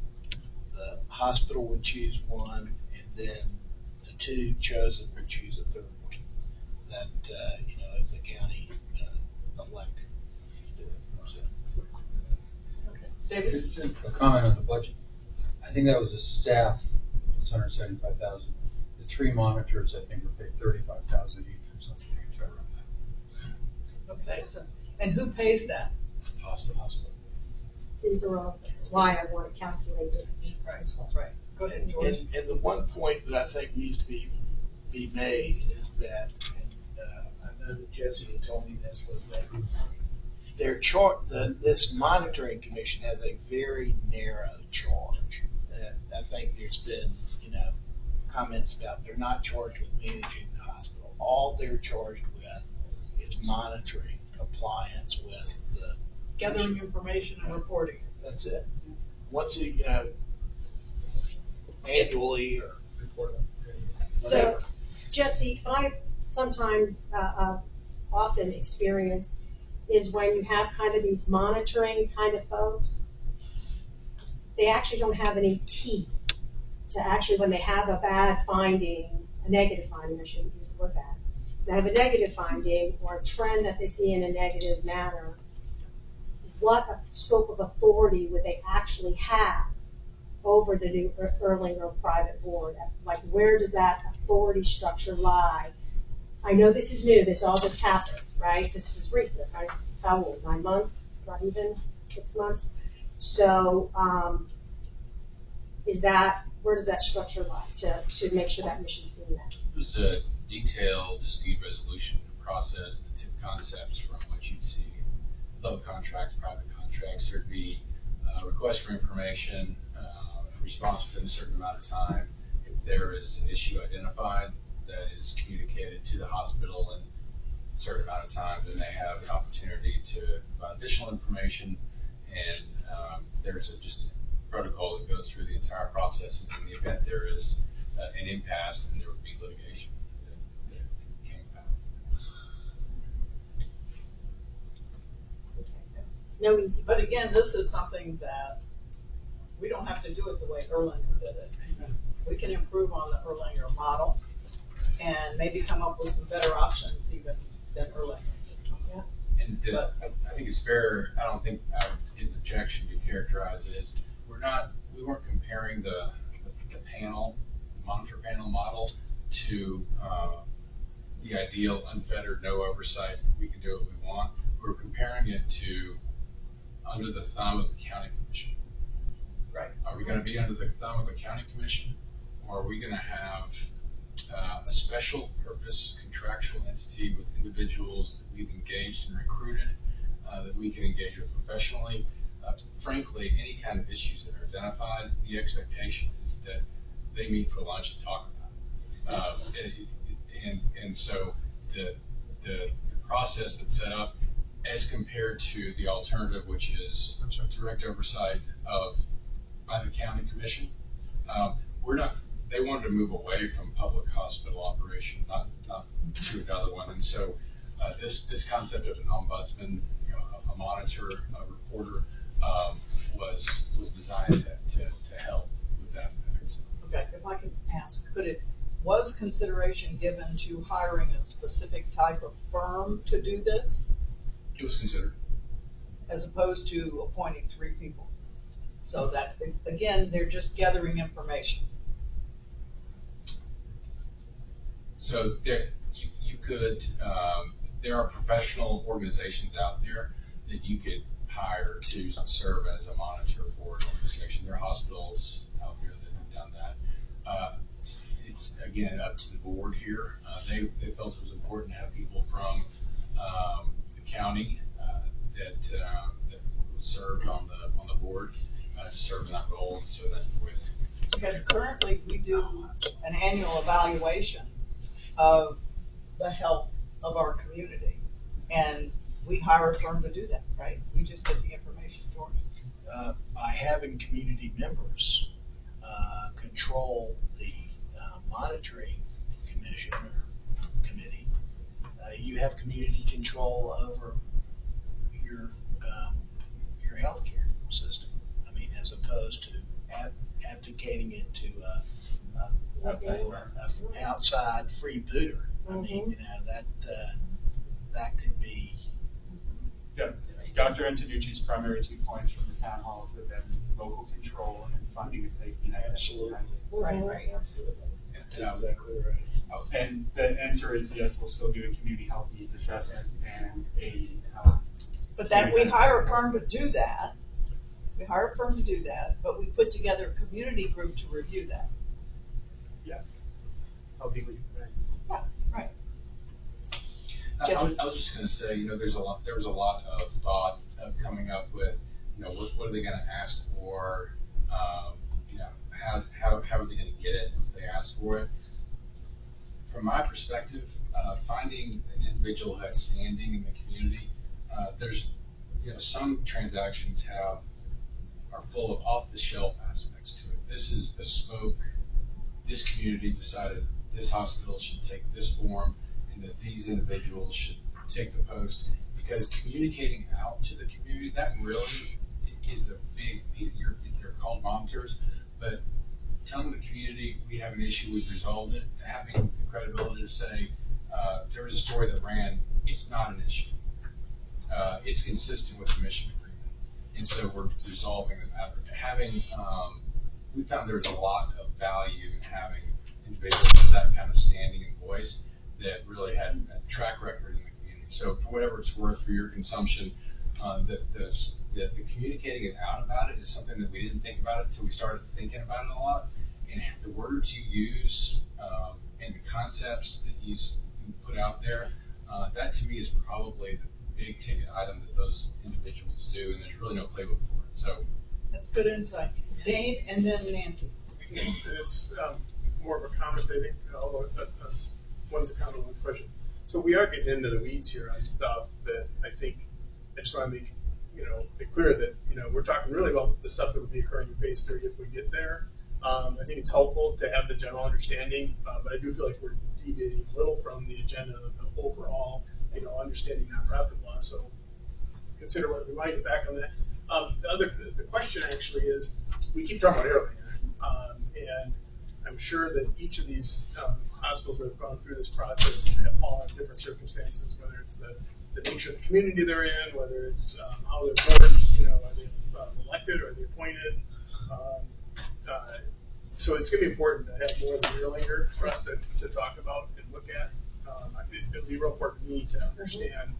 the hospital would choose one, and then the two chosen would choose a third one. That, if the county elected to do it.
Okay. David?
Just a comment on the budget. I think that was a staff, it's $175,000. The 3 monitors, I think, were paid $35,000 each or something.
Okay, so, and who pays that?
Hospital.
These are all, that's why I want to calculate it.
Right. Go ahead, George.
And the one point that I think needs to be made is that, and I know that Jesse had told me this, was that this monitoring commission has a very narrow charge. I think there's been, comments about they're not charged with managing the hospital. All they're charged with is monitoring compliance with the
Gathering information and reporting.
That's it. Once annually or
So, Jesse, I sometimes often experience is when you have kind of these monitoring kind of folks, they actually don't have any teeth to actually, when they have a bad finding, a negative finding, I shouldn't use the word bad, they have a negative finding or a trend that they see in a negative manner, what scope of authority would they actually have over the new Erlanger private board? Like, where does that authority structure lie? I know this is new, this all just happened, right? This is recent, right? It's how old, 9 months, not even 6 months? So, where does that structure lie to make sure that mission's being met?
There's a detailed dispute resolution process, the 2 concepts from what you'd see. Public contracts, private contracts, there'd be a request for information, response within a certain amount of time. If there is an issue identified that is communicated to the hospital in a certain amount of time, then they have an opportunity to provide additional information, and there's just a protocol that goes through the entire process, and in the event there is an impasse, then there would be litigation that came about.
No easy.
But again, this is something that we don't have to do it the way Erlanger did it. We can improve on the Erlanger model and maybe come up with some better options even than Erlanger this time.
And I think it's fair, I don't think our objection to characterize it as, we weren't comparing the panel, the monitor panel model to the ideal unfettered, no oversight, we can do what we want. We were comparing it to under the thumb of the county commission.
Right.
Are we gonna be under the thumb of the county commission? Or are we gonna have a special purpose contractual entity with individuals that we've engaged and recruited, that we can engage with professionally? Frankly, any kind of issues that are identified, the expectation is that they meet for lunch and talk about it. And so the process that's set up as compared to the alternative, which is direct oversight by the county commission, they wanted to move away from public hospital operation, not to another one. And so this concept of an ombudsman, a monitor, a reporter, was designed to help with that.
Okay, if I could ask, was consideration given to hiring a specific type of firm to do this?
It was considered.
As opposed to appointing 3 people? So that, again, they're just gathering information.
So you could, there are professional organizations out there that you could hire to serve as a monitor for an organization. There are hospitals out there that have done that. It's again up to the board here. They felt it was important to have people from the county that served on the board to serve in that role. So that's the way.
Because currently we do an annual evaluation of the health of our community, and we hire a firm to do that, right? We just get the information for it.
By having community members control the monitoring commission or committee, you have community control over your healthcare system. I mean, as opposed to abdicating it to outside free booter. I mean, that could be.
Yeah, Dr. Antonucci's primary 2 points from the town halls have been local control and funding a safety net.
Absolutely.
Right.
Absolutely.
That's
exactly right.
And the answer is yes, we'll still do a community health needs assessment and a.
But that we hire a firm to do that. We hire a firm to do that, but we put together a community group to review that.
Yeah. Healthy League.
Yeah, right.
I was just going to say, there was a lot of thought of coming up with, what are they going to ask for? How are they going to get it once they ask for it? From my perspective, finding an individual who has standing in the community, there's, some transactions are full of off-the-shelf aspects to it. This is bespoke. This community decided this hospital should take this form, and that these individuals should take the post, because communicating out to the community, that really is a big piece. They're called monitors, but telling the community we have an issue, we've resolved it, having the credibility to say there was a story that ran, it's not an issue. It's consistent with the mission agreement, and so we're resolving the matter. We found there's a lot of value in having individuals with that kind of standing and voice that really had a track record in the community. So for whatever it's worth for your consumption, the communicating it out about it is something that we didn't think about it until we started thinking about it a lot. And the words you use and the concepts that you put out there, that to me is probably the big ticket item that those individuals do, and there's really no playbook for it. So
that's good insight. Dave, and then Nancy.
It's more of a comment, I think, although that's one's a comment, one's a question. So we are getting into the weeds here on stuff that I think I just want to make it clear that we're talking really about the stuff that would be occurring in phase 3 if we get there. I think it's helpful to have the general understanding, but I do feel like we're deviating a little from the agenda of the overall, understanding nonprofit law. So consider whether we want to get back on that. The question actually is, we keep talking about Erlanger, and I'm sure that each of these hospitals that have gone through this process have all have different circumstances, whether it's the nature of the community they're in, whether it's how they're born, are they elected or are they appointed. So it's going to be important to have more than Erlanger for us to talk about and look at. It'll be real important to me to understand,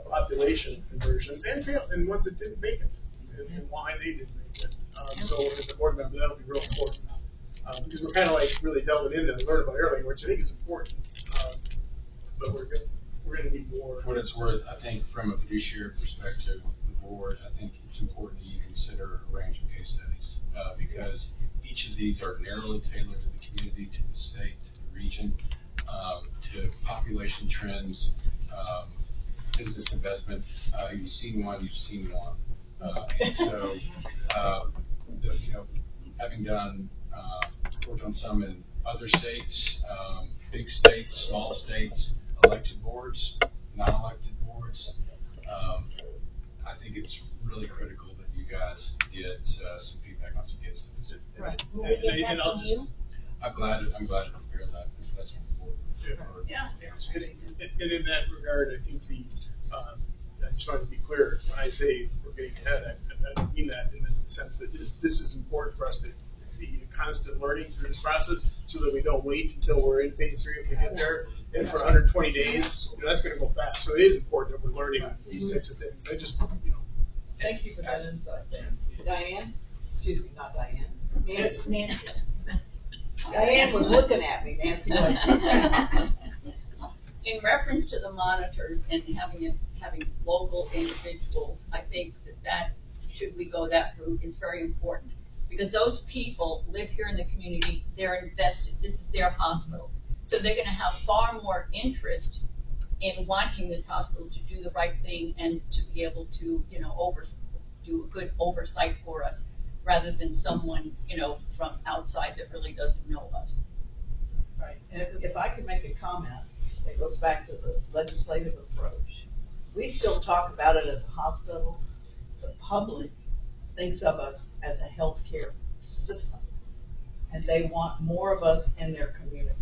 population conversions and ones that didn't make it and why they didn't make it. So as a board member, that'll be real important because we're kind of like really delving into and learn about Erlanger, which I think is important. But we're going to need more.
For what it's worth, I think from a fiduciary perspective, the board, I think it's important that you consider a range of case studies because each of these are narrowly tailored to the community, to the state, to the region, to population trends, business investment. You've seen one, and so having done worked on some in other states, big states, small states, elected boards, non-elected boards. I think it's really critical that you guys get some feedback on some case studies.
Right. Will we get that from you?
I'm glad to prepare that. That's what the board.
Yeah.
And in that regard, I think I just wanted to be clear when I say we're getting ahead. I don't mean that in the sense that this is important for us to be constant learning through this process, so that we don't wait until we're in phase 3 if we get there. And for 120 days, that's going to go fast. So it is important that we're learning these types of things.
Thank you for that insight, Dan. Diane? Excuse me, not Diane. Nancy. Diane was looking at me, Nancy was.
In reference to the monitors and having local individuals, I think that should we go that route is very important because those people live here in the community. They're invested. This is their hospital, so they're going to have far more interest in watching this hospital to do the right thing and to be able to do a good oversight for us, rather than someone from outside that really doesn't know us.
Right. And if I could make a comment that goes back to the legislative approach, we still talk about it as a hospital. The public thinks of us as a healthcare system, and they want more of us in their community.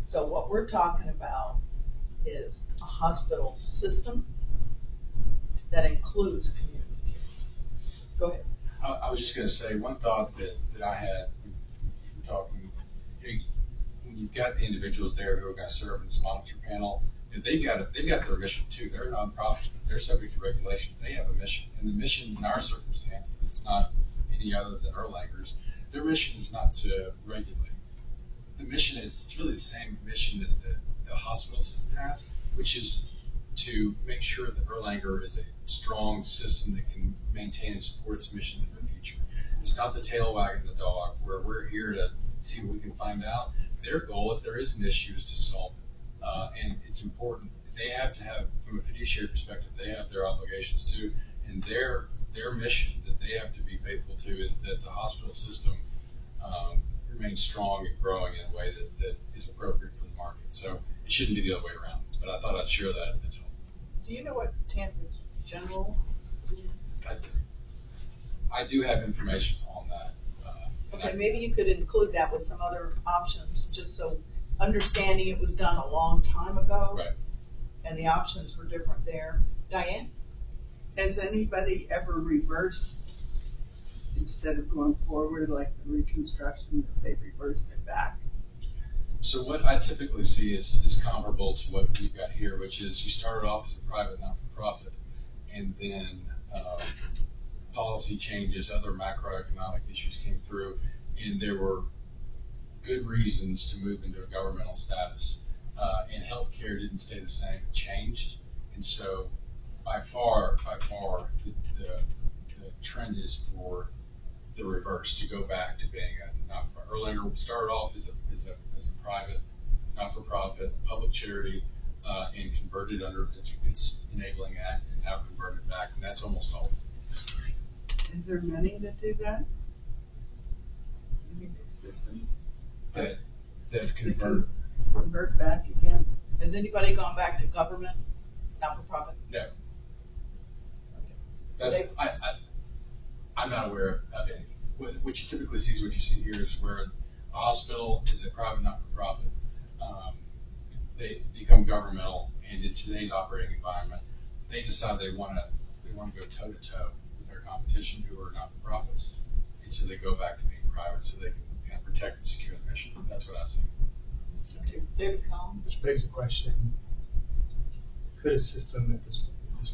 So what we're talking about is a hospital system that includes community care. Go ahead.
I was just going to say one thought that I had when we were talking. When you've got the individuals there who are going to serve in this monitor panel, they've got their mission too. They're a nonprofit. They're subject to regulations. They have a mission, and the mission in our circumstance, it's not any other than Erlanger's. Their mission is not to regulate. The mission is really the same mission that the hospital system has, which is to make sure that Erlanger is a strong system that can maintain and support its mission in the future. It's not the tail wagging the dog, where we're here to see what we can find out. Their goal, if there is an issue, is to solve it. And it's important. They have to have, from a fiduciary perspective, they have their obligations too. And their mission that they have to be faithful to is that the hospital system remains strong and growing in a way that is appropriate for the market. So it shouldn't be the other way around. But I thought I'd share that if it's helpful.
Do you know what Tampa General?
I do have information on that.
Okay, maybe you could include that with some other options, just so understanding it was done a long time ago.
Right.
And the options were different there. Diane?
Has anybody ever reversed instead of going forward like the reconstruction, if they reversed it back?
So what I typically see is comparable to what we've got here, which is you started off as a private not-for-profit, and then policy changes, other macroeconomic issues came through, and there were good reasons to move into a governmental status. And healthcare didn't stay the same; it changed, and so by far, the trend is for the reverse, to go back to being a not-for-profit. Erlanger started off as a private, not-for-profit, public charity, and converted under its Enabling Act, and now converted back, and that's almost all.
Is there many that do that? Any big systems?
That convert.
Convert back again?
Has anybody gone back to government, not-for-profit?
No. I'm not aware of any. What you typically see is what you see here is where a hospital is a private, not-for-profit. They become governmental, and in today's operating environment, they decide they want to go toe-to-toe with their competition, who are not-for-profits, and so they go back to being private, so they can kind of protect and secure the mission. That's what I see.
David Collins?
Which begs the question, could a system at this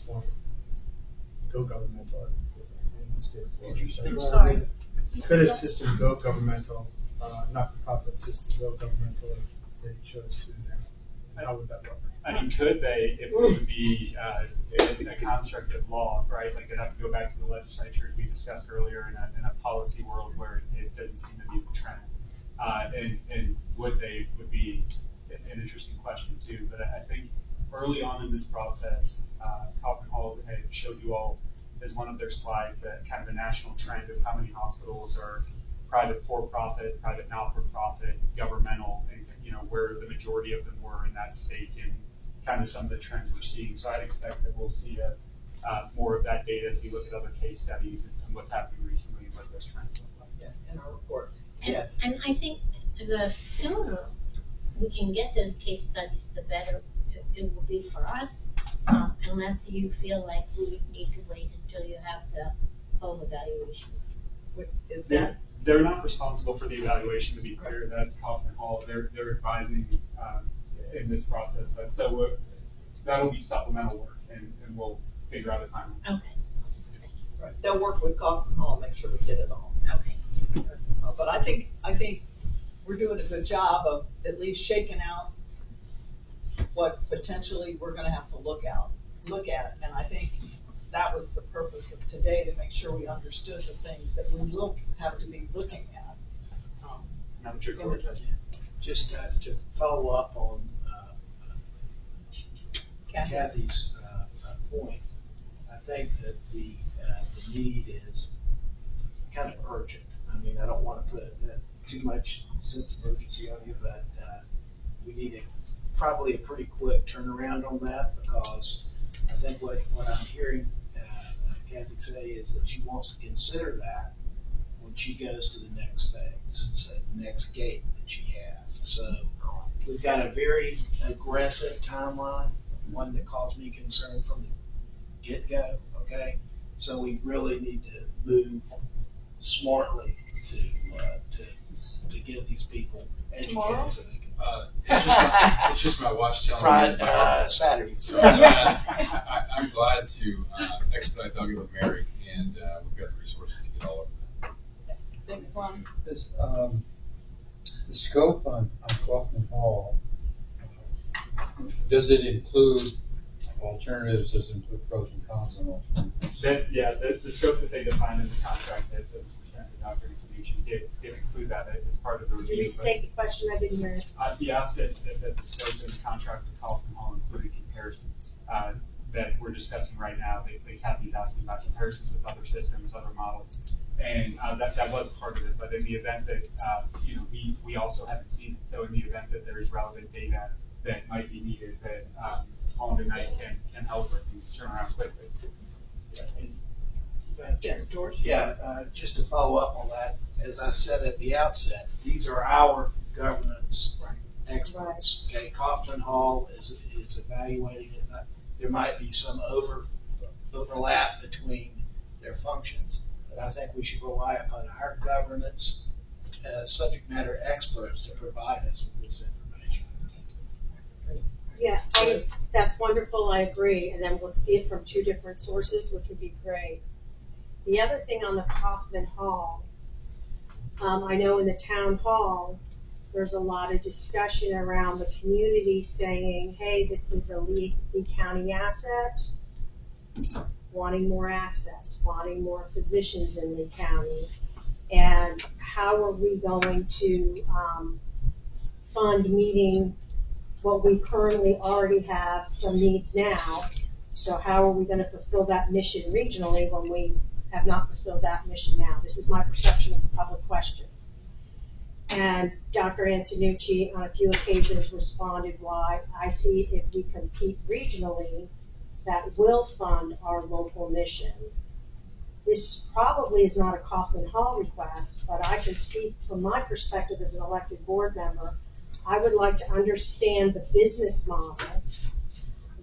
point go governmental in the state of Florida?
I'm sorry.
Could a system go governmental, not-for-profit system go governmental if they chose to now? And how would that look?
I mean, could they, if it would be a construct of law, right? Like, it'd have to go back to the legislature, as we discussed earlier, in a policy world where it doesn't seem to be the trend. And would be an interesting question too. But I think early on in this process, Kaufman Hall had showed you all as one of their slides kind of a national trend of how many hospitals are private for-profit, private not-for-profit, governmental, and where the majority of them were in that state, and kind of some of the trends we're seeing. So I'd expect that we'll see more of that data as we look at other case studies and what's happening recently and what those trends look like.
Yeah, in our report.
And,
Yes.
and I think the sooner we can get those case studies, the better it will be for us, unless you feel like we need to wait until you have the home evaluation.
Is that?
They're not responsible for the evaluation, to be clear. That's Kaufman Hall. They're advising in this process. But so that'll be supplemental work, and we'll figure out a timeline.
Okay.
Right. They'll work with Kaufman Hall, make sure we get it all.
Okay.
But I think we're doing a good job of at least shaking out what potentially we're going to have to look at, and I think that was the purpose of today, to make sure we understood the things that we will have to be looking at.
Madam Chair, go ahead.
Just to follow up on Kathy's point, I think that the need is kind of urgent. I mean, I don't want to put too much sense of urgency on you, but we need probably a pretty quick turnaround on that, because I think what I'm hearing Kathy say is that she wants to consider that when she goes to the next phase, so the next gate that she has. So we've got a very aggressive timeline, one that caused me concern from the get-go, okay? So we really need to move smartly to give these people educated so they can.
It's just my watch telling me.
Saturday.
So I'm glad to expedite talking with Mary, and we've got the resources to get all of that.
The scope on Kaufman Hall, does it include alternatives? Does it include pros and cons on alternatives?
The scope that they defined in the contract that was presented to Dr. Information did include that as part of the review.
Could you restate the question? I didn't hear it.
He asked that the scope of the contract with Kaufman Hall included comparisons that we're discussing right now. Kathy's asking about comparisons with other systems, other models, and that was part of it. But in the event that we also haven't seen it, so in the event that there is relevant data that might be needed, that Holland and Knight can help with and turn around quickly.
George?
Yeah, just to follow up on that, as I said at the outset, these are our governance experts. Okay, Kaufman Hall is evaluating it. There might be some overlap between their functions, but I think we should rely upon our governance subject matter experts to provide us with this information.
Yeah, that's wonderful, I agree, and then we'll see it from two different sources, which would be great. The other thing on the Kaufman Hall, I know in the town hall, there's a lot of discussion around the community saying, hey, this is a Lee County asset, wanting more access, wanting more physicians in Lee County, and how are we going to fund meeting what we currently already have some needs now. So how are we going to fulfill that mission regionally when we have not fulfilled that mission now? This is my perception of the public questions. And Dr. Antonucci on a few occasions responded, why I see if we compete regionally, that will fund our local mission. this probably is not a Kaufman Hall request, but I can speak from my perspective as an elected board member. I would like to understand the business model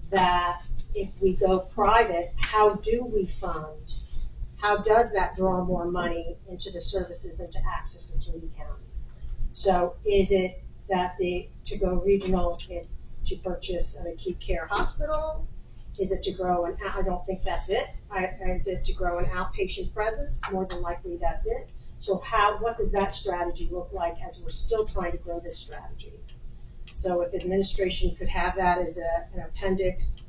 that if we go private, how do we fund? How does that draw more money into the services and to access into Lee County? So is it that to go regional, it's to purchase an acute care hospital? Is it to grow I don't think that's it. Is it to grow an outpatient presence? More than likely that's it. So what does that strategy look like as we're still trying to grow this strategy? So if administration could have that as an appendix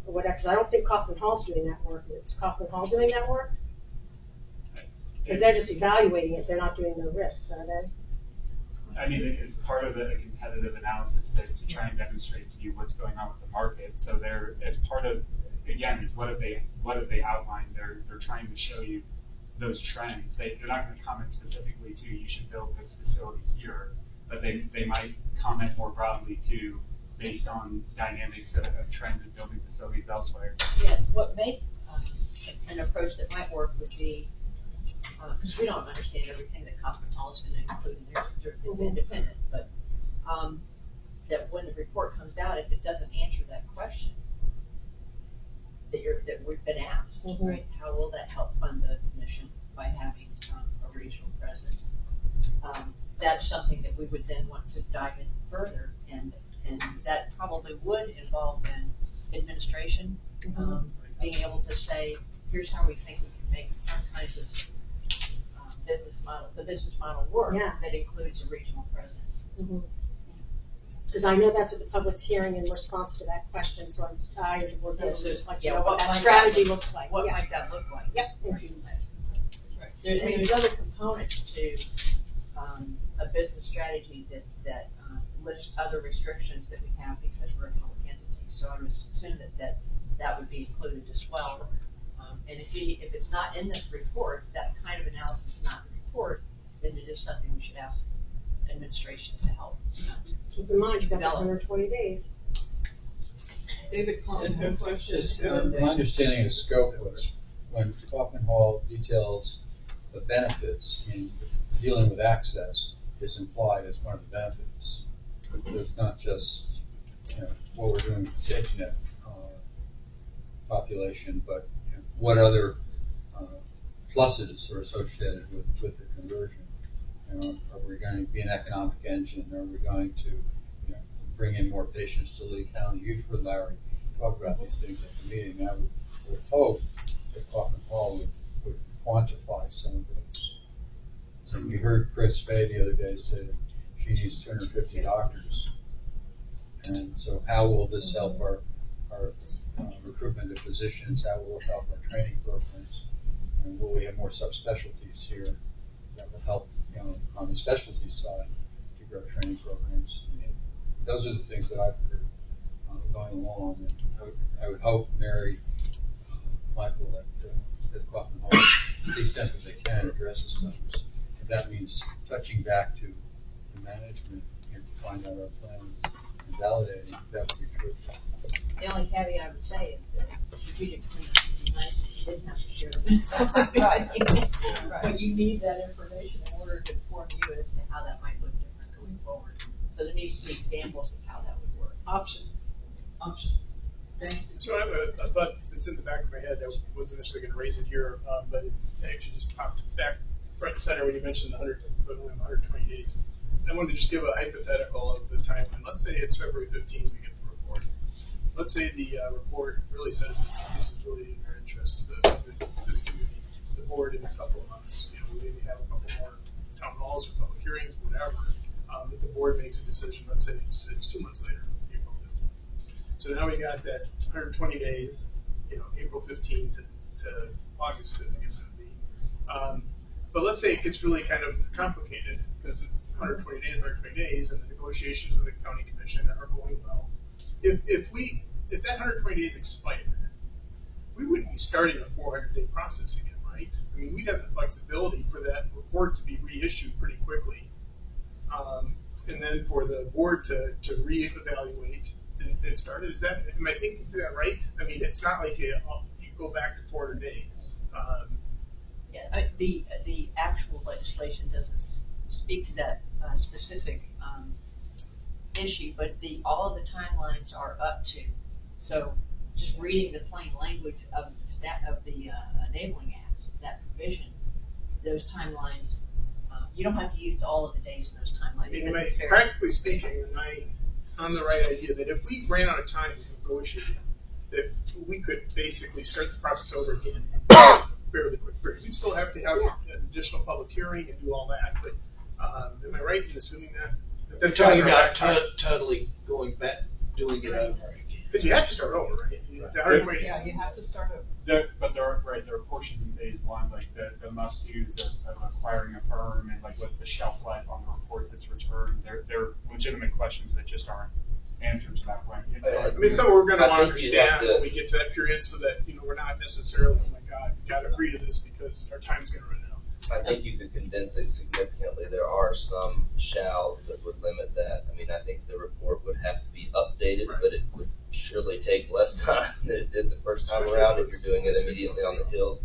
or whatever, because I don't think Kaufman Hall's doing that work. Is Kaufman Hall doing that work? Because they're just evaluating it. They're not doing the risks, are they?
I mean, it's part of a competitive analysis to try and demonstrate to you what's going on with the market. So as part of, again, it's what have they outlined? They're trying to show you those trends. They're not going to comment specifically to you should build this facility here, but they might comment more broadly too, based on dynamics of trends in building facilities elsewhere.
Yeah, what may an approach that might work would be, because we don't understand everything that Kaufman Hall is going to include in there, it's independent, but that when the report comes out, if it doesn't answer that question that we've been asked, right? How will that help fund the mission by having a regional presence? That's something that we would then want to dive in further, and that probably would involve then administration being able to say, here's how we think we can make some kinds of business model work that includes a regional presence.
Because I know that's what the public's hearing in response to that question, so I as a board member, would like to know what that strategy looks like.
What might that look like?
Yep, thank you.
Right. There's other components to a business strategy that lists other restrictions that we have because we're a public entity. So I would assume that would be included as well. And if it's not in this report, that kind of analysis is not in the report, then it is something we should ask administration to help.
Keep in mind, you've got 120 days.
David, comment?
Just, my understanding of scope was when Kaufman Hall details the benefits in dealing with access, is implied as one of the benefits. It's not just what we're doing with the safety net population, but what other pluses are associated with the conversion. Are we going to be an economic engine? Are we going to bring in more patients to Lee County? You've heard Larry talk about these things at the meeting. I would hope that Kaufman Hall would quantify some of those. So we heard Chris Fay the other day say that she needs 250 doctors. And so how will this help our recruitment of physicians? How will it help our training programs? And will we have more subspecialties here that will help on the specialty side to grow training programs? Those are the things that I've heard going along. And I would hope Mary, Michael, that Kaufman Hall, to the extent that they can, addresses those. If that means touching back to the management and to find out our plans and validating, that would be true.
The only caveat I would say is that strategic plan would be nice if you didn't have to share it. Right. But you need that information in order to inform you as to how that might look different going forward. So there needs to be examples of how that would work.
Options.
So I have a thought that's in the back of my head. I wasn't initially going to raise it here, but it actually just popped back front and center when you mentioned the 120 days. I wanted to just give a hypothetical of the timeline. Let's say it's February 15th we get the report. Let's say the report really says this is really in their interest, the community, the board in a couple of months. We maybe have a couple more town halls or public hearings, whatever. But the board makes a decision. Let's say it's 2 months later, April 15th. So now we got that 120 days, April 15th to August, I guess it would be. But let's say it gets really kind of complicated because it's 120 days, and the negotiations with the county commission are going well. If that 120 days expired, we wouldn't be starting a 400-day process again, right? I mean, we'd have the flexibility for that report to be reissued pretty quickly, and then for the board to reevaluate and start it. Am I thinking through that right? I mean, it's not like you go back to 400 days.
The actual legislation doesn't speak to that specific issue, but all of the timelines are up to. So just reading the plain language of the Enabling Act, that provision, those timelines, you don't have to use all of the days in those timelines.
Anyway, practically speaking, I'm the right idea that if we ran out of time to negotiate, that we could basically start the process over again in fairly quick period. We'd still have to have an additional public hearing and do all that, but am I right in assuming that?
You're talking about totally going back, doing it over again.
Because you have to start over, right?
Yeah, you have to start over.
There are portions in phase one, like the must-dos of acquiring a firm and like what's the shelf life on the report that's returned. They're legitimate questions that just aren't answered to that point.
I mean, some we're going to want to understand when we get to that period, so that we're not necessarily, oh my God, we got to agree to this because our time's going to run out.
I think you could condense it significantly. There are some shalls that would limit that. I mean, I think the report would have to be updated, but it would surely take less time than it did the first time around if you're doing it immediately on the Hills.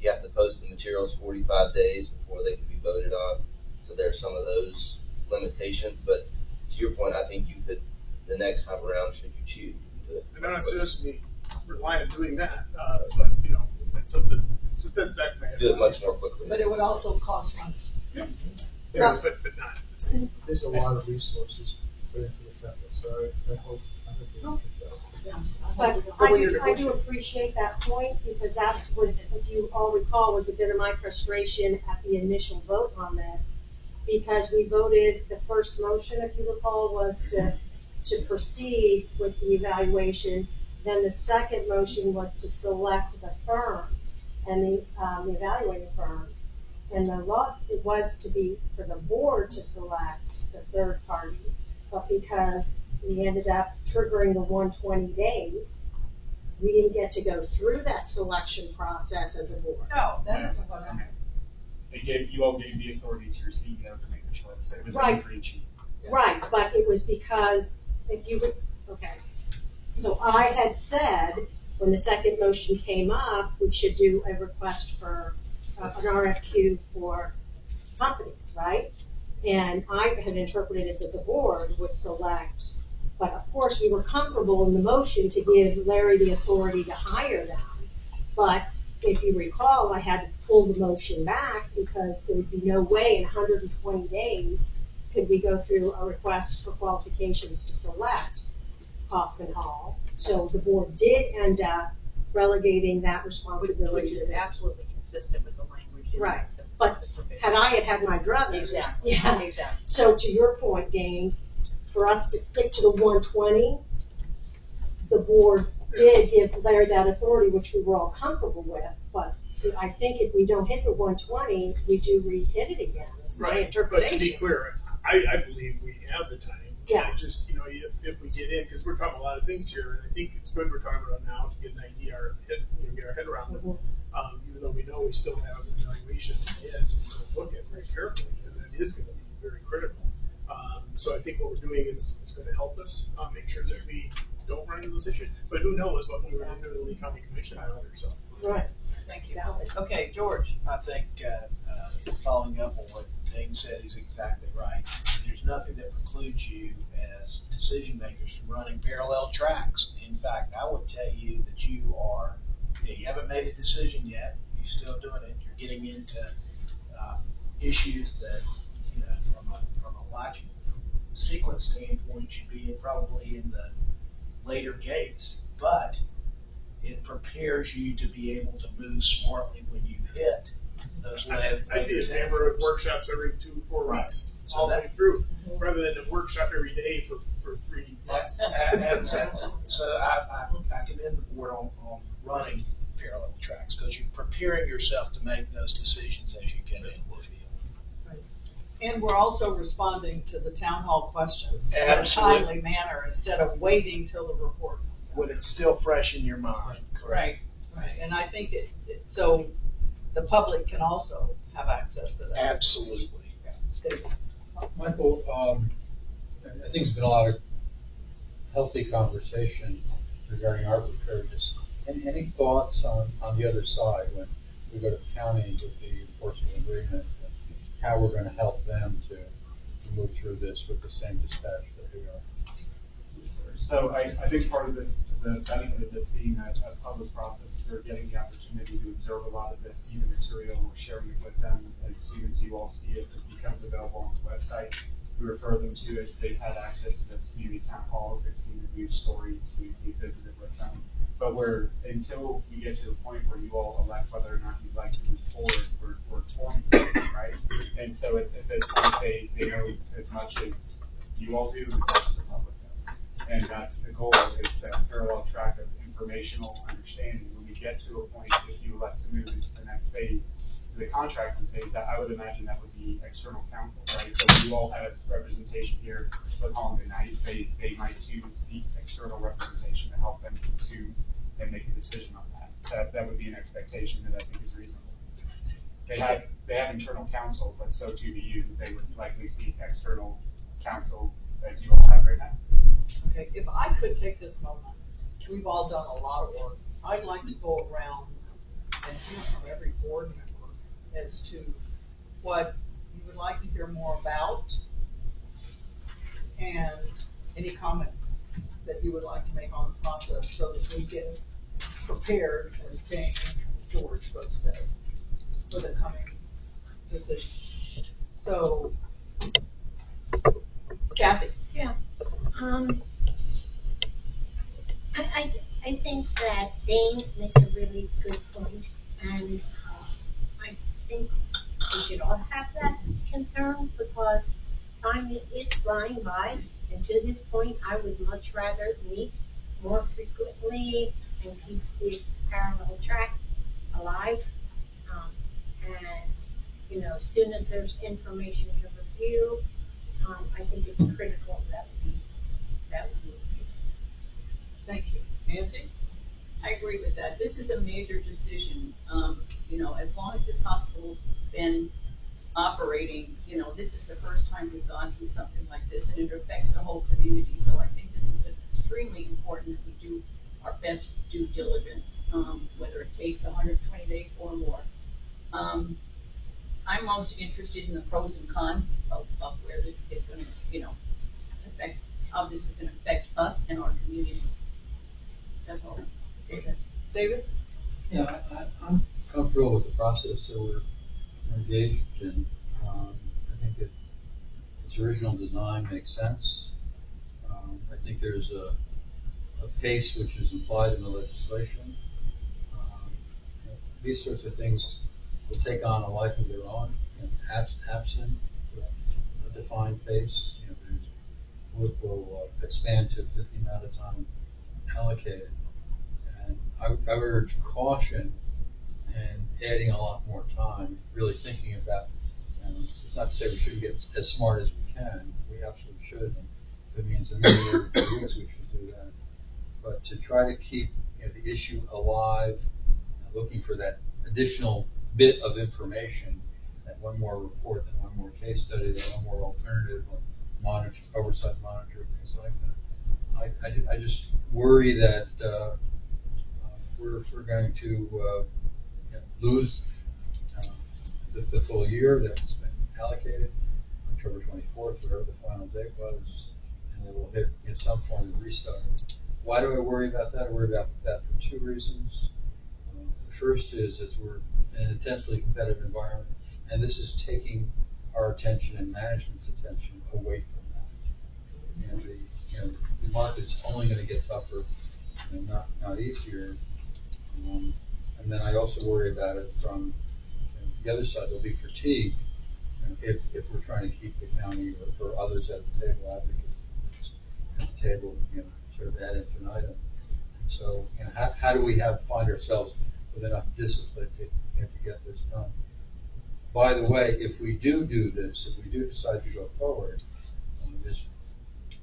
You have to post the materials 45 days before they can be voted on. So there are some of those limitations. But to your point, I think you could, the next time around, should you choose, you can do it.
And I'm not suggesting we rely on doing that, but that's something. Just back in my head.
Do it much more quickly.
But it would also cost money.
Yeah, but not.
There's a lot of resources put into this effort, so I hope we can
But I do appreciate that point, because that was, if you all recall, was a bit of my frustration at the initial vote on this, because we voted, the first motion, if you recall, was to proceed with the evaluation. Then the second motion was to select the firm and the evaluating firm. And the law, it was to be for the board to select the third party, but because we ended up triggering the 120 days, we didn't get to go through that selection process as a board.
No, that isn't what happened.
You all gave the authority to your CEO to make the choice. It was
Right.
pretty cheap.
Right, but it was because okay. So I had said, when the second motion came up, we should do a request for an RFQ for companies, right? And I had interpreted that the board would select, but of course we were comfortable in the motion to give Larry the authority to hire them. But if you recall, I had to pull the motion back because there would be no way in 120 days could we go through a request for qualifications to select Kaufman Hall. So the board did end up relegating that responsibility.
Which is absolutely consistent with the language.
Right. But had I had my druthers,
Exactly.
yeah.
Exactly.
So to your point, Dane, for us to stick to the 120, the board did give Larry that authority, which we were all comfortable with. But so I think if we don't hit the 120, we do re-hit it again. That's my interpretation.
But to be clear, I believe we have the time.
Yeah.
Just, if we get in, because we're talking a lot of things here, and I think it's good we're talking about now to get an idea, get our head around it. Even though we know we still have an evaluation yet to look at very carefully, because that is going to be very critical. So I think what we're doing is going to help us make sure that we don't run into those issues. But who knows what we run into the Lee County Commission either. So.
Right.
Thank you. Okay, George.
I think following up on what Dane said is exactly right. There's nothing that precludes you as decision makers from running parallel tracks. In fact, I would tell you that you haven't made a decision yet. You're still doing it. You're getting into issues that, from a logic sequence standpoint, should be probably in the later gates. But it prepares you to be able to move smartly when you hit those later.
I'd be in favor of workshops every 2-4 weeks, all the way through, rather than a workshop every day for 3 months.
So I commend the board on running parallel tracks, because you're preparing yourself to make those decisions as you get into the field.
And we're also responding to the town hall questions in a
Absolutely.
timely manner instead of waiting till the report comes out.
When it's still fresh in your mind.
Right. And I think so the public can also have access to that.
Absolutely.
Michael, I think there's been a lot of healthy conversation regarding our preparedness. Any thoughts on the other side we go to the county with the enforcement agreement, and how we're gonna help them to move through this with the same dispatch that we are.
So I think part of this, the benefit of this being a public process, is they're getting the opportunity to observe a lot of this, see the material, we're sharing it with them as soon as you all see it, it becomes available on the website. We refer them to it, they've had access to those community town halls, they've seen the news stories, we visited with them. But until we get to a point where you all elect whether or not you'd like to move forward, we're forming, right? And so at this point, they know as much as you all do, as much as the public does. And that's the goal, is that parallel track of informational understanding. When we get to a point, if you elect to move into the next phase, to the contracting phase, I would imagine that would be external counsel, right? So you all have representation here with Holland and Knight. They might too seek external representation to help them consume and make a decision on that. That would be an expectation that I think is reasonable. They have internal counsel, but so too do you. They would likely seek external counsel as you all have right now.
Okay, if I could take this moment, we've all done a lot of work. I'd like to go around and hear from every board member as to what you would like to hear more about and any comments that you would like to make on the process so that we get prepared, as Jane and George both said, for the coming decisions. So, Kathy.
Yeah. I think that Dane makes a really good point, and I think we should all have that concern because time is flying by, and to this point, I would much rather meet more frequently and keep this parallel track alive. And as soon as there's information to review, I think it's critical that we review.
Thank you. Nancy?
I agree with that. This is a major decision. As long as this hospital's been operating, this is the first time we've gone through something like this, and it affects the whole community. So I think this is extremely important that we do our best due diligence, whether it takes 120 days or more. I'm most interested in the pros and cons of where this is going to, affect, how this is going to affect us and our community. That's all.
David?
Yeah, I'm comfortable with the process that we're engaged in. I think its original design makes sense. I think there's a pace which is implied in the legislation. These sorts of things will take on a life of their own, absent a defined pace. Work will expand to 15 at a time allocated. And I would urge caution and adding a lot more time, really thinking about, it's not to say we shouldn't get as smart as we can, we absolutely should, and if it means a million years we should do that. But to try to keep the issue alive, looking for that additional bit of information, that one more report, that one more case study, that one more alternative, like oversight monitor, things like that. I just worry that we're going to lose the full year that has been allocated, October 24th, whatever the final date was, and it will hit some form of restart. Why do I worry about that? I worry about that for two reasons. The first is that we're in an intensely competitive environment, and this is taking our attention and management's attention away from that. And the market's only going to get tougher, and not easier. And then I also worry about it from the other side. There'll be fatigue if we're trying to keep the county or others at the table, advocates at the table, sort of ad infinitum. And so, how do we find ourselves with enough discipline to get this done? By the way, if we do this, if we do decide to go forward, there's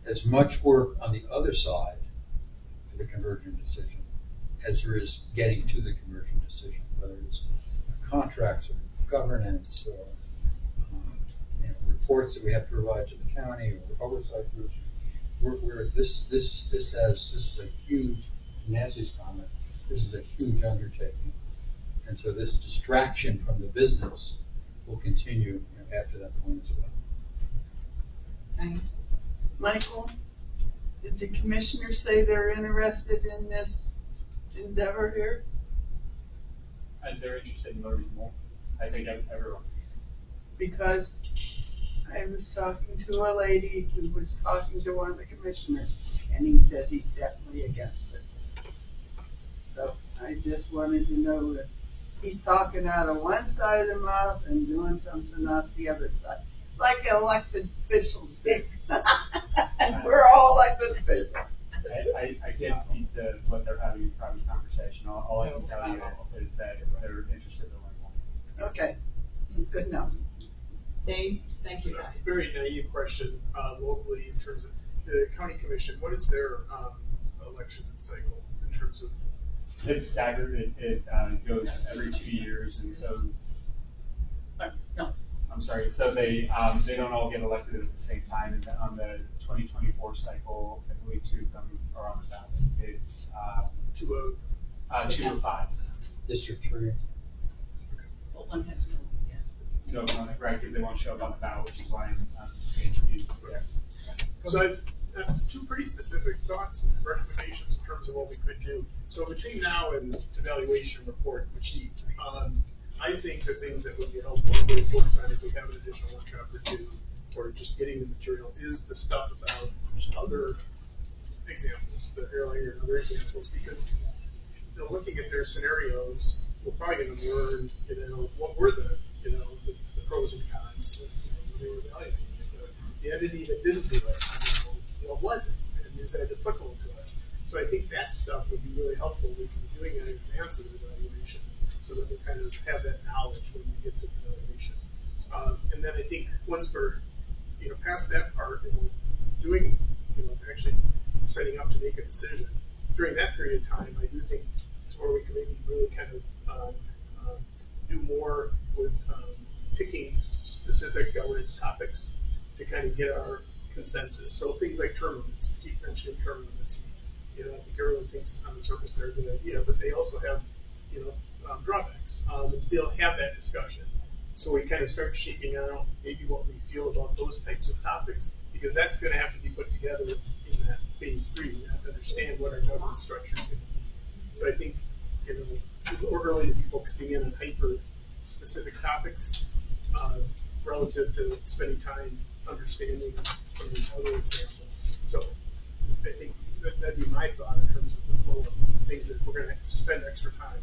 as much work on the other side of the conversion decision as there is getting to the conversion decision, whether it's contracts or governance or reports that we have to provide to the county or oversight groups. This is a huge, Nancy's comment, this is a huge undertaking. And so this distraction from the business will continue after that point as well.
Michael, did the commissioners say they're interested in this endeavor here?
And they're interested in learning more. I think everyone is.
Because I was talking to a lady who was talking to one of the commissioners, and he says he's definitely against it. So I just wanted to know that he's talking out of one side of the mouth and doing something out the other side, like elected officials do. We're all elected officials.
I can't speak to what they're having in private conversation. All I can tell you is that they're interested in learning more.
Okay, good enough.
Dave, thank you.
Very naive question, locally in terms of the county commission, what is their, election cycle in terms of?
It's staggered. It goes every 2 years, and so. No, I'm sorry. So they don't all get elected at the same time. And on the 2024 cycle, I believe 2 of them are on the ballot. It's 205.
District 3.
Well, one has no, yeah.
No, right, because they won't show up on the ballot, which is why I'm being confused there.
So I have 2 pretty specific thoughts and recommendations in terms of what we could do. So between now and evaluation report sheet, I think the things that would be helpful to really focus on if we have an additional workshop or 2, or just getting the material, is the stuff about other examples, the airline and other examples, because looking at their scenarios, we're probably going to learn, what were the pros and cons when they were evaluating it. The entity that didn't do it, what was it, and is that applicable to us? So I think that stuff would be really helpful. We can be doing that in advance of the evaluation, so that we kind of have that knowledge when we get to the evaluation. And then I think once we're past that part and we're doing, actually setting up to make a decision, during that period of time, I do think it's where we can maybe really kind of do more with picking specific governance topics to kind of get our consensus. So things like term limits, keep mentioning term limits. I think everyone thinks on the surface they're a good idea, but they also have, drawbacks. And they'll have that discussion. So we kind of start shaping out maybe what we feel about those types of topics, because that's going to have to be put together in that phase 3. We have to understand what our governance structure is going to be. So I think, it's early to be focusing in on hyper-specific topics relative to spending time understanding some of these other examples. So I think that'd be my thought in terms of the flow of things that we're going to have to spend extra time.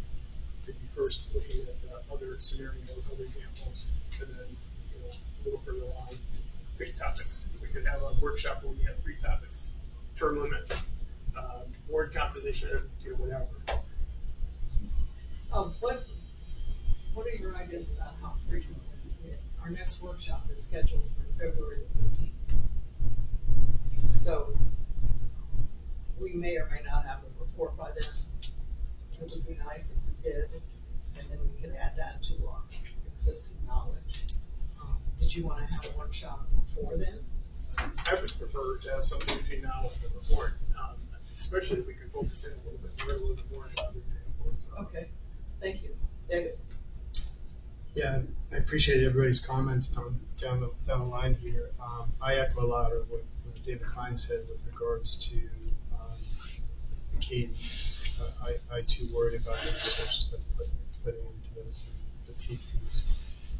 Maybe first looking at other scenarios, other examples, and then a little further along, pick topics. We could have a workshop where we have 3 topics: term limits, board composition, whatever.
What are your ideas about how frequently we do it? Our next workshop is scheduled for February the 15th. So we may or may not have a report by then. It would be nice if we did, and then we could add that to our existing knowledge. Did you want to have a workshop before then?
I would prefer to have something between now and the report, especially if we could focus in a little bit more on other examples.
Okay, thank you. David?
Yeah, I appreciate everybody's comments down the line here. I echo a lot of what David Klein said with regards to the cadence. I too worry about the resources that we're putting into this, the T fees.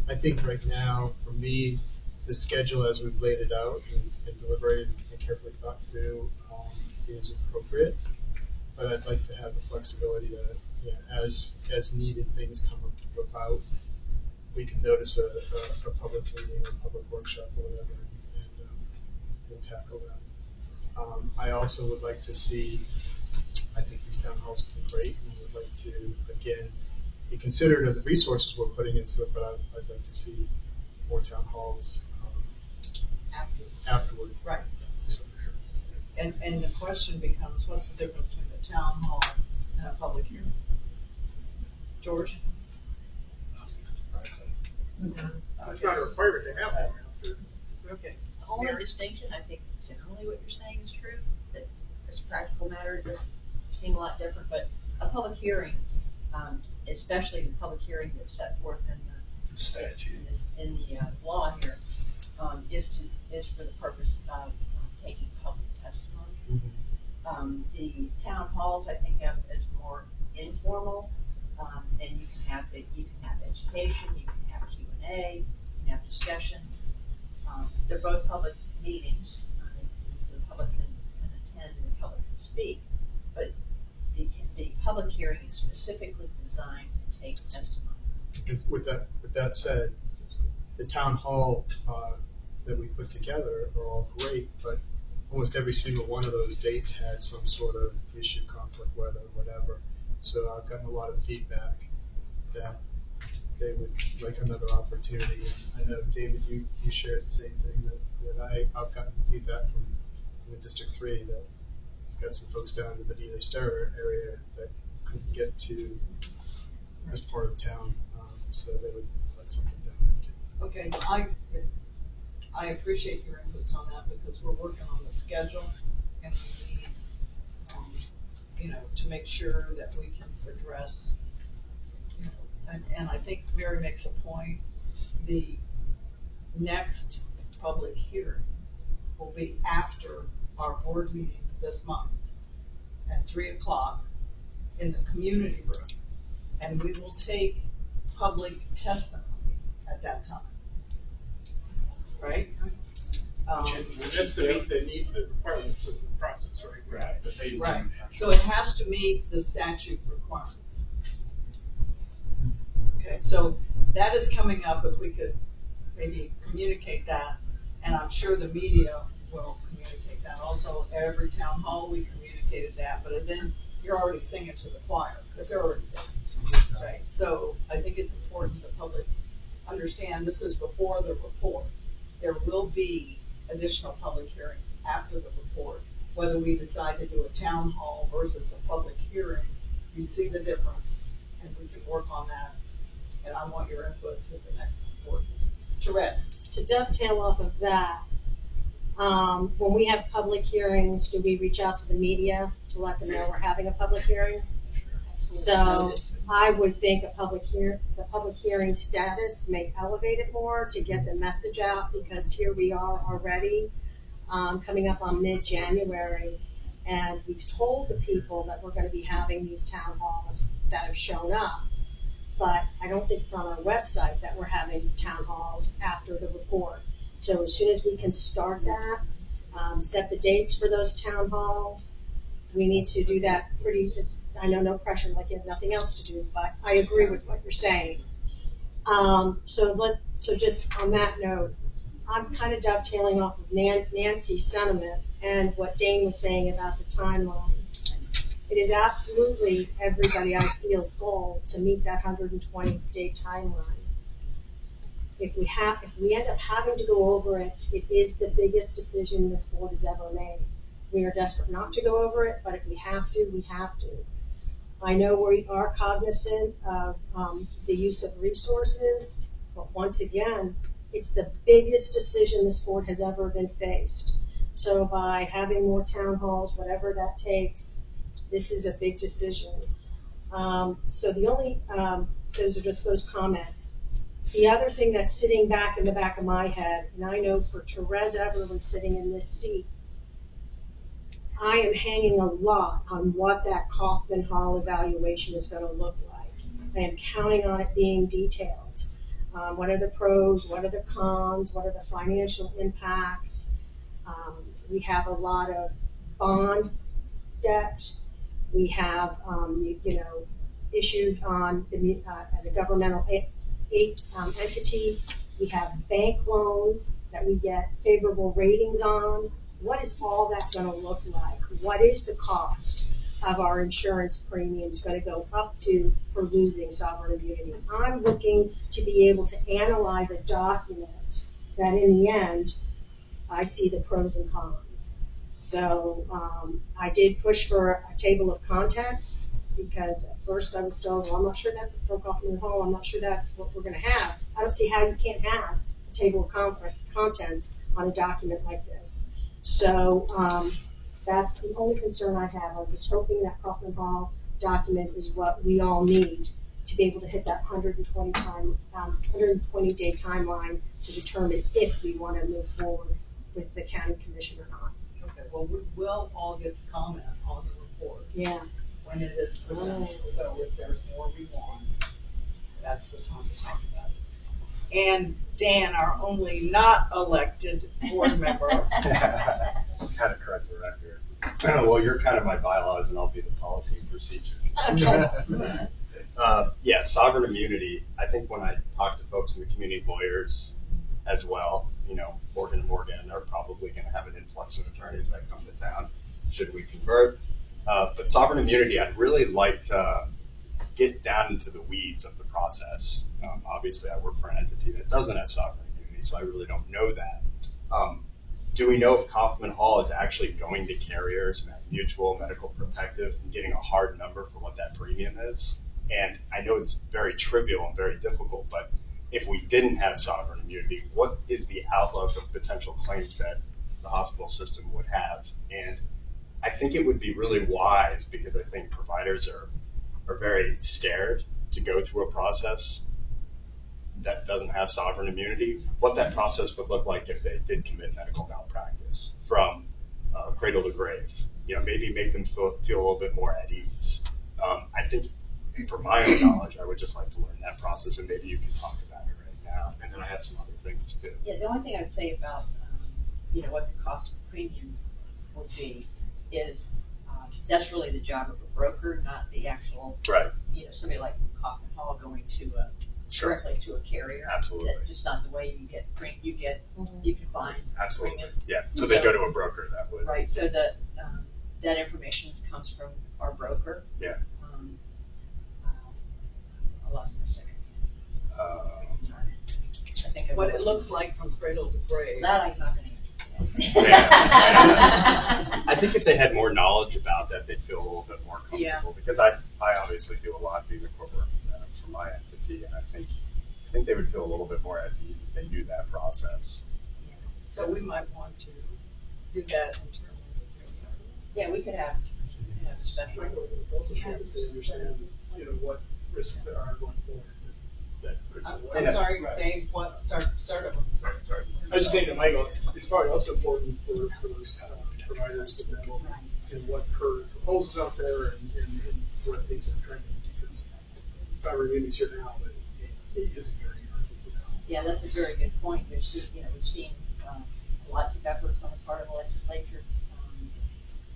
I think right now, for me, the schedule as we've laid it out and deliberated and carefully thought through is appropriate. But I'd like to have the flexibility that, as needed things come about, we can notice a public meeting or public workshop or whatever and tackle that. I also would like to see, I think these town halls have been great, and I would like to, again, be considerate of the resources we're putting into it, but I'd like to see more town halls afterward.
Right. And the question becomes, what's the difference between a town hall and a public hearing? George?
It's not a requirement to have one.
Okay.
The only distinction, I think generally what you're saying is true, that as a practical matter, it does seem a lot different, but a public hearing, especially the public hearing that's set forth in the
Statute.
in the law here, is for the purpose of taking public testimony. The town halls, I think, of as more informal, and you can have education, you can have Q&A, you can have discussions. They're both public meetings, so the public can attend and the public can speak. But the public hearing is specifically designed to take testimony.
With that said, the town hall that we put together are all great, but almost every single one of those dates had some sort of issue, conflict, weather, whatever. So I've gotten a lot of feedback that they would like another opportunity. And I know, David, you shared the same thing that I've gotten feedback from District 3 that got some folks down in the Medina Star area that couldn't get to this part of the town, so they would like something down there too.
Okay, I appreciate your inputs on that because we're working on the schedule and we need, to make sure that we can address, and I think Mary makes a point. The next public hearing will be after our board meeting this month at 3:00 in the community room, and we will take public testimony at that time. Right?
That's to meet the requirements of the process, right?
Right.
The phase
Right.
one.
So it has to meet the statute requirements. Okay, so that is coming up. If we could maybe communicate that, and I'm sure the media will communicate that. Also, every town hall we communicated that, but then you're already singing to the choir because they're already there. Right. So I think it's important the public understand this is before the report. There will be additional public hearings after the report. Whether we decide to do a town hall versus a public hearing, you see the difference, and we can work on that. And I want your inputs at the next board meeting. Therese.
To dovetail off of that, when we have public hearings, do we reach out to the media to let them know we're having a public hearing? So I would think the public hearing status may elevate it more to get the message out, because here we are already coming up on mid-January, and we've told the people that we're going to be having these town halls that have shown up, but I don't think it's on our website that we're having town halls after the report. So as soon as we can start that, set the dates for those town halls, we need to do that I know no pressure, like you have nothing else to do, but I agree with what you're saying. So just on that note, I'm kind of dovetailing off of Nancy's sentiment and what Dane was saying about the timeline. It is absolutely everybody I feel's goal to meet that 120-day timeline. If we end up having to go over it, it is the biggest decision this board has ever made. We are desperate not to go over it, but if we have to, we have to. I know we are cognizant of the use of resources, but once again, it's the biggest decision this board has ever been faced. So by having more town halls, whatever that takes, this is a big decision. So the only, those are just those comments. The other thing that's sitting back in the back of my head, and I know for Therese Everly sitting in this seat, I am hanging a lot on what that Kaufman Hall evaluation is going to look like. I am counting on it being detailed. What are the pros? What are the cons? What are the financial impacts? We have a lot of bond debt. We have, issued on as a governmental entity. We have bank loans that we get favorable ratings on. What is all that going to look like? What is the cost of our insurance premiums going to go up to for losing sovereign immunity? I'm looking to be able to analyze a document that in the end, I see the pros and cons. So I did push for a table of contents, because at first I was told, well, I'm not sure that's for Kaufman Hall. I'm not sure that's what we're going to have. I don't see how you can't have a table of contents on a document like this. So that's the only concern I have. I'm just hoping that Kaufman Hall document is what we all need to be able to hit that 120-day timeline to determine if we want to move forward with the county commission or not.
Okay, well, we'll all get to comment on the report
Yeah.
when it is presented. So if there's more we want, that's the time to talk about it. And Dan, our only not elected board member.
Kind of correct the record. Well, you're kind of my bylaws, and I'll be the policy and procedure. Yeah, sovereign immunity. I think when I talk to folks in the community, lawyers as well, Morgan & Morgan are probably going to have an influx of attorneys that come to town should we convert. But sovereign immunity, I'd really like to get down into the weeds of the process. Obviously, I work for an entity that doesn't have sovereign immunity, so I really don't know that. Do we know if Kaufman Hall is actually going to carriers, Mutual, Medical Protective, and getting a hard number for what that premium is? And I know it's very trivial and very difficult, but if we didn't have sovereign immunity, what is the outlook of potential claims that the hospital system would have? And I think it would be really wise, because I think providers are very scared to go through a process that doesn't have sovereign immunity, what that process would look like if they did commit medical malpractice from cradle to grave. Maybe make them feel a little bit more at ease. I think, for my own knowledge, I would just like to learn that process, and maybe you can talk about it right now. And then I have some other things too.
Yeah, the only thing I'd say about, what the cost of premium would be is that's really the job of a broker, not the actual,
right.
Somebody like Kaufman Hall going to directly to a carrier.
Absolutely.
That's just not the way you get you can find
Absolutely.
premiums.
Yeah. So they go to a broker that would.
Right. So that information comes from our broker.
Yeah.
I lost my second. I think
What it looks like from cradle to grave.
That I'm not going to.
I think if they had more knowledge about that, they'd feel a little bit more comfortable.
Yeah.
Because I obviously do a lot being the corporate representative for my entity, and I think they would feel a little bit more at ease if they knew that process.
So we might want to do that in terms of.
Yeah, we could have a special.
Michael, it's also important that they understand, what risks there are going forward that could.
I'm sorry, Dave. What start over?
Sorry. I was just saying to Michael, it's probably also important for those providers to know what her proposals out there and what things are trending, because sovereign immunity is here now, but it isn't very hard.
Yeah, that's a very good point. There's, we've seen lots of efforts on the part of the legislature,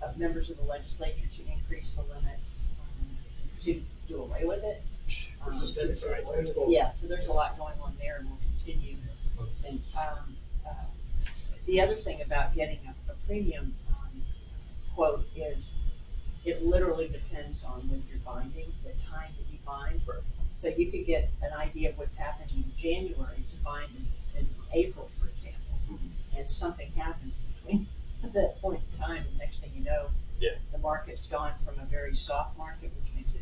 of members of the legislature to increase the limits, to do away with it. Yeah, so there's a lot going on there, and we'll continue. And the other thing about getting a premium quote is it literally depends on when you're binding, the time that you bind. So you could get an idea of what's happening in January to bind in April, for example, and something happens between that point in time, and next thing you know, the market's gone from a very soft market, which makes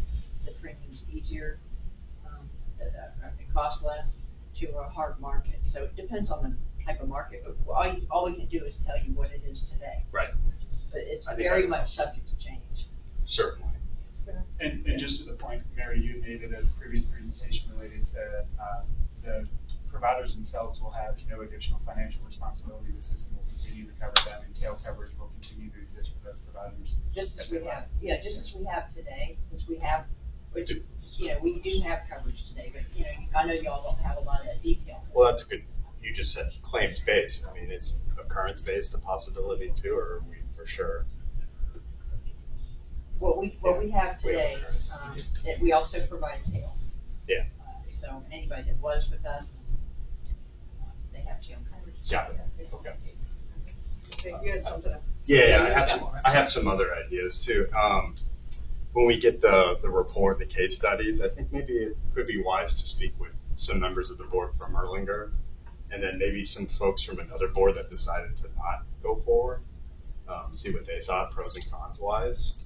the premiums easier, it costs less, to a hard market. So it depends on the type of market, but all we can do is tell you what it is today.
Right.
But it's very much subject to change.
Certainly.
And just to the point, Mary, you made in a previous presentation related to the providers themselves will have no additional financial responsibility. The system will continue to cover them, and tail coverage will continue to exist for those providers.
Just as we have today, because we have, which, we do have coverage today, but, I know y'all don't have a lot of that detail.
Well, that's good. You just said claims based. I mean, is occurrence based a possibility too, or are we for sure?
What we have today, that we also provide tail.
Yeah.
So anybody that was with us, they have tail coverage.
Got it. Okay.
Okay, you had something else.
Yeah, I have some other ideas too. When we get the report, the case studies, I think maybe it could be wise to speak with some members of the board from Erlanger, and then maybe some folks from another board that decided to not go forward, see what they thought, pros and cons wise.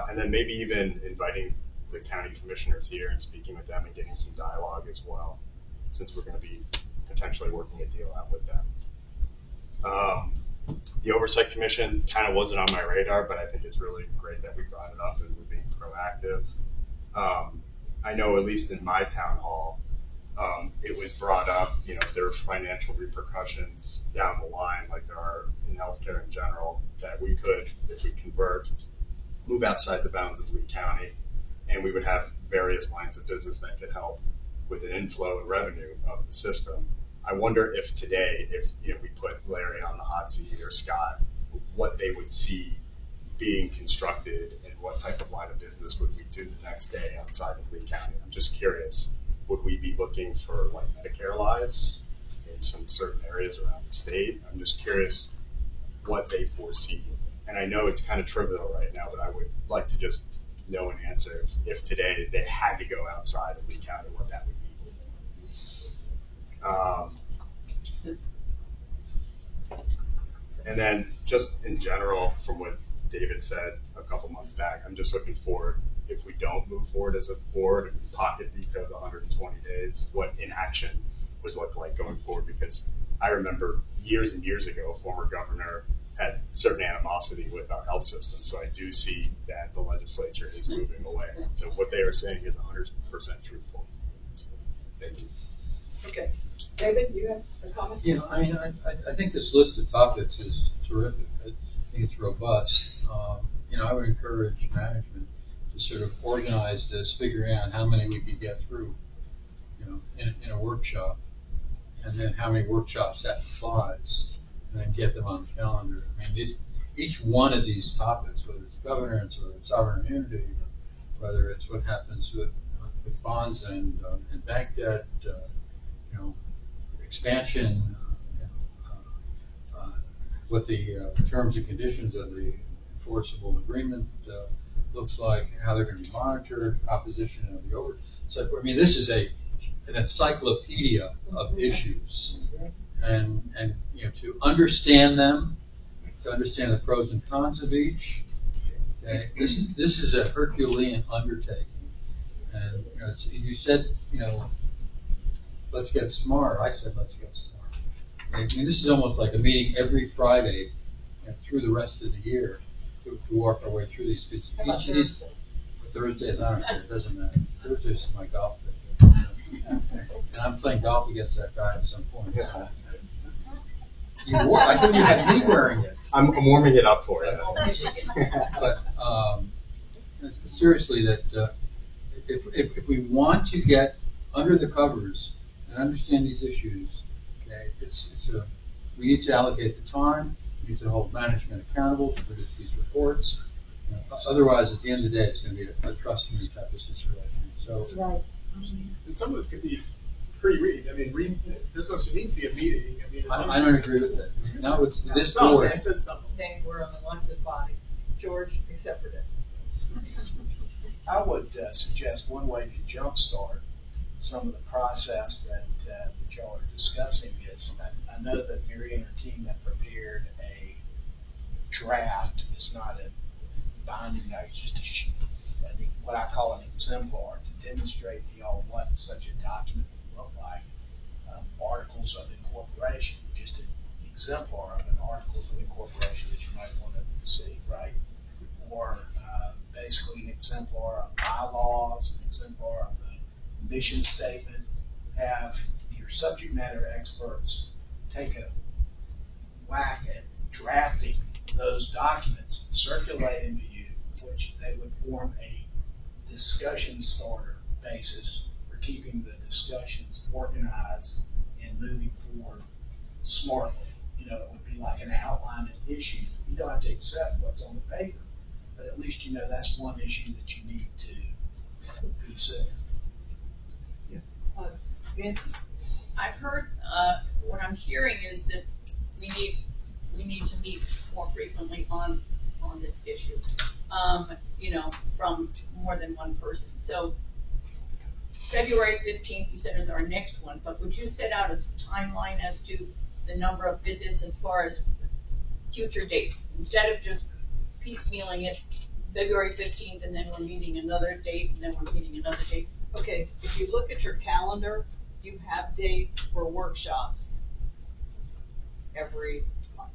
And then maybe even inviting the county commissioners here and speaking with them and getting some dialogue as well, since we're going to be potentially working a deal out with them. The Oversight Commission kind of wasn't on my radar, but I think it's really great that we brought it up and we're being proactive. I know at least in my town hall, it was brought up, if there are financial repercussions down the line, like there are in healthcare in general, that we could, if we convert, move outside the bounds of Lee County, and we would have various lines of business that could help with an inflow and revenue of the system. I wonder if today, if we put Larry on the hot seat or Scott, what they would see being constructed and what type of line of business would we do the next day outside of Lee County. I'm just curious, would we be looking for like Medicare lives in some certain areas around the state? I'm just curious what they foresee. And I know it's kind of trivial right now, but I would like to just know an answer if today they had to go outside of Lee County, what that would be. And then just in general, from what David said a couple months back, I'm just looking forward, if we don't move forward as a board and we pocket veto the 120 days, what inaction would look like going forward. Because I remember years and years ago, a former governor had certain animosity with our health system. So I do see that the legislature is moving away. So what they are saying is 100% truthful. Thank you.
Okay. David, you have a comment?
Yeah, I mean, I think this list of topics is terrific. I think it's robust. I would encourage management to sort of organize this, figuring out how many we could get through, in a workshop, and then how many workshops that applies, and then get them on the calendar. I mean, each one of these topics, whether it's governance or sovereign immunity, or whether it's what happens with bonds and bank debt, expansion, what the terms and conditions of the enforceable agreement looks like, how they're going to be monitored, opposition of the oversight. So, I mean, this is an encyclopedia of issues, and to understand them, to understand the pros and cons of each. Okay, this is a Herculean undertaking, and you said let's get smart. I said let's get smart. I mean, this is almost like a meeting every Friday through the rest of the year to walk our way through these. Each of these Thursdays, I don't care, it doesn't matter. Thursdays is my golf day. And I'm playing golf against that guy at some point. I thought you had me wearing it.
I'm warming it up for you.
But seriously, that if we want to get under the covers and understand these issues, okay, we need to allocate the time. We need to hold management accountable to produce these reports. Otherwise, at the end of the day, it's going to be a trust me type of situation. So,
right.
And some of this could be pre-read. I mean, this doesn't need to be a meeting. I mean,
I don't agree with that. Not with this
board.
board.
I said something.
We're an elected body. George, except for that.
I would suggest one way to jumpstart some of the process that y'all are discussing is, I know that Mary and her team have prepared a draft. It's not a binding, it's just what I call an exemplar to demonstrate to y'all what such a document would look like. Articles of incorporation, just an exemplar of an articles of incorporation that you might want to see, right? Or basically an exemplar of bylaws, an exemplar of the mission statement. Have your subject matter experts take a whack at drafting those documents, circulating to you, which they would form a discussion starter basis for keeping the discussions organized and moving forward smartly. It would be like an outline of issues. You don't have to accept what's on the paper, but at least that's one issue that you need to consider.
Nancy?
I've heard, what I'm hearing is that we need to meet more frequently on this issue, from more than one person. So February 15th, you said, is our next one, but would you set out a timeline as to the number of visits as far as future dates, instead of just piecemealing it, February 15th, and then we're meeting another date, and then we're meeting another date?
Okay, if you look at your calendar, you have dates for workshops every month.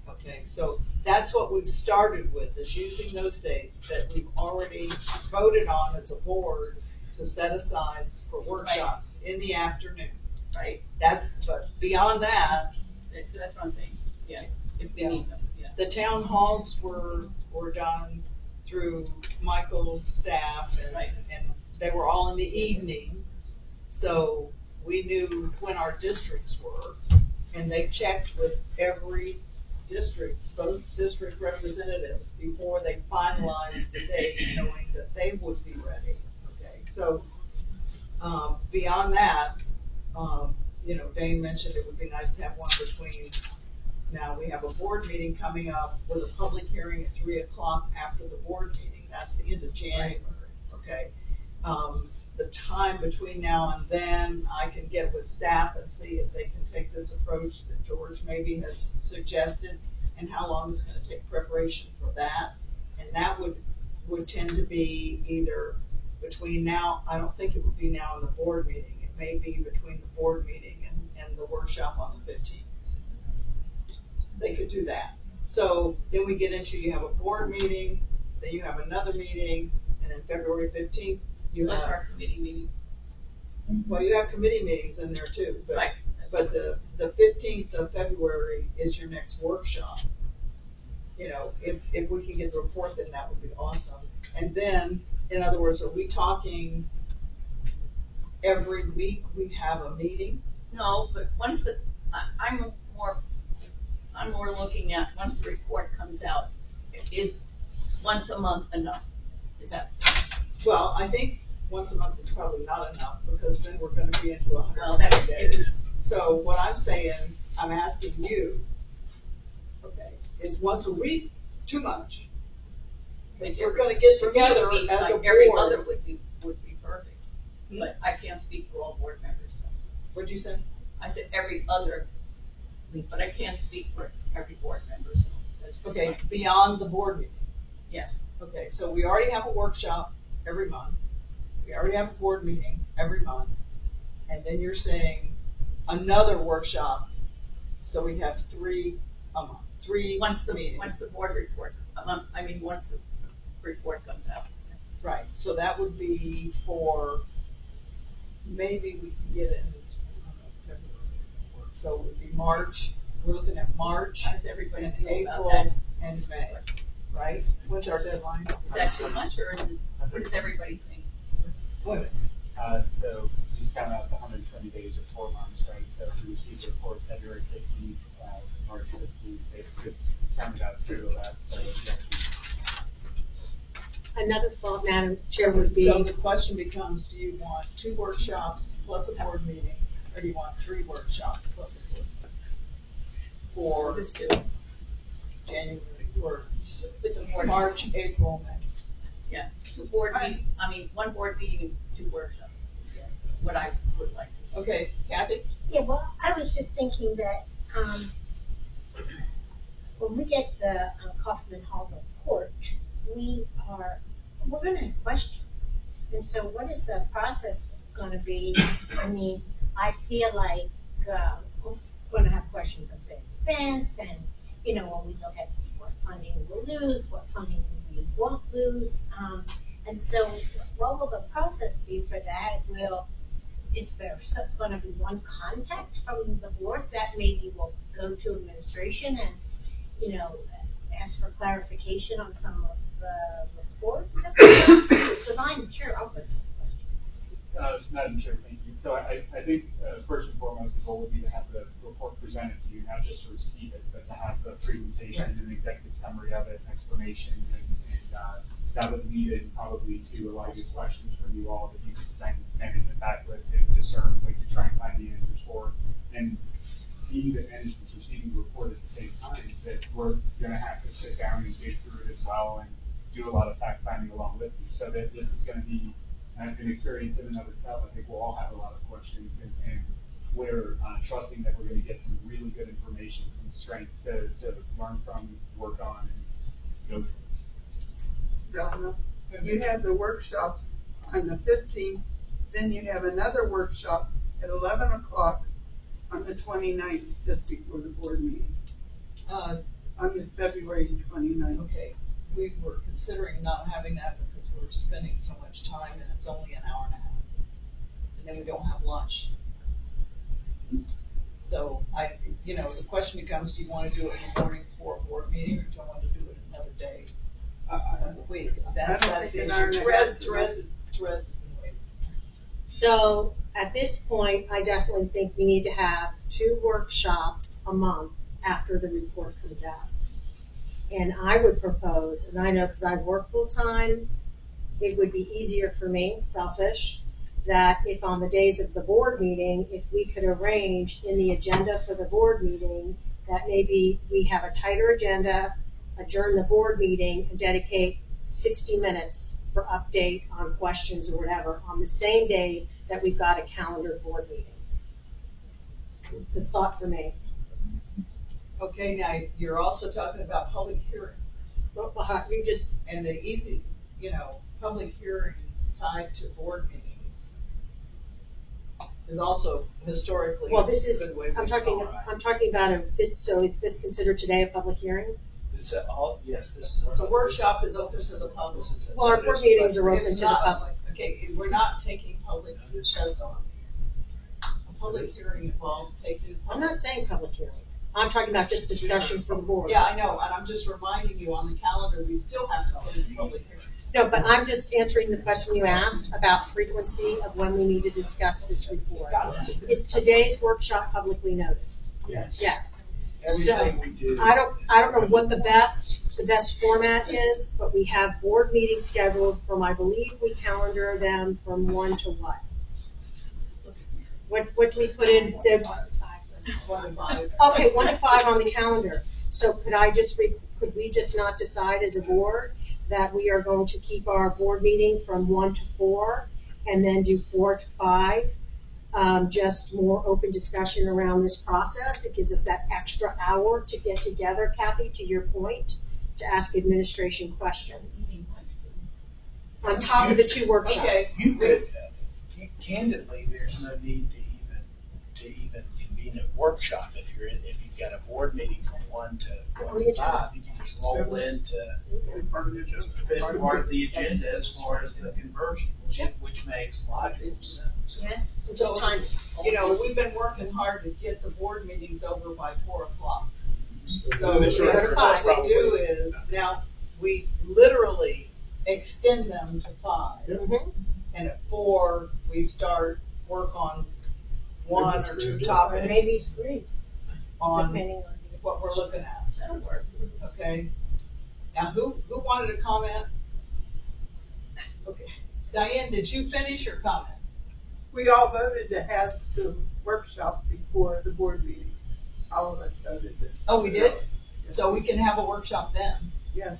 Okay, so that's what we've started with, is using those dates that we've already voted on as a board to set aside for workshops in the afternoon.
Right.
But beyond that,
That's what I'm saying, yes, if we
Yeah.
need them, yeah.
the town halls were done through Michael's staff and they were all in the evening. So we knew when our districts were, and they checked with every district, both district representatives, before they finalized the date, knowing that they would be ready. Okay, so beyond that, Dane mentioned it would be nice to have one between. Now, we have a board meeting coming up with a public hearing at 3:00 after the board meeting. That's the end of January, okay? The time between now and then, I can get with staff and see if they can take this approach that George maybe has suggested, and how long it's gonna take preparation for that. And that would tend to be either between now, I don't think it would be now in the board meeting. It may be between the board meeting and the workshop on the 15th. They could do that. So then we get into, you have a board meeting, then you have another meeting, and then February 15th, you
Plus
have,
our committee meeting.
well, you have committee meetings in there too. But,
Right.
But the 15th of February is your next workshop. If we can get the report, then that would be awesome. And then, in other words, are we talking every week we have a meeting?
No, but once I'm more looking at, once the report comes out, is once a month enough? Is that?
Well, I think once a month is probably not enough, because then we're gonna be into 100
Well,
days. So what I'm saying, I'm asking you, okay, is once a week too much? Because we're gonna get together as a board.
Every other would be perfect, but I can't speak for all board members.
What'd you say?
I said every other week, but I can't speak for every board member, so that's just
Okay,
fine.
beyond the board meeting.
Yes,
Okay, so we already have a workshop every month. We already have a board meeting every month. And then you're saying another workshop, so we have 3 a month, 3 meetings.
once the board report, once the report comes out.
Right, so that would be for, maybe we can get it in February. So it would be March, we're looking at March
How does everybody
and
feel about
April
that?
and May, right? When's our deadline?
Is that too much, or what does everybody think?
What?
So just count out the 120 days or 4 months, right? So if we receive the report February 15th, March 15th, they just counted out through that. So yeah.
Another thought, Madam Chair, would be.
So the question becomes, do you want 2 workshops plus a board meeting, or do you want 3 workshops plus a board meeting? For
Just do
January, or
with the board.
March, April, May.
Yeah, one board meeting and 2 workshops. Yeah, what I would like to see.
Okay, Kathy?
Yeah, well, I was just thinking that, when we get the Kaufman Hall report, we're gonna have questions. And so what is the process gonna be? I feel like, we're gonna have questions of Ben Spence, and, when we look at what funding we'll lose, what funding we won't lose. And so what will the process be for that? Is there going to be one contact from the board that maybe will go to administration and, ask for clarification on some of the report? Because I'm sure I'll put questions.
Madam Chair, thank you. So I think first and foremost, the goal would be to have the report presented to you, not just to receive it, but to have the presentation and an executive summary of it, explanation, and that would lead in probably to a lot of good questions from you all that you could send management back with to discernibly to try and find the answers for. And being that management's receiving the report at the same time, that we're going to have to sit down and dig through it as well and do a lot of fact finding along with you. So that this is going to be an experience in and of itself. I think we'll all have a lot of questions, and we're trusting that we're going to get some really good information, some strength to learn from, work on, and go from.
Donna, you have the workshops on the 15th, then you have another workshop at 11 o'clock on the 29th, just before the board meeting. On the February 29th.
Okay, we were considering not having that because we're spending so much time and it's only an hour and a half. And then we don't have lunch. So the question becomes, do you want to do it in the morning before a board meeting or do you want to do it another day? Wait, that's the issue. Therese has been waiting.
So at this point, I definitely think we need to have 2 workshops a month after the report comes out. And I would propose, and I know because I work full time, it would be easier for me, selfish, that if on the days of the board meeting, if we could arrange in the agenda for the board meeting, that maybe we have a tighter agenda, adjourn the board meeting and dedicate 60 minutes for update on questions or whatever on the same day that we've got a calendar board meeting. It's a thought for me.
Okay, now you're also talking about public hearings.
Well, you just,
And the easy, public hearings tied to board meetings is also historically
well, this is,
a good way
I'm talking about so is this considered today a public hearing?
This, yes, this is.
So workshop is open to the public.
Well, our board meetings are open
It's
to the
not-
public.
Okay, we're not taking public testimony. A public hearing involves taking.
I'm not saying public hearing. I'm talking about just discussion for the board.
Yeah, I know, and I'm just reminding you on the calendar, we still have to put in public hearings.
No, but I'm just answering the question you asked about frequency of when we need to discuss this report. Is today's workshop publicly noticed?
Yes.
Yes.
Everything
So,
we do.
I don't know what the best format is, but we have board meetings scheduled from, I believe we calendar them from 1 to what? What do we put in?
1 to 5.
Okay, 1 to 5 on the calendar. So could we just not decide as a board that we are going to keep our board meeting from 1 to 4 and then do 4 to 5? Just more open discussion around this process. It gives us that extra hour to get together, Kathy, to your point, to ask administration questions. On top of the 2 workshops.
Okay.
You could, candidly, there's no need to even convene a workshop if you've got a board meeting from 1 to 5. You can just roll into
Part of the agenda.
part of the agenda as far as the conversion, which makes logical sense.
Yeah.
It's just time.
We've been working hard to get the board meetings over by 4 o'clock. So
And they should have
what we
probably-
do is, now, we literally extend them to 5.
Mhm.
And at 4, we start work on 1 or 2 topics.
Maybe 3,
On
depending on.
what we're looking at,
That'll work.
okay? Now, who wanted to comment? Okay. Diane, did you finish your comment?
We all voted to have the workshop before the board meeting. All of us voted to.
Oh, we did? So we can have a workshop then,
Yes.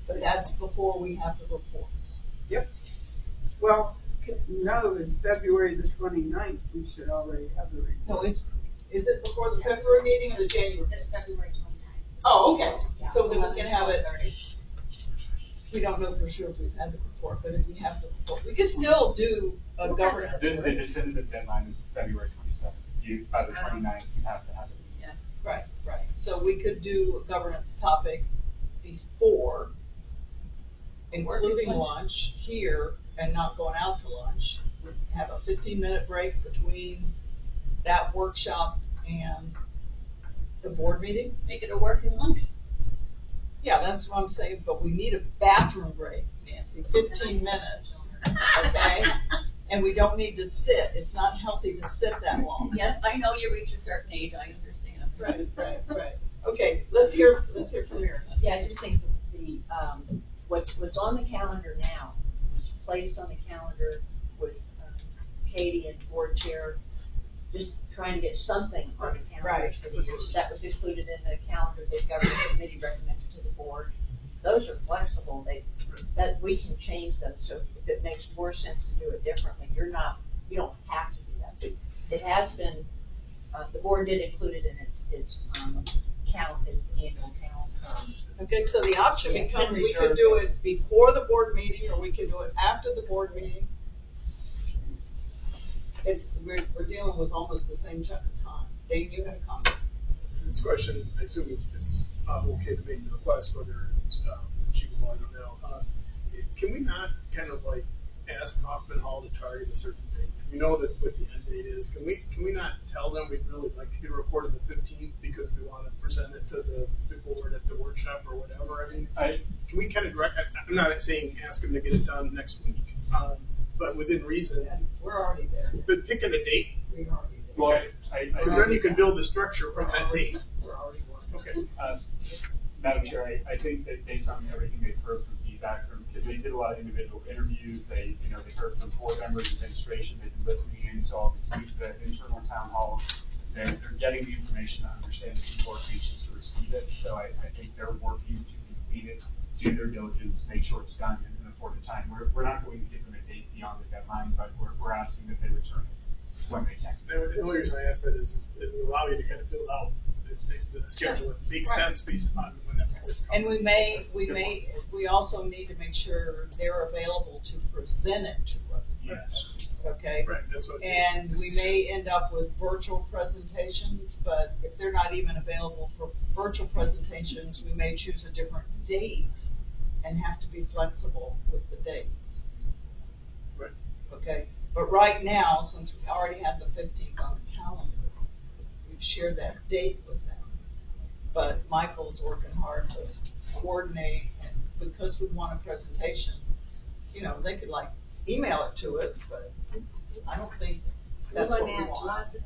but that's before we have the report.
Well, no, it's February the 29th. We should already have the report.
No, is it before the February meeting or the January?
It's February 29th.
Oh, okay, so then we can have it, we don't know for sure if we've had the report, but if we have the report, we can still do a governance.
The definitive deadline is February 27th. By the 29th, you have to have it.
Right, right, so we could do a governance topic before, including lunch here and not going out to lunch. We have a 15-minute break between that workshop and the board meeting.
Make it a working lunch.
Yeah, that's what I'm saying, but we need a bathroom break, Nancy, 15 minutes, okay? And we don't need to sit, it's not healthy to sit that long.
Yes, I know you reach a certain age, I understand.
Right. Okay, let's hear from Mary.
Yeah, I just think what's on the calendar now was placed on the calendar with Katie and board chair, just trying to get something on the calendar
Right.
for the year. So that was included in the calendar that government committee recommended to the board. Those are flexible. That we can change them. So if it makes more sense to do it differently, you don't have to do that. But it has been. The board did include it in its annual calendar.
Okay, so the option becomes we could do it before the board meeting or we could do it after the board meeting. We're dealing with almost the same chunk of time. Dave, you had a comment?
This question, I assume it's okay to make the request, whether it's achievable, I don't know. Can we not kind of like ask Hoffman Hall to target a certain date? We know that what the end date is. Can we not tell them we'd really like to get a report on the 15th because we want to present it to the board at the workshop or whatever? I mean, can we kind of direct? I'm not saying ask them to get it done next week, but within reason.
And we're already there.
But picking a date.
We're already there.
Well,
Because then you can build the structure from that date.
We're already working.
Okay.
Madam Chair, I think that based on everything they've heard from feedback from, because they did a lot of individual interviews, they heard from board members, administration, they've been listening in to all the internal town halls. They're getting the information to understand that people are anxious to receive it. So I think they're working to complete it, do their diligence, make sure it's done in an afforded time. We're not going to give them a date beyond the deadline, but we're asking that they return it when they can.
The only reason I ask that is it will allow you to kind of build out the schedule. It makes sense based upon when that report's coming.
And we also need to make sure they're available to present it to us.
Yes.
Okay?
Right, that's what.
And we may end up with virtual presentations, but if they're not even available for virtual presentations, we may choose a different date and have to be flexible with the date.
Right.
Okay? But right now, since we already had the 15th on the calendar, we've shared that date with them. But Michael's working hard to coordinate, and because we want a presentation, they could like email it to us, but I don't think that's what we want.
Lots of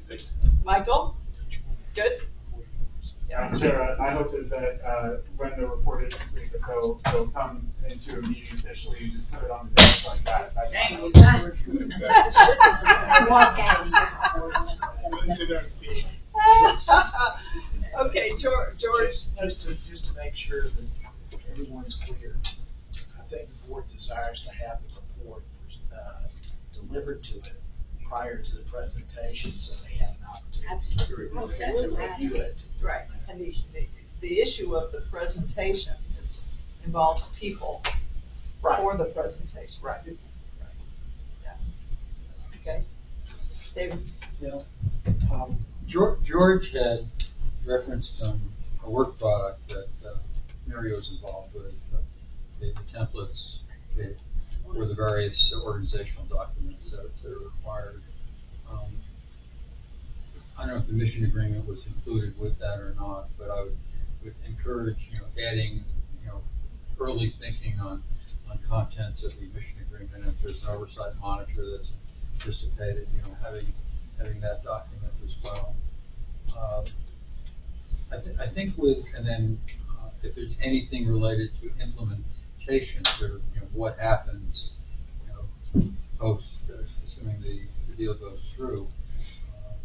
questions.
Michael? Good?
Chair, my hope is that when the report is complete, that they'll come into a meeting officially and just put it on the desk like that. That's
Dang,
fine.
you got it.
Walk out.
Okay, George.
Just to make sure that everyone's clear, I think the board desires to have the report delivered to it prior to the presentation, so they have an opportunity to review it.
Right, and the issue of the presentation involves people for the presentation.
Right.
Yeah. Okay. David?
George had referenced a work product that Mary was involved with, the templates for the various organizational documents that are required. I don't know if the mission agreement was included with that or not, but I would encourage adding early thinking on contents of the mission agreement. If there's an oversight monitor that's anticipated, having that document as well. I think if there's anything related to implementation, or what happens, post, assuming the deal goes through.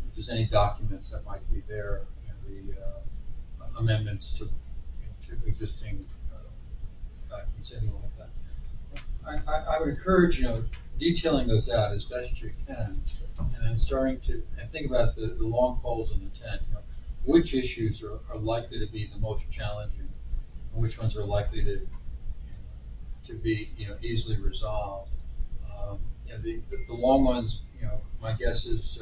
If there's any documents that might be there, the amendments to existing documents, anything like that. I would encourage detailing those out as best you can, and then starting to think about the long poles in the tent. Which issues are likely to be the most challenging, and which ones are likely to be easily resolved. The long ones, my guess is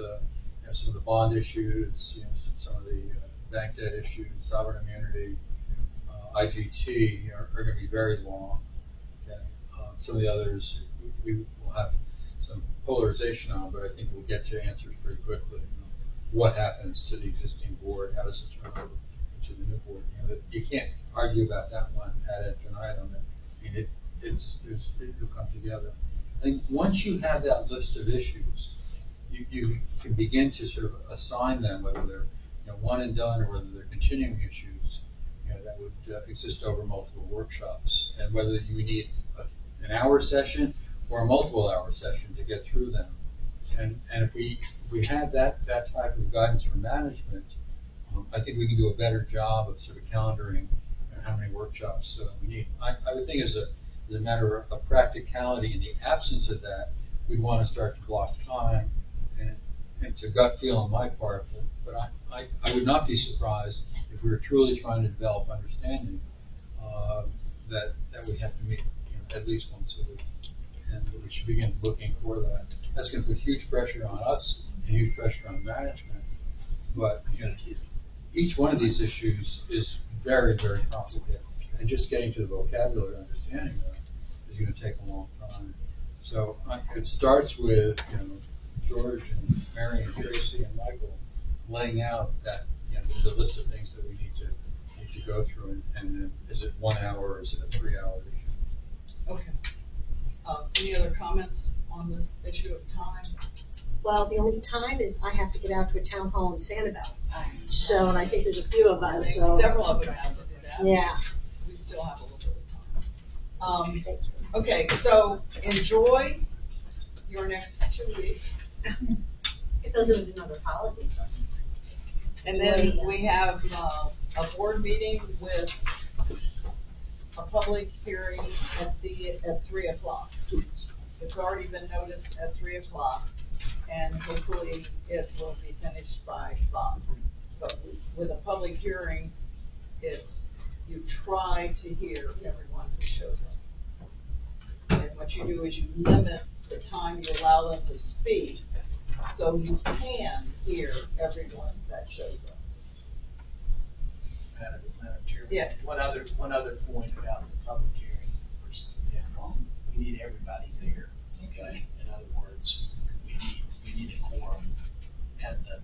some of the bond issues, some of the bank debt issues, sovereign immunity, IGT are going to be very long. Okay. Some of the others we will have some polarization on, but I think we'll get to answers pretty quickly. What happens to the existing board? How does it turn over to the new board? You can't argue about that one ad infinitum. It'll come together. I think once you have that list of issues, you can begin to sort of assign them, whether they're one and done or whether they're continuing issues that would exist over multiple workshops, and whether you need an hour session or a multiple hour session to get through them. And if we had that type of guidance from management, I think we can do a better job of sort of calendaring how many workshops we need. I would think as a matter of practicality, in the absence of that, we'd want to start to block time. And it's a gut feel on my part, but I would not be surprised if we were truly trying to develop understanding that we have to meet at least once a week, and we should begin looking for that. That's going to put huge pressure on us and huge pressure on management. but, you know, each one of these issues is very, very complicated. And just getting to the vocabulary understanding of it is going to take a long time. So it starts with, you know, George and Mary and Tracy and Michael laying out that, you know, the list of things that we need to go through, and then is it 1 hour or is it a 3-hour issue?
Okay. Any other comments on this issue of time?
Well, the only time is I have to get out to a town hall in Sanibel. So, and I think there's a few of
I
us,
think
so.
several of us have to do that.
Yeah.
We still have a little bit of time. Okay, so enjoy your next 2 weeks.
If they'll do it another holiday.
And then we have a board meeting with a public hearing at 3 o'clock. It's already been noticed at 3 o'clock, and hopefully it will be finished by 5. But with a public hearing, you try to hear everyone who shows up. And what you do is you limit the time you allow them to speak, so you can hear everyone that shows up.
Madam Chair.
Yes.
One other point about the public hearing versus the town hall. We need everybody there, okay? In other words, we need a quorum at the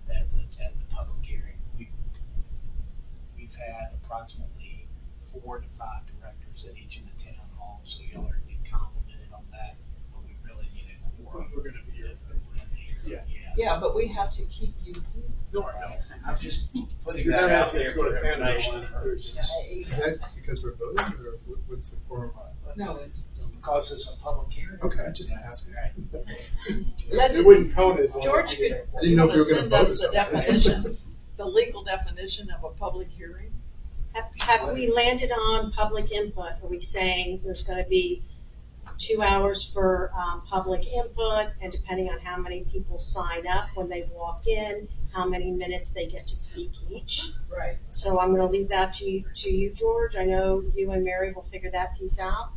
public hearing. We've had approximately 4 to 5 directors at each of the town halls, so y'all are getting complimented on that, but we really need a quorum.
We're gonna be here.
Yeah, but we have to keep you here.
No, I'm just putting
You're
that
not
out
asking us
there
to go to
for
Santa
information.
Is that because we're voting, or what's the quorum?
No, it's.
Because it's a public hearing.
Okay, just asking.
Let-
It wouldn't count as one.
George, could
I didn't know if you were gonna
send
vote or
us the
something.
definition, the legal definition of a public hearing?
Have we landed on public input? Are we saying there's gonna be 2 hours for, public input, and depending on how many people sign up when they walk in, how many minutes they get to speak each?
Right.
So I'm gonna leave that to you, George. I know you and Mary will figure that piece out,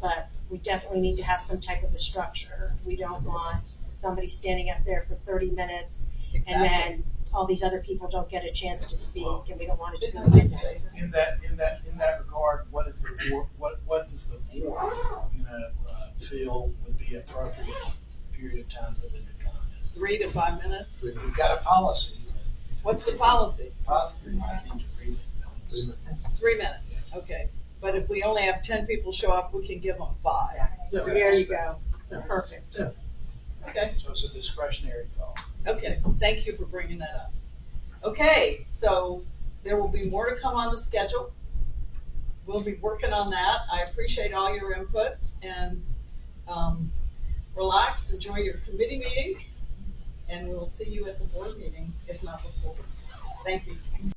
but we definitely need to have some type of a structure. We don't want somebody standing up there for 30 minutes, and then all these other people don't get a chance to speak, and we don't want it to go like that.
In that regard, what is the board, what does the board, feel would be appropriate period of time for them to comment?
3 to 5 minutes?
We've got a policy.
What's the policy?
I need to read it.
3 minutes, okay. But if we only have 10 people show up, we can give them 5.
There you go. Perfect.
Okay.
So it's a discretionary call.
Okay, thank you for bringing that up. Okay, so there will be more to come on the schedule. We'll be working on that. I appreciate all your inputs, and relax, enjoy your committee meetings, and we'll see you at the board meeting, if not before. Thank you.